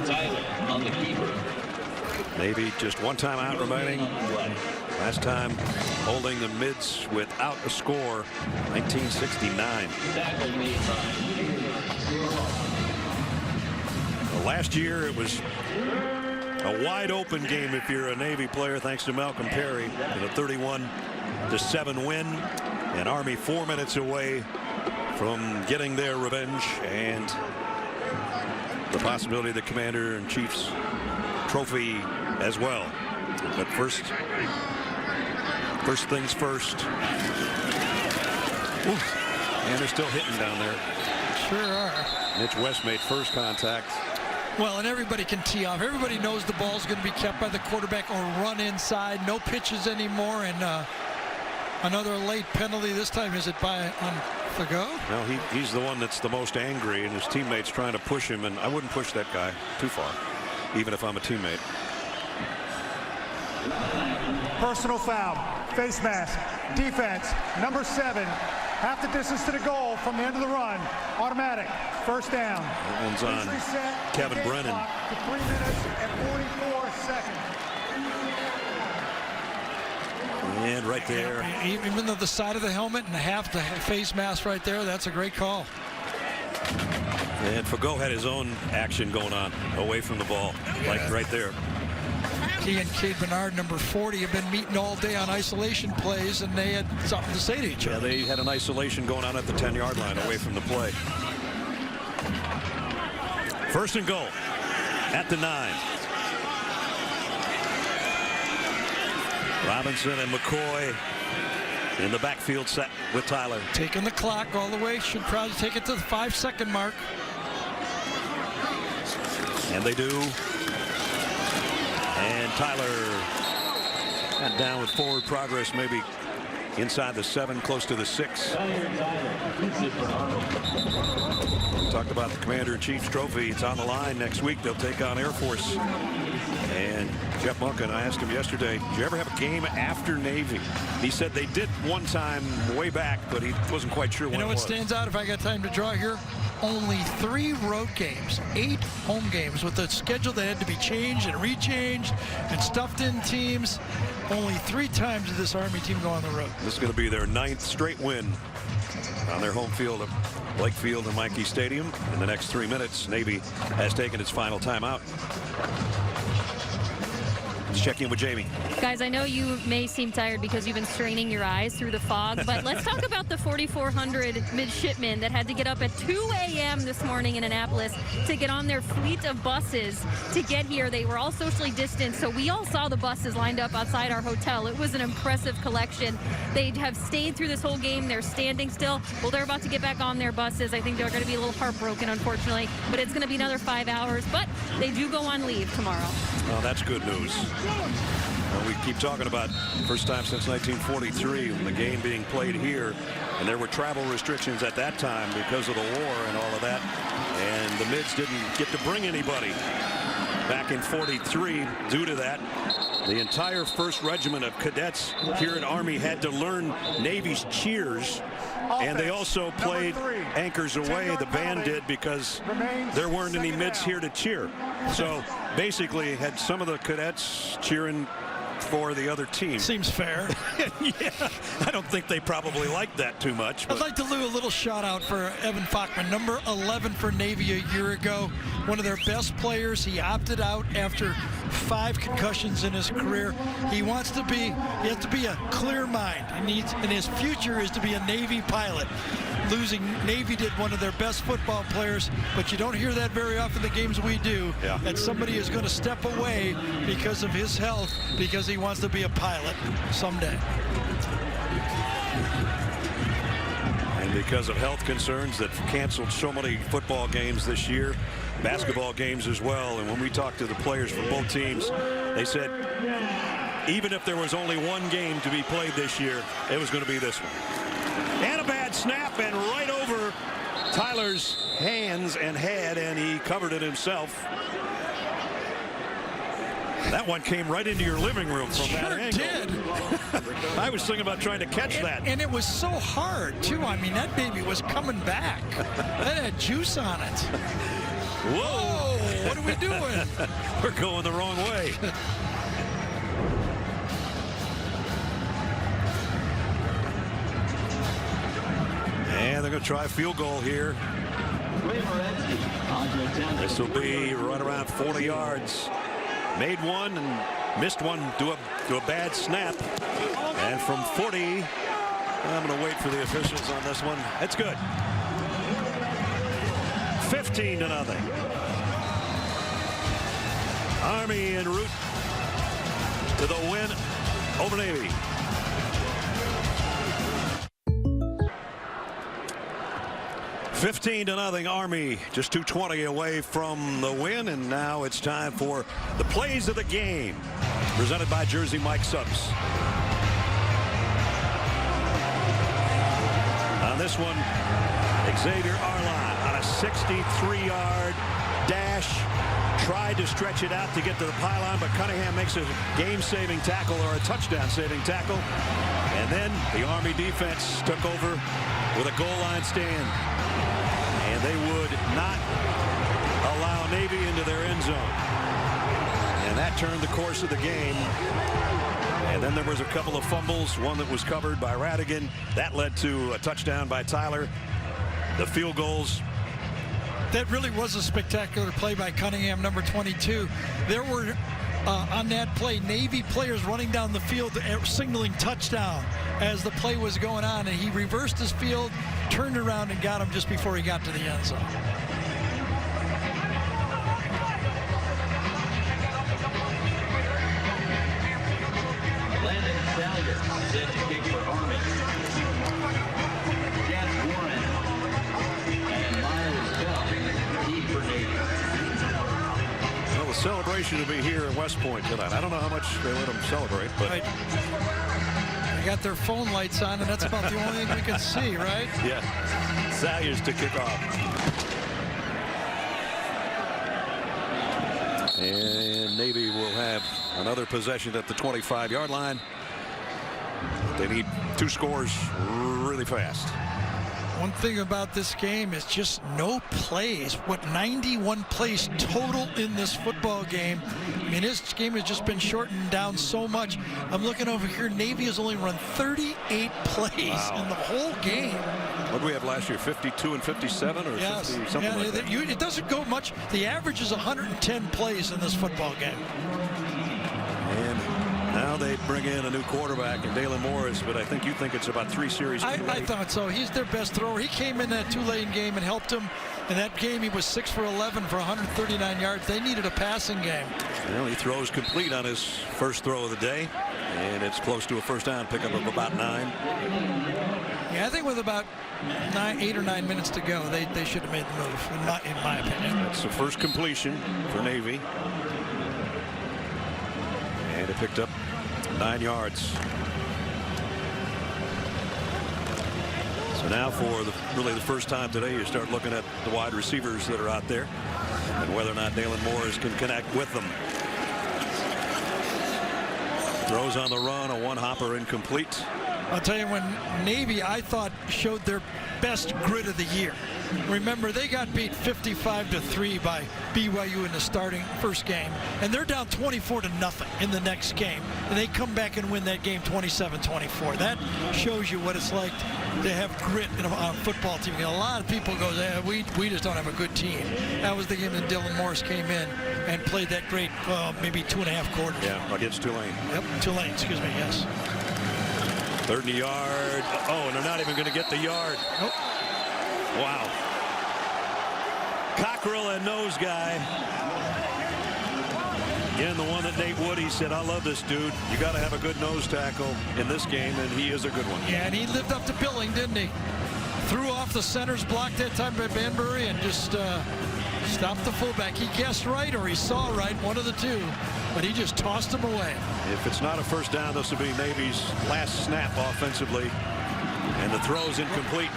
Tyler on the keeper. Maybe just one timeout remaining. Last time holding the Mids without a score, 1969. Last year it was a wide open game if you're a Navy player, thanks to Malcolm Perry in a 31-7 win, and Army 4 minutes away from getting their revenge and the possibility of the Commander-in-Chief's trophy as well. But first things first. Ooh, and they're still hitting down there. Sure are. Mitch West made first contact. Well, and everybody can tee off. Everybody knows the ball's going to be kept by the quarterback or run inside. No pitches anymore, and another late penalty. This time, is it on the go? No, he's the one that's the most angry, and his teammates trying to push him, and I wouldn't push that guy too far, even if I'm a teammate. Personal foul, face mask, defense, number 7. Half the distance to the goal from the end of the run. Automatic. First down. That one's on Kevin Brennan. To 3 minutes and 44 seconds. And right there. Even though the side of the helmet and half the face mask right there, that's a great call. And Fagot had his own action going on away from the ball, like right there. He and Cade Bernard, number 40, have been meeting all day on isolation plays, and they had something to say to each other. Yeah, they had an isolation going on at the 10-yard line away from the play. First and goal at the 9. Robinson and McCoy in the backfield set with Tyler. Taking the clock all the way. Should probably take it to the 5-second mark. And they do. And Tyler got down with forward progress, maybe inside the 7, close to the 6. We talked about the Commander-in-Chief's trophy. It's on the line next week. They'll take on Air Force. And Jeff Monken, I asked him yesterday, did you ever have a game after Navy? He said they did one time way back, but he wasn't quite sure when it was. You know what stands out, if I got time to draw here? Only 3 road games, 8 home games with a schedule that had to be changed and rechanged and stuffed in teams. Only 3 times did this Army team go on the road. This is going to be their 9th straight win on their home field at Lake Field and Mikey Stadium. In the next 3 minutes, Navy has taken its final timeout. Let's check in with Jamie. Guys, I know you may seem tired because you've been straining your eyes through the fog, but let's talk about the 4,400 midshipmen that had to get up at 2 a.m. this morning in Annapolis to get on their fleet of buses to get here. They were all socially distanced, so we all saw the buses lined up outside our hotel. It was an impressive collection. They have stayed through this whole game. They're standing still. Well, they're about to get back on their buses. I think they're going to be a little heartbroken, unfortunately, but it's going to be another 5 hours. But they do go on leave tomorrow. Well, that's good news. Well, we keep talking about first time since 1943 when the game being played here, and there were travel restrictions at that time because of the war and all of that, and the Mids didn't get to bring anybody back in 43 due to that. The entire 1st Regiment of cadets here at Army had to learn Navy's cheers, and they also played Anchors Away, the band did, because there weren't any Mids here to cheer. So basically had some of the cadets cheering for the other team. Seems fair. Yeah, I don't think they probably liked that too much. I'd like to do a little shout out for Evan Fachman, number 11 for Navy a year ago. One of their best players. He opted out after 5 concussions in his career. He has to be a clear mind. And his future is to be a Navy pilot. Losing Navy did one of their best football players, but you don't hear that very often in the games we do. Yeah. That somebody is going to step away because of his health, because he wants to be a pilot someday. And because of health concerns that canceled so many football games this year, basketball games as well. And when we talked to the players from both teams, they said even if there was only one game to be played this year, it was going to be this one. And a bad snap, and right over Tyler's hands and head, and he covered it himself. That one came right into your living room from that angle. Did. I was thinking about trying to catch that. And it was so hard, too. I mean, that baby was coming back. That had juice on it. Whoa! What are we doing? We're going the wrong way. And they're going to try a field goal here. This will be right around 40 yards. Made one and missed one to a bad snap. And from 40, I'm going to wait for the officials on this one. It's good. 15-0. Army en route to the win over Navy. $15-0 Army, just 2:20 away from the win, and now it's time for the plays of the game, presented by Jersey Mike Subs. On this one, Xavier Arlon on a 63-yard dash, tried to stretch it out to get to the pylon, but Cunningham makes a game-saving tackle, or a touchdown-saving tackle, and then the Army defense took over with a goal line stand. And they would not allow Navy into their end zone. And that turned the course of the game. And then there was a couple of fumbles, one that was covered by Radigan. That led to a touchdown by Tyler. The field goals. That really was a spectacular play by Cunningham, number 22. There were, on that play, Navy players running down the field signaling touchdown as the play was going on, and he reversed his field, turned around, and got him just before he got to the end zone. Landon Salyer set to kick for Army. Jack Warren and Myers Bell keep for Navy. Well, the celebration will be here in West Point tonight. I don't know how much they let them celebrate, but They got their phone lights on, and that's about the only thing we can see, right? yeah, Salyers to kick off. And Navy will have another possession at the 25-yard line. They need 2 scores really fast. One thing about this game is just no plays. What, 91 plays total in this football game. I mean, this game has just been shortened down so much. I'm looking over here. Navy has only run 38 plays in the whole game. What did we have last year? 52 and 57 or 50, something like that? It doesn't go much. The average is 110 plays in this football game. And Well, they bring in a new quarterback in Dalen Morris, but I think you think it's about 3 series. I thought so. He's their best thrower. He came in that Tulane game and helped them. In that game, he was 6 for 11 for 139 yards. They needed a passing game. Well, he throws complete on his first throw of the day, and it's close to a first down pickup of about 9. Yeah, I think with about 8 or 9 minutes to go, they should have made the move, in my opinion. That's the first completion for Navy. And it picked up 9 yards. So now for really the first time today, you start looking at the wide receivers that are out there and whether or not Dalen Morris can connect with them. Throws on the run, a one-hopper incomplete. I'll tell you, when Navy, I thought, showed their best grit of the year. Remember, they got beat 55-3 by BYU in the starting first game, and they're down 24-0 in the next game, and they come back and win that game 27-24. That shows you what it's like to have grit in a football team. A lot of people go, we just don't have a good team. That was the game that Dalen Morris came in and played that great, maybe 2.5 quarters. Yeah, against Tulane. Yep, Tulane, excuse me, yes. 30 yard. Oh, and they're not even going to get the yard. Nope. Wow. Cockrell and nose guy. Again, the one that Nate Woody said, I love this dude. You got to have a good nose tackle in this game, and he is a good one. Yeah, and he lived up to billing, didn't he? Threw off the center's block that time by Banbury and just stopped the fullback. He guessed right or he saw right, one of the two, but he just tossed him away. If it's not a first down, this will be Navy's last snap offensively, and the throw's incomplete.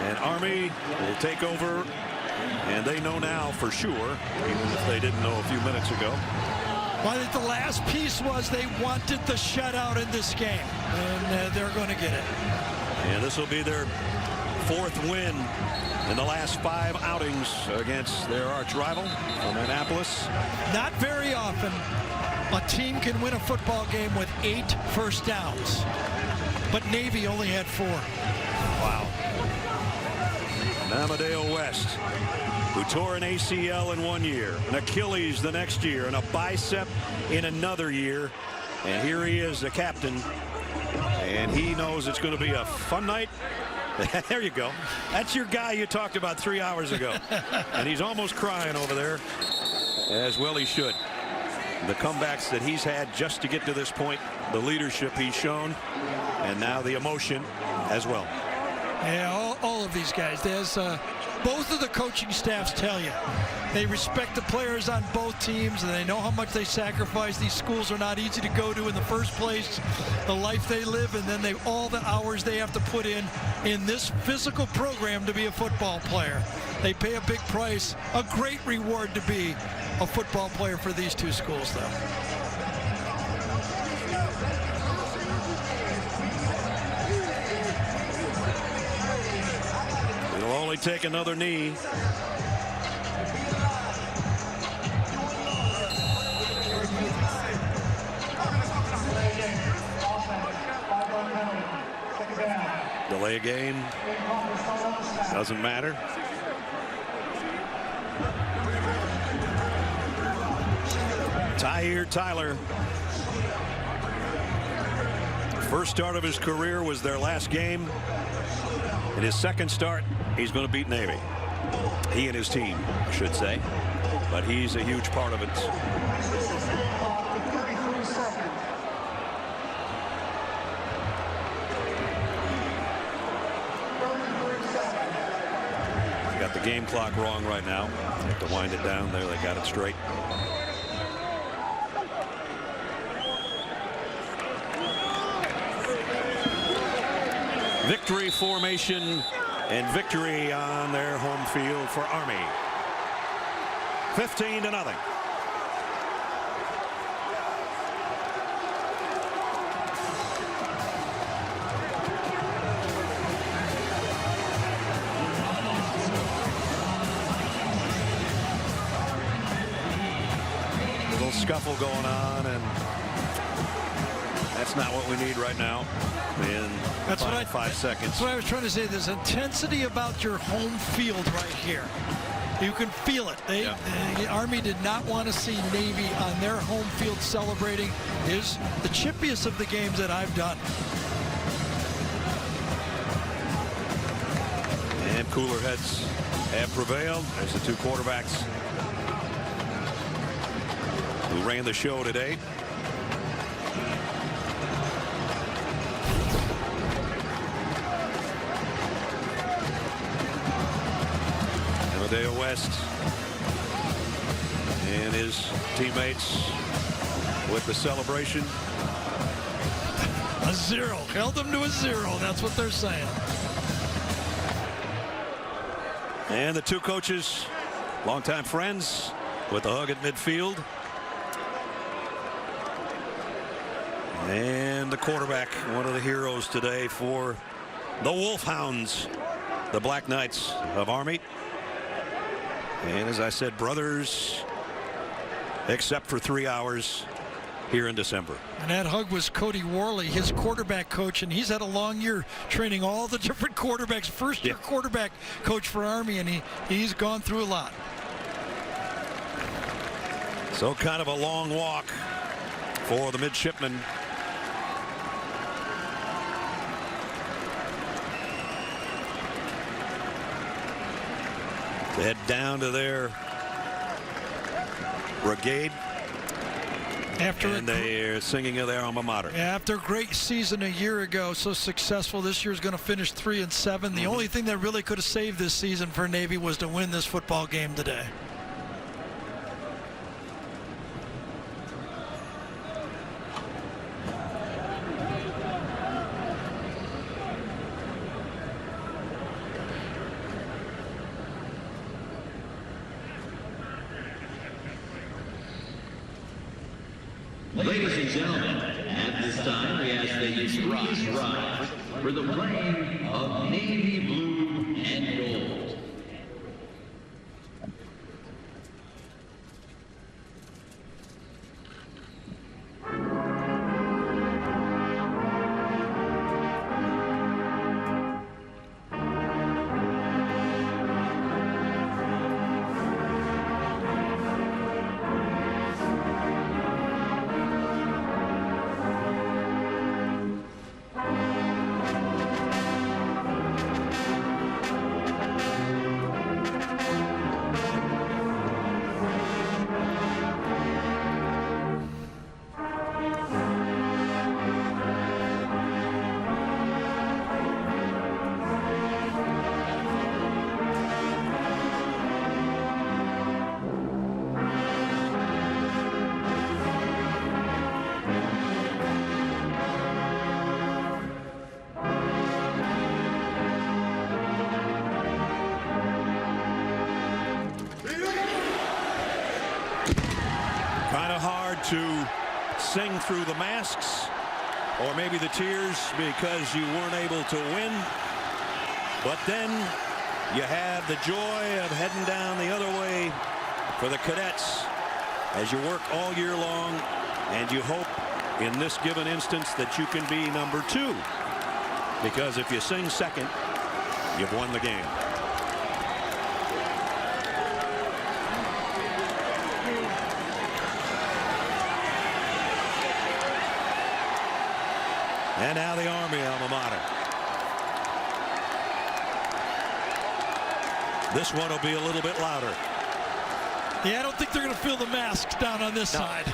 And Army will take over, and they know now for sure, even if they didn't know a few minutes ago. Well, I think the last piece was they wanted the shutout in this game, and they're going to get it. And this will be their 4th win in the last 5 outings against their arch rival from Annapolis. Not very often a team can win a football game with 8 first downs, but Navy only had 4. Wow. Amadeo West, who tore an ACL in 1 year, an Achilles the next year, and a bicep in another year. And here he is, the captain, and he knows it's going to be a fun night. There you go. That's your guy you talked about 3 hours ago. And he's almost crying over there, as well he should. The comebacks that he's had just to get to this point, the leadership he's shown, and now the emotion as well. Yeah, all of these guys. There's both of the coaching staffs tell you they respect the players on both teams, and they know how much they sacrifice. These schools are not easy to go to in the first place, the life they live, and then all the hours they have to put in this physical program to be a football player. They pay a big price, a great reward to be a football player for these two schools, though. It'll only take another knee. Delay a game. Doesn't matter. Tahir Tyler. First start of his career was their last game. In his second start, he's going to beat Navy. He and his team, I should say. But he's a huge part of it. Got the game clock wrong right now. Have to wind it down there. They got it straight. Victory formation and victory on their home field for Army. 15-0. Little scuffle going on, and that's not what we need right now. That's what 5 seconds. That's what I was trying to say. There's intensity about your home field right here. You can feel it. The Army did not want to see Navy on their home field celebrating. Is the chippiest of the games that I've done. And cooler heads have prevailed as the two quarterbacks who ran the show today. Amadeo West and his teammates with the celebration. A 0. Held them to a 0. That's what they're saying. And the two coaches, longtime friends, with the hug at midfield. And the quarterback, one of the heroes today for the Wolfhounds, the Black Knights of Army. And as I said, brothers, except for 3 hours here in December. And that hug was Cody Worley, his quarterback coach, and he's had a long year training all the different quarterbacks. First-year quarterback coach for Army, and he's gone through a lot. So kind of a long walk for the midshipmen. To head down to their brigade. And they're singing of their alma mater. After a great season a year ago, so successful, this year's going to finish 3-7. The only thing that really could have saved this season for Navy was to win this football game today. Ladies and gentlemen, at this time we ask that you please rise for the playing of Navy Blue and Gold. To sing through the masks or maybe the tears because you weren't able to win, but then you have the joy of heading down the other way for the cadets as you work all year long, and you hope in this given instance that you can be number 2, because if you sing second, you've won the game. And now the Army alma mater. This one will be a little bit louder. Yeah, I don't think they're going to feel the masks down on this side.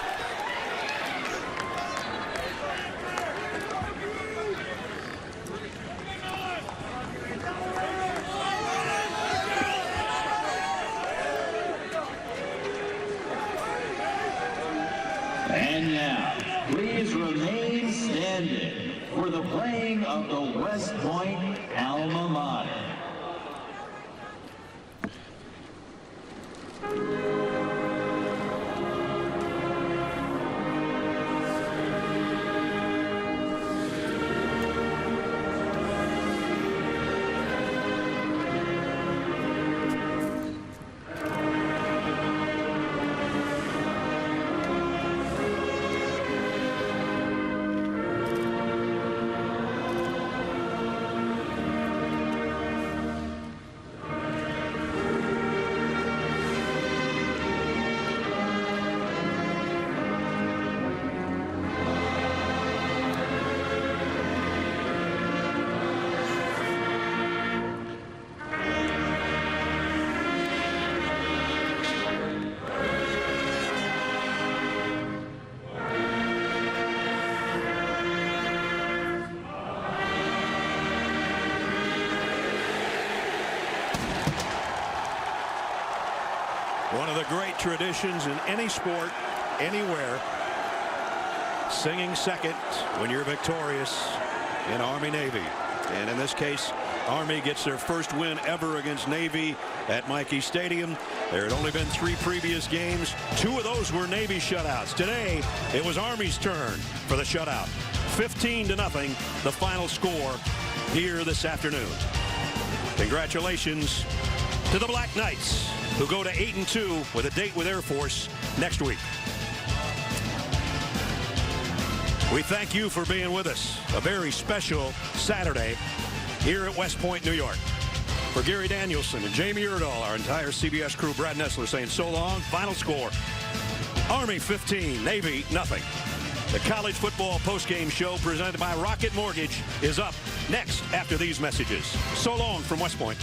And now, please remain standing for the playing of the West Point alma mater. One of the great traditions in any sport, anywhere. Singing second when you're victorious in Army-Navy. And in this case, Army gets their first win ever against Navy at Michie Stadium. There had only been 3 previous games. 2 of those were Navy shutouts. Today, it was Army's turn for the shutout. 15-0, the final score here this afternoon. Congratulations to the Black Knights, who go to 8-2 with a date with Air Force next week. We thank you for being with us. A very special Saturday here at West Point, New York. For Gary Danielson and Jamie Erdahl, our entire CBS crew, Brad Nessler saying so long. Final score, Army 15, Navy nothing. The college football postgame show presented by Rocket Mortgage is up next after these messages. So long from West Point.